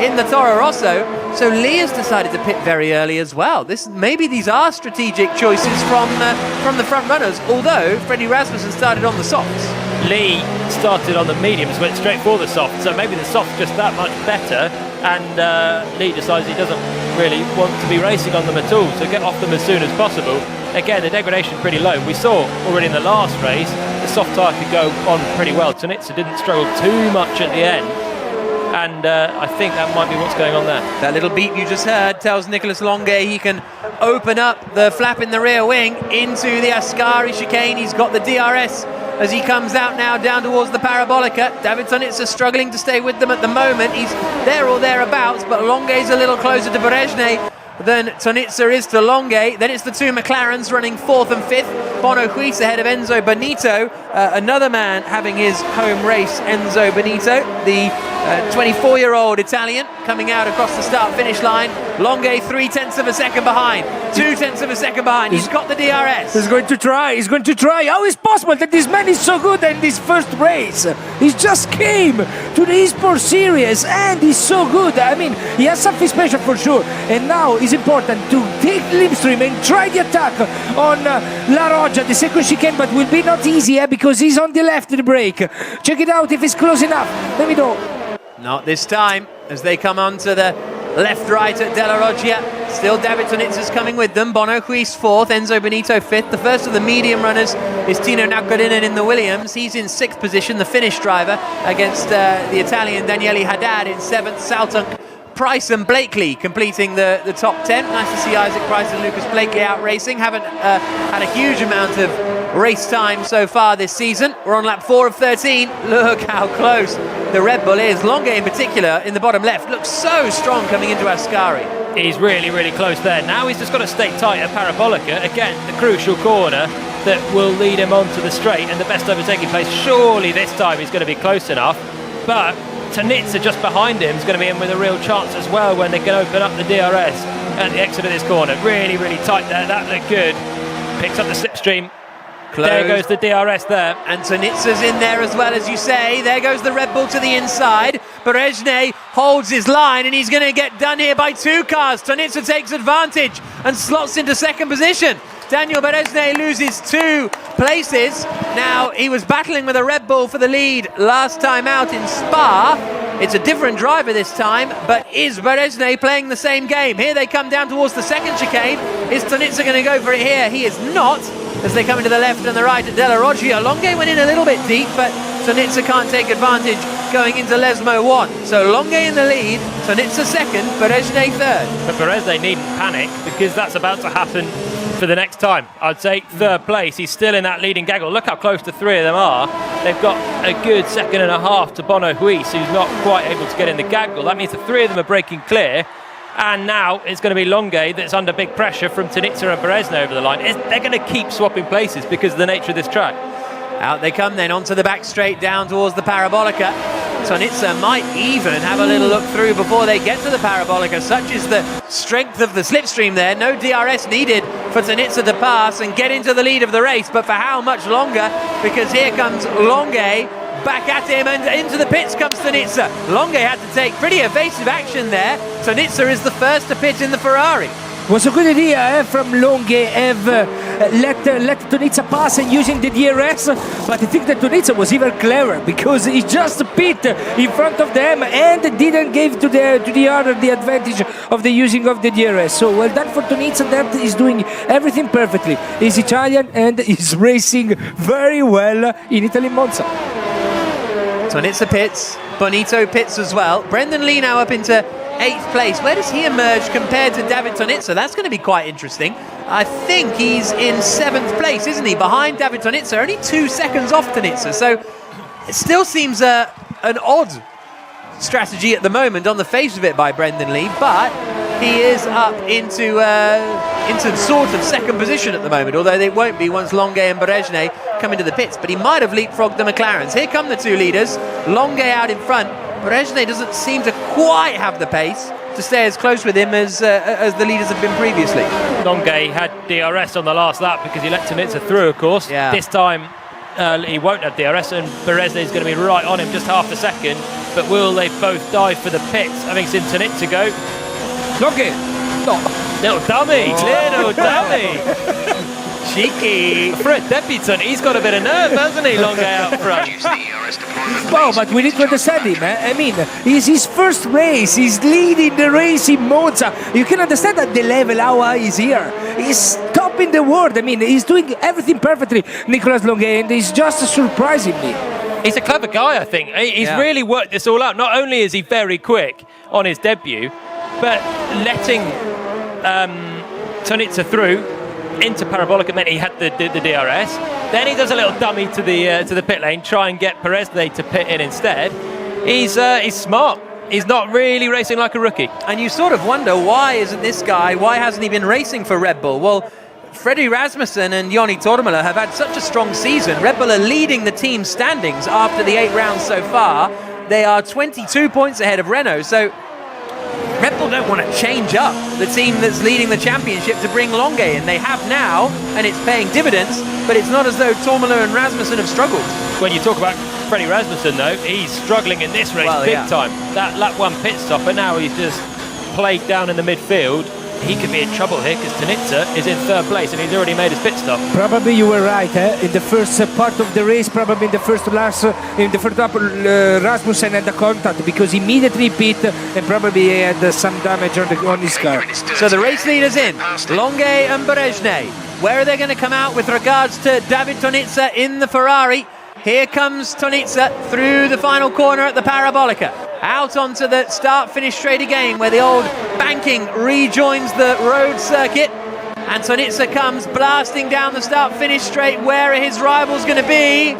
Speaker 2: in the Toro Rosso. So Lee has decided to pit very early as well. Maybe these are strategic choices from the front runners, although Freddy Rasmussen started on the softs.
Speaker 4: Lee started on the mediums, went straight for the soft, so maybe the soft's just that much better, and Lee decides he doesn't really want to be racing on them at all, so get off them as soon as possible. Again, the degradation pretty low. We saw already in the last race, the soft tyre could go on pretty well. Tonizza didn't struggle too much at the end, and I think that might be what's going on there.
Speaker 2: That little beep you just heard tells Nicolas Longue he can open up the flap in the rear wing into the Ascari chicane. He's got the DRS as he comes out now down towards the Parabolica. David Tonizza struggling to stay with them at the moment. He's there or thereabouts, but Longue's a little closer to Berezne than Tonizza is to Longue. Then it's the 2 McLarens running 4th and 5th. Bono Huis ahead of Enzo Benito. Another man having his home race, Enzo Benito, the 24-year-old Italian coming out across the start-finish line. Longue 0.3 of a second behind, 0.2 of a second behind. He's got the DRS.
Speaker 6: He's going to try. How is it possible that this man is so good in this first race? He just came to the Esports series and he's so good. I mean, he has something special for sure. And now it's important to take Limstream and try the attack on La Roggia, the second chicane, but will be not easy because he's on the left of the brake. Check it out if it's close enough. Let me know.
Speaker 2: Not this time, as they come onto the left-right at Della Roggia. Still David Tonizza's coming with them. Bono Huis 4th, Enzo Benito 5th. The first of the medium runners is Tino Nakarinen in the Williams. He's in 6th position, the Finnish driver, against the Italian Daniele Haddad in 7th. Saltunk, Price and Blakely completing the top 10. Nice to see Isaac Price and Lucas Blakely out racing. Haven't had a huge amount of race time so far this season. We're on lap 4 of 13. Look how close the Red Bull is. Longue in particular in the bottom left looks so strong coming into Ascari.
Speaker 4: He's really, really close there. Now he's just got to stay tight at Parabolica. Again, the crucial corner that will lead him onto the straight and the best overtaking place. Surely this time he's going to be close enough. But Tonizza just behind him is going to be in with a real chance as well when they can open up the DRS at the exit of this corner. Really, really tight there. That looked good. Picks up the slipstream.
Speaker 2: Closed.
Speaker 4: There goes the DRS there.
Speaker 2: And Tonizza's in there as well, as you say. There goes the Red Bull to the inside. Berezne holds his line and he's going to get done here by 2 cars. Tonizza takes advantage and slots into 2nd position. Daniel Berezne loses 2 places. Now, he was battling with a Red Bull for the lead last time out in Spa. It's a different driver this time, but is Berezne playing the same game? Here they come down towards the 2nd chicane. Is Tonizza going to go for it here? He is not, as they come into the left and the right at Della Roggia. Longue went in a little bit deep, but Tonizza can't take advantage going into Lesmo 1. So Longue in the lead, Tonizza second, Berezhny third.
Speaker 4: But Berezhny needn't panic because that's about to happen for the next time. I'd say third place. He's still in that leading gaggle. Look how close the three of them are. They've got a good second and a half to Bono Huis, who's not quite able to get in the gaggle. That means the three of them are breaking clear. And now it's going to be Longue that's under big pressure from Tonizza and Berezhny over the line. They're going to keep swapping places because of the nature of this track.
Speaker 2: Out they come then onto the back straight down towards the Parabolica. Tonizza might even have a little look through before they get to the Parabolica. Such is the strength of the slipstream there. No DRS needed for Tonizza to pass and get into the lead of the race. But for how much longer? Because here comes Longue. Back at him and into the pits comes Tonizza. Longue had to take pretty evasive action there. Tonizza is the first to pit in the Ferrari.
Speaker 6: Was a good idea from Longue have let Tonizza pass and using the DRS, but I think that Tonizza was even clever because he just pit in front of them and didn't give to the other the advantage of the using of the DRS. So well done for Tonizza, that is doing everything perfectly. He's Italian and is racing very well in Italy, Monza.
Speaker 2: Tonizza pits, Bonito pits as well. Brendan Lee now up into 8th place. Where does he emerge compared to David Tonizza? That's going to be quite interesting. I think he's in 7th place, isn't he? Behind David Tonizza, only 2 seconds off Tonizza. So it still seems an odd strategy at the moment on the face of it by Brendan Lee, but he is up into sort of second position at the moment, although they won't be once Longue and Berezhny come into the pits, but he might have leapfrogged the McLarens. Here come the two leaders, Longue out in front. Berezhny doesn't seem to quite have the pace to stay as close with him as the leaders have been previously.
Speaker 4: Longue had DRS on the last lap because he let Tonizza through, of course.
Speaker 2: Yeah.
Speaker 4: This time he won't have DRS and Berezhny is going to be right on him just half a second. But will they both dive for the pits, having seen Tonizza go?
Speaker 6: Longue! No.
Speaker 4: Little dummy! Little dummy! Cheeky! For a debutant, he's got a bit of nerve, hasn't he, Longue out front?
Speaker 6: Well, but we need to understand him. I mean, it's his first race. He's leading the race in Monza. You can understand at the level how high he's here. He's top in the world. I mean, he's doing everything perfectly, Nicolas Longue, and he's just surprising me.
Speaker 4: He's a clever guy, I think. He's really worked this all out. Not only is he very quick on his debut, but letting Tonizza through into Parabolica meant he had the DRS. Then he does a little dummy to the pit lane, try and get Berezhny to pit in instead. He's smart. He's not really racing like a rookie.
Speaker 2: And you sort of wonder, why hasn't he been racing for Red Bull? Well, Freddy Rasmussen and Joni Tormela have had such a strong season. Red Bull are leading the team standings after the 8 rounds so far. They are 22 points ahead of Renault, so Red Bull don't want to change up the team that's leading the championship to bring Longue in. They have now, and it's paying dividends, but it's not as though Tormela and Rasmussen have struggled.
Speaker 4: When you talk about Freddy Rasmussen, though, he's struggling in this race big time. That lap 1 pit stop, and now he's just plagued down in the midfield. He could be in trouble here because Tonizza is in 3rd place and he's already made his pit stop.
Speaker 6: Probably you were right. In the first part of the race, probably in the first lap, Rasmussen had the contact because immediately pit and probably he had some damage on his car.
Speaker 2: So the race leaders in, Longue and Berezhny. Where are they going to come out with regards to David Tonizza in the Ferrari? Here comes Tonizza through the final corner at the Parabolica. Out onto the start-finish straight again, where the old banking rejoins the road circuit. And Tonizza comes blasting down the start-finish straight. Where are his rivals going to be?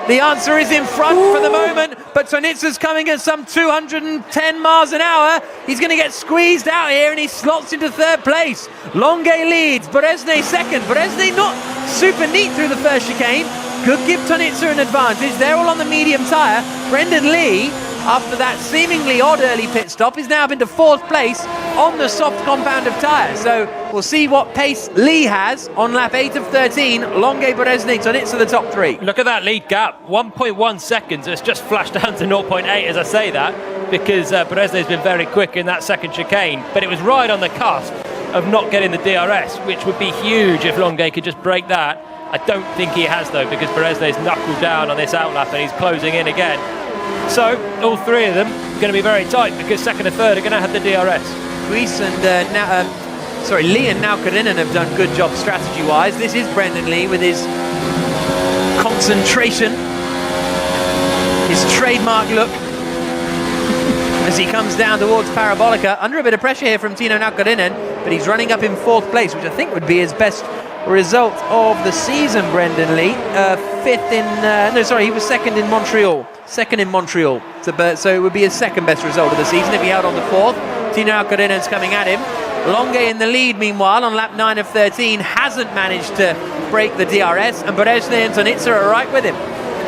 Speaker 2: The answer is in front for the moment, but Tonizza's coming at some 210 miles an hour. He's going to get squeezed out here, and he slots into 3rd place. Longue leads, Berezhny second. Berezhny not super neat through the first chicane. Could give Tonizza an advantage. They're all on the medium tyre. Brendan Lee, after that seemingly odd early pit stop, is now up into 4th place on the soft compound of tyres. So we'll see what pace Lee has on lap 8 of 13. Longue, Berezhny, Tonizza the top 3.
Speaker 4: Look at that lead gap, 1.1 seconds. It's just flashed down to 0.8 as I say that, because Berezhny's been very quick in that second chicane. But it was right on the cusp of not getting the DRS, which would be huge if Longue could just break that. I don't think he has, though, because Berezhny's knuckled down on this outlap and he's closing in again. So all 3 of them are going to be very tight because 2nd and 3rd are going to have the DRS.
Speaker 2: Huis and Lee and Naukarinen have done good job strategy-wise. This is Brendan Lee with his concentration. his trademark look as he comes down towards Parabolica. Under a bit of pressure here from Tino Nakarinen, but he's running up in 4th place, which I think would be his best result of the season, Brendan Lee. He was second in Montreal. So it would be his second best result of the season if he held on to 4th. Tino Nakarinen's coming at him. Longue in the lead, meanwhile, on lap 9 of 13, hasn't managed to break the DRS, and Beresne and Tonizza are right with him.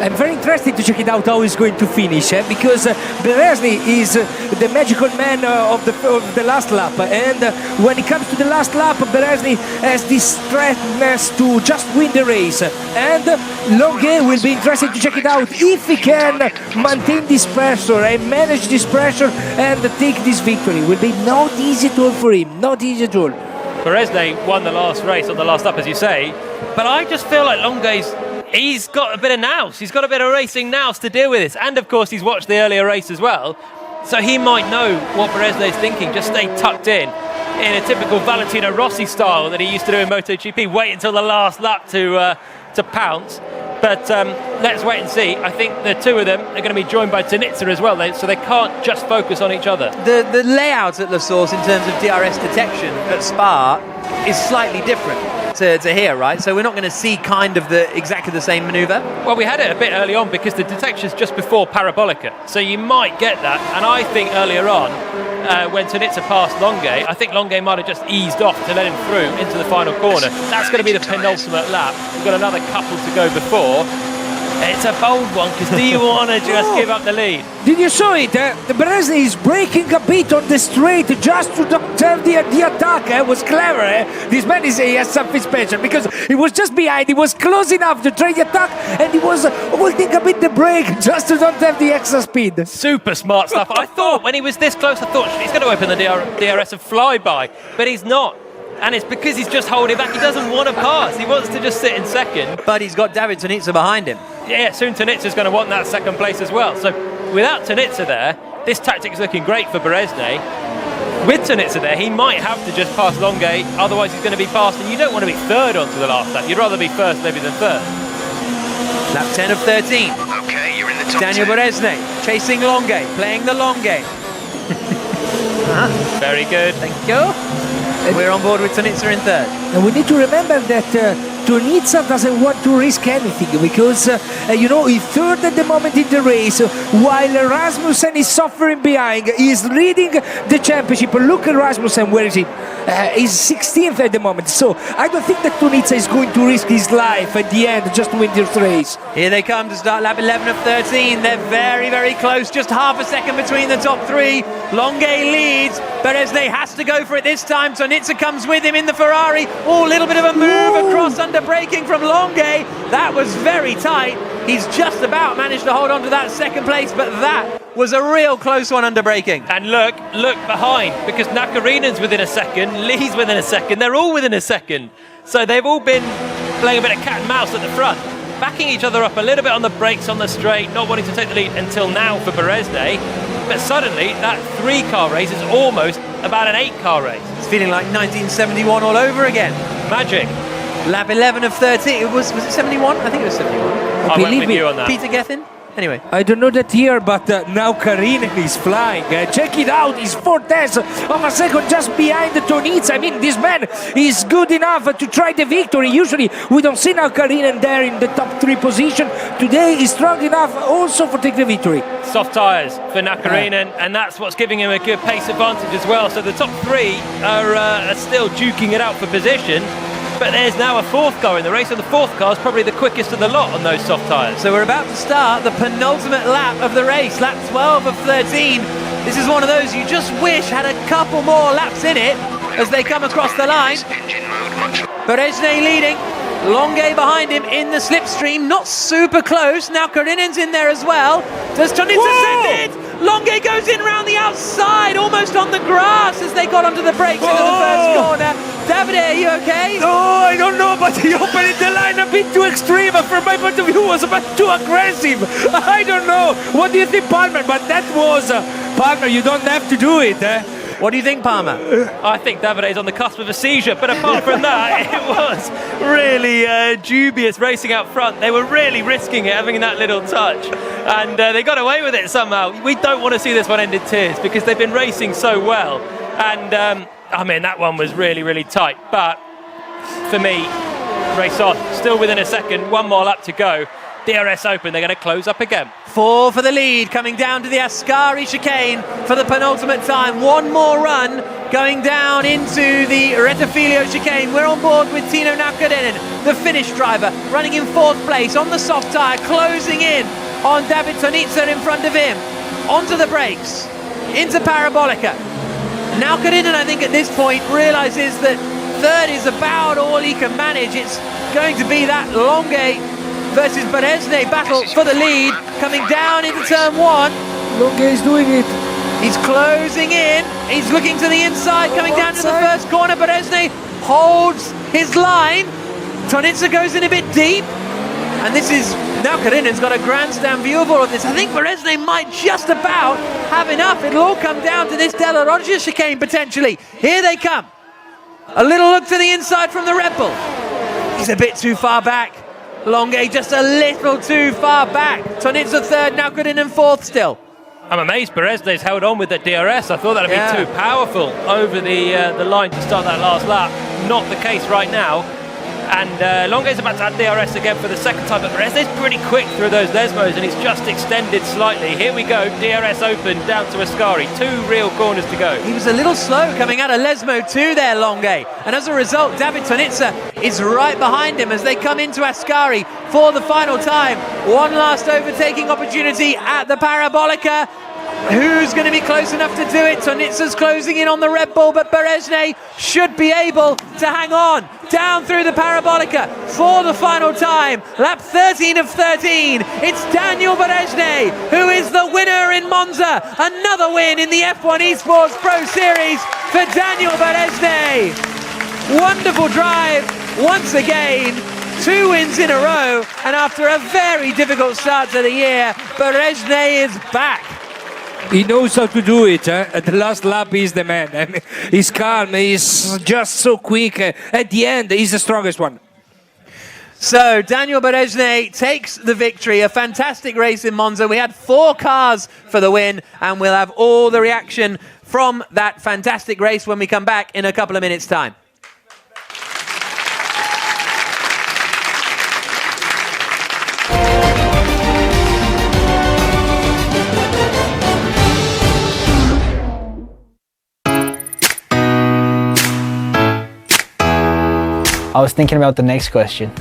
Speaker 6: I'm very interested to check it out how he's going to finish, because Beresne is the magical man of the last lap, and when it comes to the last lap, Beresne has this strength to just win the race, and Longue will be interested to check it out if he can maintain this pressure and manage this pressure and take this victory. Will be not easy at all for him, not easy at all.
Speaker 4: Beresne won the last race on the last lap, as you say, but I just feel like he's got a bit of nous. He's got a bit of racing nous to deal with this. And, of course, he's watched the earlier race as well. So he might know what Beresne's thinking. Just stay tucked in a typical Valentino Rossi style that he used to do in MotoGP. Wait until the last lap to pounce. But let's wait and see. I think the two of them are going to be joined by Tonizza as well, so they can't just focus on each other.
Speaker 2: The layout at La Source in terms of DRS detection at Spa is slightly different to here, right? So we're not going to see kind of exactly the same manoeuvre.
Speaker 4: Well, we had it a bit early on because the detection's just before Parabolica, so you might get that. And I think earlier on, when Tonizza passed Longue, I think Longue might have just eased off to let him through into the final corner. That's going to be the penultimate lap. We've got another couple to go before. It's a bold one, because do you want to just give up the lead?
Speaker 6: Did you saw it? The Beresne is breaking a bit on the straight just to not have the attack. It was clever. This man he has something special, because he was just behind. He was close enough to try the attack, and he was holding a bit the brake just to not have the extra speed.
Speaker 4: Super smart stuff. I thought when he was this close, I thought he's going to open the DRS and fly by, but he's not. And it's because he's just holding back. He doesn't want to pass. He wants to just sit in second.
Speaker 2: But he's got David Tonizza behind him.
Speaker 4: Yeah, soon Tonizza's going to want that second place as well. So without Tonizza there, this tactic is looking great for Beresne. With Tonizza there, he might have to just pass Longue, otherwise he's going to be passed. And you don't want to be third onto the last lap. You'd rather be first maybe than third.
Speaker 2: Lap 10 of 13.
Speaker 5: Okay, you're in the top
Speaker 2: Daniel
Speaker 5: 10.
Speaker 2: Beresne chasing Longue, playing the long game.
Speaker 4: Very good.
Speaker 2: Thank you. We're on board with Tonizza in third.
Speaker 6: And we need to remember that Tonizza doesn't want to risk anything, because, he's third at the moment in the race, while Rasmussen is suffering behind. He's leading the championship. Look at Rasmussen, where is he? He's 16th at the moment. So I don't think that Tonizza is going to risk his life at the end just to win this race.
Speaker 2: Here they come to start lap 11 of 13. They're very, very close. Just half a second between the top three. Longue leads. Beresne has to go for it this time. Tonizza comes with him in the Ferrari. Oh, a little bit of a move across under braking from Longue. That was very tight. He's just about managed to hold on to that second place, but that was a real close one under braking.
Speaker 4: And look behind, because Nakarinen's within a second, Lee's within a second, they're all within a second. So they've all been playing a bit of cat and mouse at the front, backing each other up a little bit on the brakes on the straight, not wanting to take the lead until now for Beresne. But suddenly, that 3-car race is almost about an 8-car race.
Speaker 2: It's feeling like 1971 all over again.
Speaker 4: Magic.
Speaker 2: Lap 11 of 13. Was it 71? I think it was 71.
Speaker 4: I went with you on that.
Speaker 2: Peter Gethin? Anyway.
Speaker 6: I don't know that year, but now Karinen is flying. Check it out, he's 4/10 of a second just behind the Tonizza. I mean, this man is good enough to try the victory. Usually, we don't see now Karinen there in the top 3 position. Today, he's strong enough also for take the victory.
Speaker 4: Soft tyres for Nakarinen, and that's what's giving him a good pace advantage as well. So the top 3 are still duking it out for position. But there's now a 4th car in the race, and the 4th car is probably the quickest of the lot on those soft tyres.
Speaker 2: So we're about to start the penultimate lap of the race, lap 12 of 13. This is one of those you just wish had a couple more laps in it as they come across the line. Beresne leading, Longue behind him in the slipstream, not super close. Now Karinen's in there as well. Does Tonizza send it? Longue goes in round the outside, almost on the grass as they got onto the brakes into the first corner. Davide, are you okay?
Speaker 6: No, I don't know, but he opened the line a bit too extreme. From my point of view, was a bit too aggressive. I don't know. What do you think, Palmer? But that was Palmer. You don't have to do it.
Speaker 2: What do you think, Palmer?
Speaker 4: I think Davide's on the cusp of a seizure, but apart from that, it was really dubious racing out front. They were really risking it, having that little touch, and they got away with it somehow. We don't want to see this one end in tears because they've been racing so well, and I mean, that one was really, really tight, but for me, race on. Still within a second, one more lap to go. DRS open, they're going to close up again.
Speaker 2: 4 for the lead, coming down to the Ascari chicane for the penultimate time. One more run going down into the Rettifilio chicane. We're on board with Tino Naukkarinen, the Finnish driver, running in 4th place on the soft tyre, closing in on David Tonizza in front of him. Onto the brakes, into Parabolica. Naukkarinen, I think at this point, realises that 3rd is about all he can manage. It's going to be that Longue versus Beresne battle for the lead, coming down into turn 1.
Speaker 6: Longue is doing it.
Speaker 2: He's closing in. He's looking to the inside, coming down to the first corner. Beresne holds his line. Tonizza goes in a bit deep. And this is, Naukkarinen's got a grandstand view of all of this. I think Beresne might just about have enough. It'll all come down to this Della Roggia chicane potentially. Here they come. A little look to the inside from the Red Bull. He's a bit too far back. Longue just a little too far back. Tonizza 3rd, Naukkarinen 4th still.
Speaker 4: I'm amazed Beresne's held on with the DRS. I thought that would be too powerful over the line to start that last lap. Not the case right now. And Longue's about to add DRS again for the second time, but Beresne's pretty quick through those Lesmos, and he's just extended slightly. Here we go, DRS open down to Ascari. 2 real corners to go.
Speaker 2: He was a little slow coming out of Lesmo 2 there, Longue. And as a result, David Tonizza is right behind him as they come into Ascari for the final time. One last overtaking opportunity at the Parabolica. Who's going to be close enough to do it? Tonizza's closing in on the Red Bull, but Beresne should be able to hang on. Down through the Parabolica for the final time. Lap 13 of 13. It's Daniel Beresne who is the winner in Monza. Another win in the F1 Esports Pro Series for Daniel Beresne. Wonderful drive once again. 2 wins in a row, and after a very difficult start to the year, Beresne is back.
Speaker 6: He knows how to do it. At the last lap, he's the man. I mean, he's calm. He's just so quick. At the end, he's the strongest one.
Speaker 2: So Daniel Beresne takes the victory. A fantastic race in Monza. We had 4 cars for the win, and we'll have all the reaction from that fantastic race when we come back in a couple of minutes' time.
Speaker 20: I was thinking about the next question.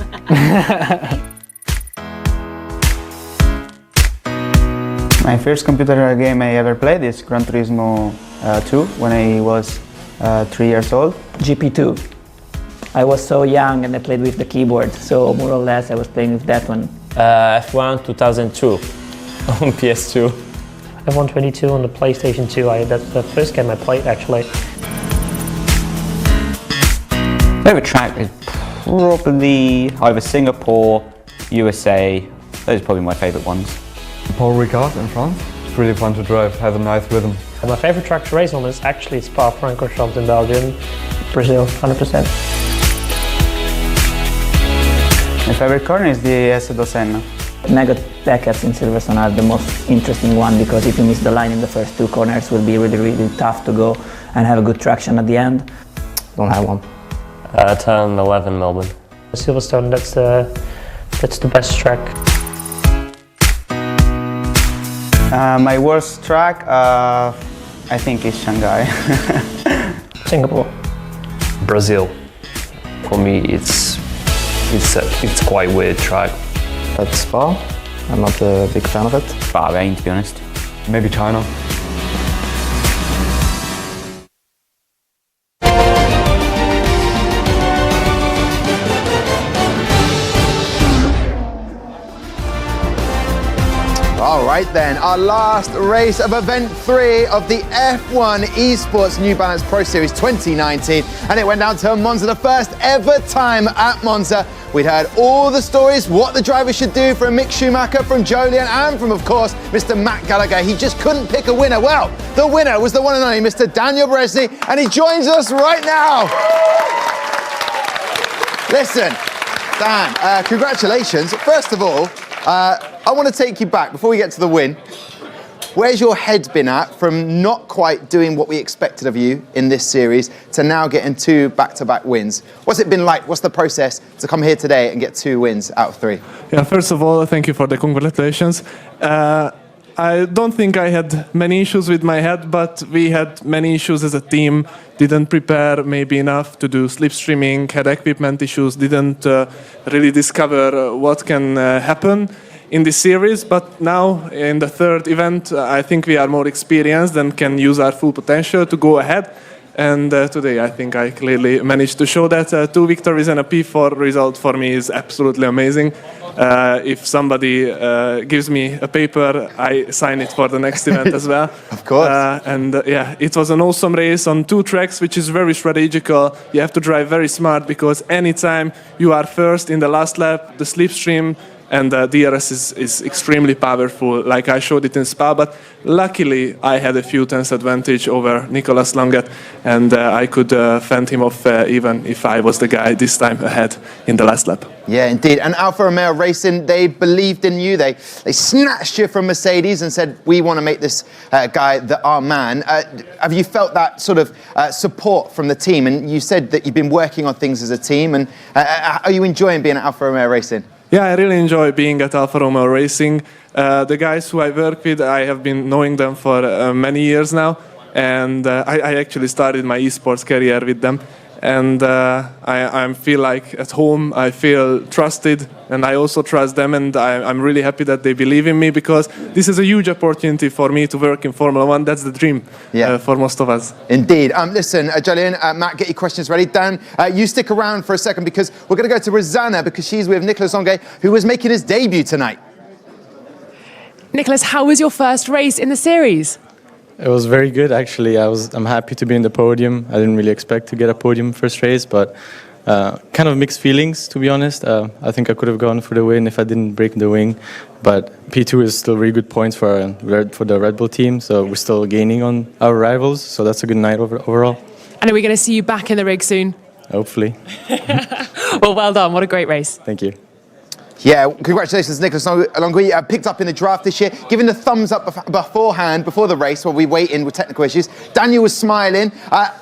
Speaker 5: My first computer game I ever played is Gran Turismo 2 when I was 3 years old.
Speaker 20: GP2. I was so young and I played with the keyboard, so more or less I was playing with that one.
Speaker 10: F1 2002 on PS2.
Speaker 22: F1 22 on the PlayStation 2. That's the first game I played actually.
Speaker 5: Favorite track is probably either Singapore, USA. Those are probably my favorite ones.
Speaker 7: Paul Ricard in France. It's really fun to drive, has a nice rhythm.
Speaker 22: My favorite track to race on is actually Spa-Francorchamps in Belgium. Brazil, 100%.
Speaker 5: My favorite corner is the S. Senna.
Speaker 20: Mega packets in Silverstone are the most interesting one because if you miss the line in the first 2 corners, it will be really, really tough to go and have a good traction at the end.
Speaker 10: Don't have one. Turn 11 Melbourne.
Speaker 22: Silverstone, that's the best track.
Speaker 5: My worst track, I think, is Shanghai.
Speaker 22: Singapore.
Speaker 10: Brazil. For me, it's quite weird track.
Speaker 20: That's Spa. I'm not a big fan of it.
Speaker 5: Bahrain, to be honest.
Speaker 7: Maybe China.
Speaker 1: All right then, our last race of event 3 of the F1 Esports New Balance Pro Series 2019, and it went down to Monza, the first ever time at Monza. We'd heard all the stories, what the driver should do, from Mick Schumacher, from Jolyon, and from, of course, Mr. Matt Gallagher. He just couldn't pick a winner. Well, the winner was the one and only Mr. Daniel Beresny, and he joins us right now. Listen, Dan, congratulations. First of all, I want to take you back, before we get to the win. Where's your head been at from not quite doing what we expected of you in this series to now getting 2 back-to-back wins? What's it been like? What's the process to come here today and get 2 wins out of 3?
Speaker 15: Yeah, first of all, thank you for the congratulations. I don't think I had many issues with my head, but we had many issues as a team. Didn't prepare maybe enough to do slipstreaming, had equipment issues, didn't really discover what can happen in this series. But now in the 3rd event, I think we are more experienced and can use our full potential to go ahead. And today I think I clearly managed to show that 2 victories and a P4 result for me is absolutely amazing. If somebody gives me a paper, I sign it for the next event as well.
Speaker 1: Of course.
Speaker 15: Yeah, it was an awesome race on 2 tracks, which is very strategical. You have to drive very smart, because anytime you are first in the last lap, the slipstream and the DRS is extremely powerful, like I showed it in Spa. But luckily, I had a few tenths advantage over Nicolas Langet, and I could fend him off even if I was the guy this time ahead in the last lap.
Speaker 1: Yeah, indeed. And Alfa Romeo Racing, they believed in you. They snatched you from Mercedes and said, we want to make this guy our man. Have you felt that sort of support from the team? And you said that you've been working on things as a team. And are you enjoying being at Alfa Romeo Racing?
Speaker 15: Yeah, I really enjoy being at Alfa Romeo Racing. The guys who I work with, I have been knowing them for many years now. And I actually started my esports career with them. And I feel like at home, I feel trusted, and I also trust them, and I'm really happy that they believe in me, because this is a huge opportunity for me to work in Formula 1. That's the dream for most of us.
Speaker 1: Indeed. Listen, Jolyon, Matt, get your questions ready. Dan, you stick around for a second, because we're going to go to Rosanna, because she's with Nicolas Langet, who was making his debut tonight.
Speaker 8: Nicolas, how was your first race in the series?
Speaker 7: It was very good, actually. I'm happy to be in the podium. I didn't really expect to get a podium first race, but kind of mixed feelings, to be honest. I think I could have gone for the win if I didn't break the wing, but P2 is still really good points for the Red Bull team, so we're still gaining on our rivals, so that's a good night overall.
Speaker 8: And are we going to see you back in the rig soon?
Speaker 7: Hopefully.
Speaker 8: Well done. What a great race.
Speaker 7: Thank you.
Speaker 1: Yeah, congratulations, Nicolas Langet. Picked up in the draft this year, giving the thumbs up beforehand, before the race, while we wait in with technical issues. Daniel was smiling.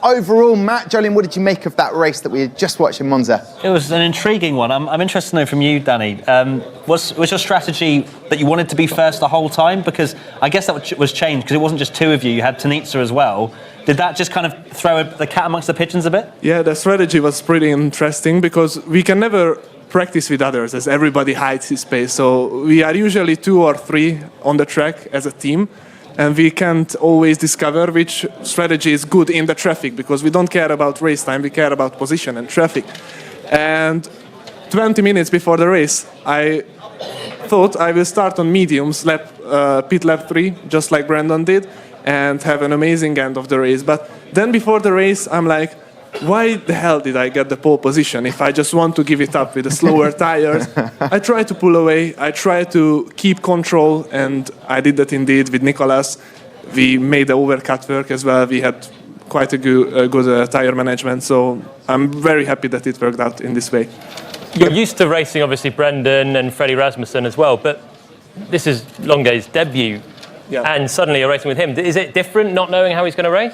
Speaker 1: Overall, Matt, Jolyon, what did you make of that race that we just watched in Monza?
Speaker 3: It was an intriguing one. I'm interested to know from you, Danny. Was your strategy that you wanted to be first the whole time? Because I guess that was changed, because it wasn't just 2 of you. You had Tonizza as well. Did that just kind of throw the cat amongst the pigeons a bit?
Speaker 15: Yeah, the strategy was pretty interesting, because we can never practice with others, as everybody hides his space. So we are usually 2 or 3 on the track as a team, and we can't always discover which strategy is good in the traffic, because we don't care about race time, we care about position and traffic. And 20 minutes before the race, I thought I will start on mediums, pit lap 3, just like Brandon did, and have an amazing end of the race. But then before the race, I'm like, why the hell did I get the pole position if I just want to give it up with the slower tires? I tried to pull away, I tried to keep control, and I did that indeed with Nicolas. We made the overcut work as well. We had quite a good tire management, so I'm very happy that it worked out in this way.
Speaker 4: You're used to racing, obviously, Brendan and Freddy Rasmussen as well, but this is Langet's debut, and suddenly you're racing with him. Is it different not knowing how he's going to race?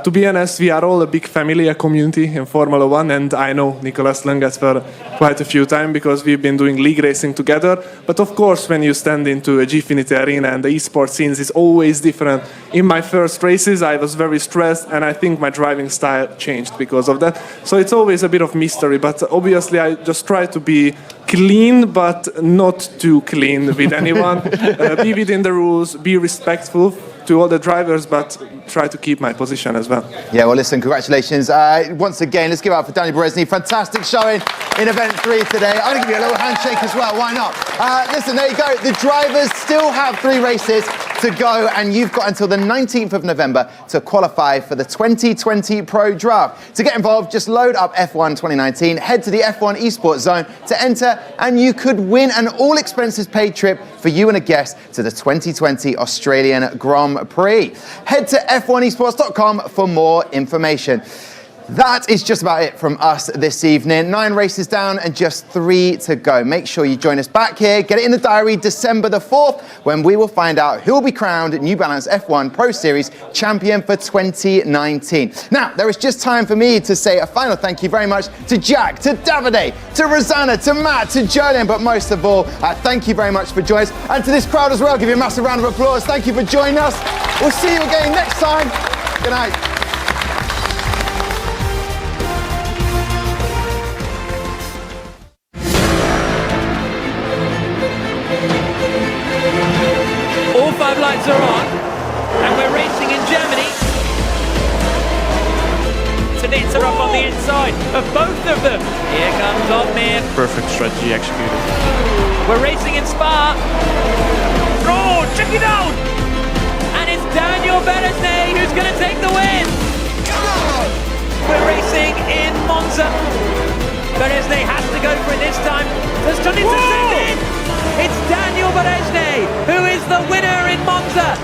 Speaker 15: To be honest, we are all a big family, a community in Formula 1, and I know Nicolas Langet for quite a few times, because we've been doing league racing together. But of course, when you stand into a Gfinity arena and the esports scenes is always different. In my first races, I was very stressed, and I think my driving style changed because of that. So it's always a bit of mystery, but obviously I just try to be clean, but not too clean with anyone. Be within the rules, be respectful to all the drivers, but try to keep my position as well.
Speaker 1: Yeah, well, listen, congratulations. Once again, let's give it up for Daniel Berezny. Fantastic showing in event 3 today. I'm going to give you a little handshake as well. Why not? Listen, there you go. The drivers still have 3 races to go, and you've got until the 19th of November to qualify for the 2020 Pro Draft. To get involved, just load up F1 2019, head to the F1 Esports zone to enter, and you could win an all-expenses-paid trip for you and a guest to the 2020 Australian Grand Prix. Head to f1esports.com for more information. That is just about it from us this evening. 9 races down and just 3 to go. Make sure you join us back here. Get it in the diary December the 4th when we will find out who will be crowned New Balance F1 Pro Series champion for 2019. Now, there is just time for me to say a final thank you very much to Jack, to Davide, to Rosanna, to Matt, to Jolien, but most of all, thank you very much for joining us. And to this crowd as well, give you a massive round of applause. Thank you for joining us. We'll see you again next time. Good night.
Speaker 2: All 5 lights are on, and we're racing in Germany. Tonizza up on the inside of both of them. Here comes Otmir.
Speaker 9: Perfect strategy executed.
Speaker 2: We're racing in Spa. Oh, check it out! And it's Daniel Berezny who's going to take the win. We're racing in Monza. Berezny has to go for it this time. Does Tonizza send in? It's Daniel Berezny who is the winner in Monza.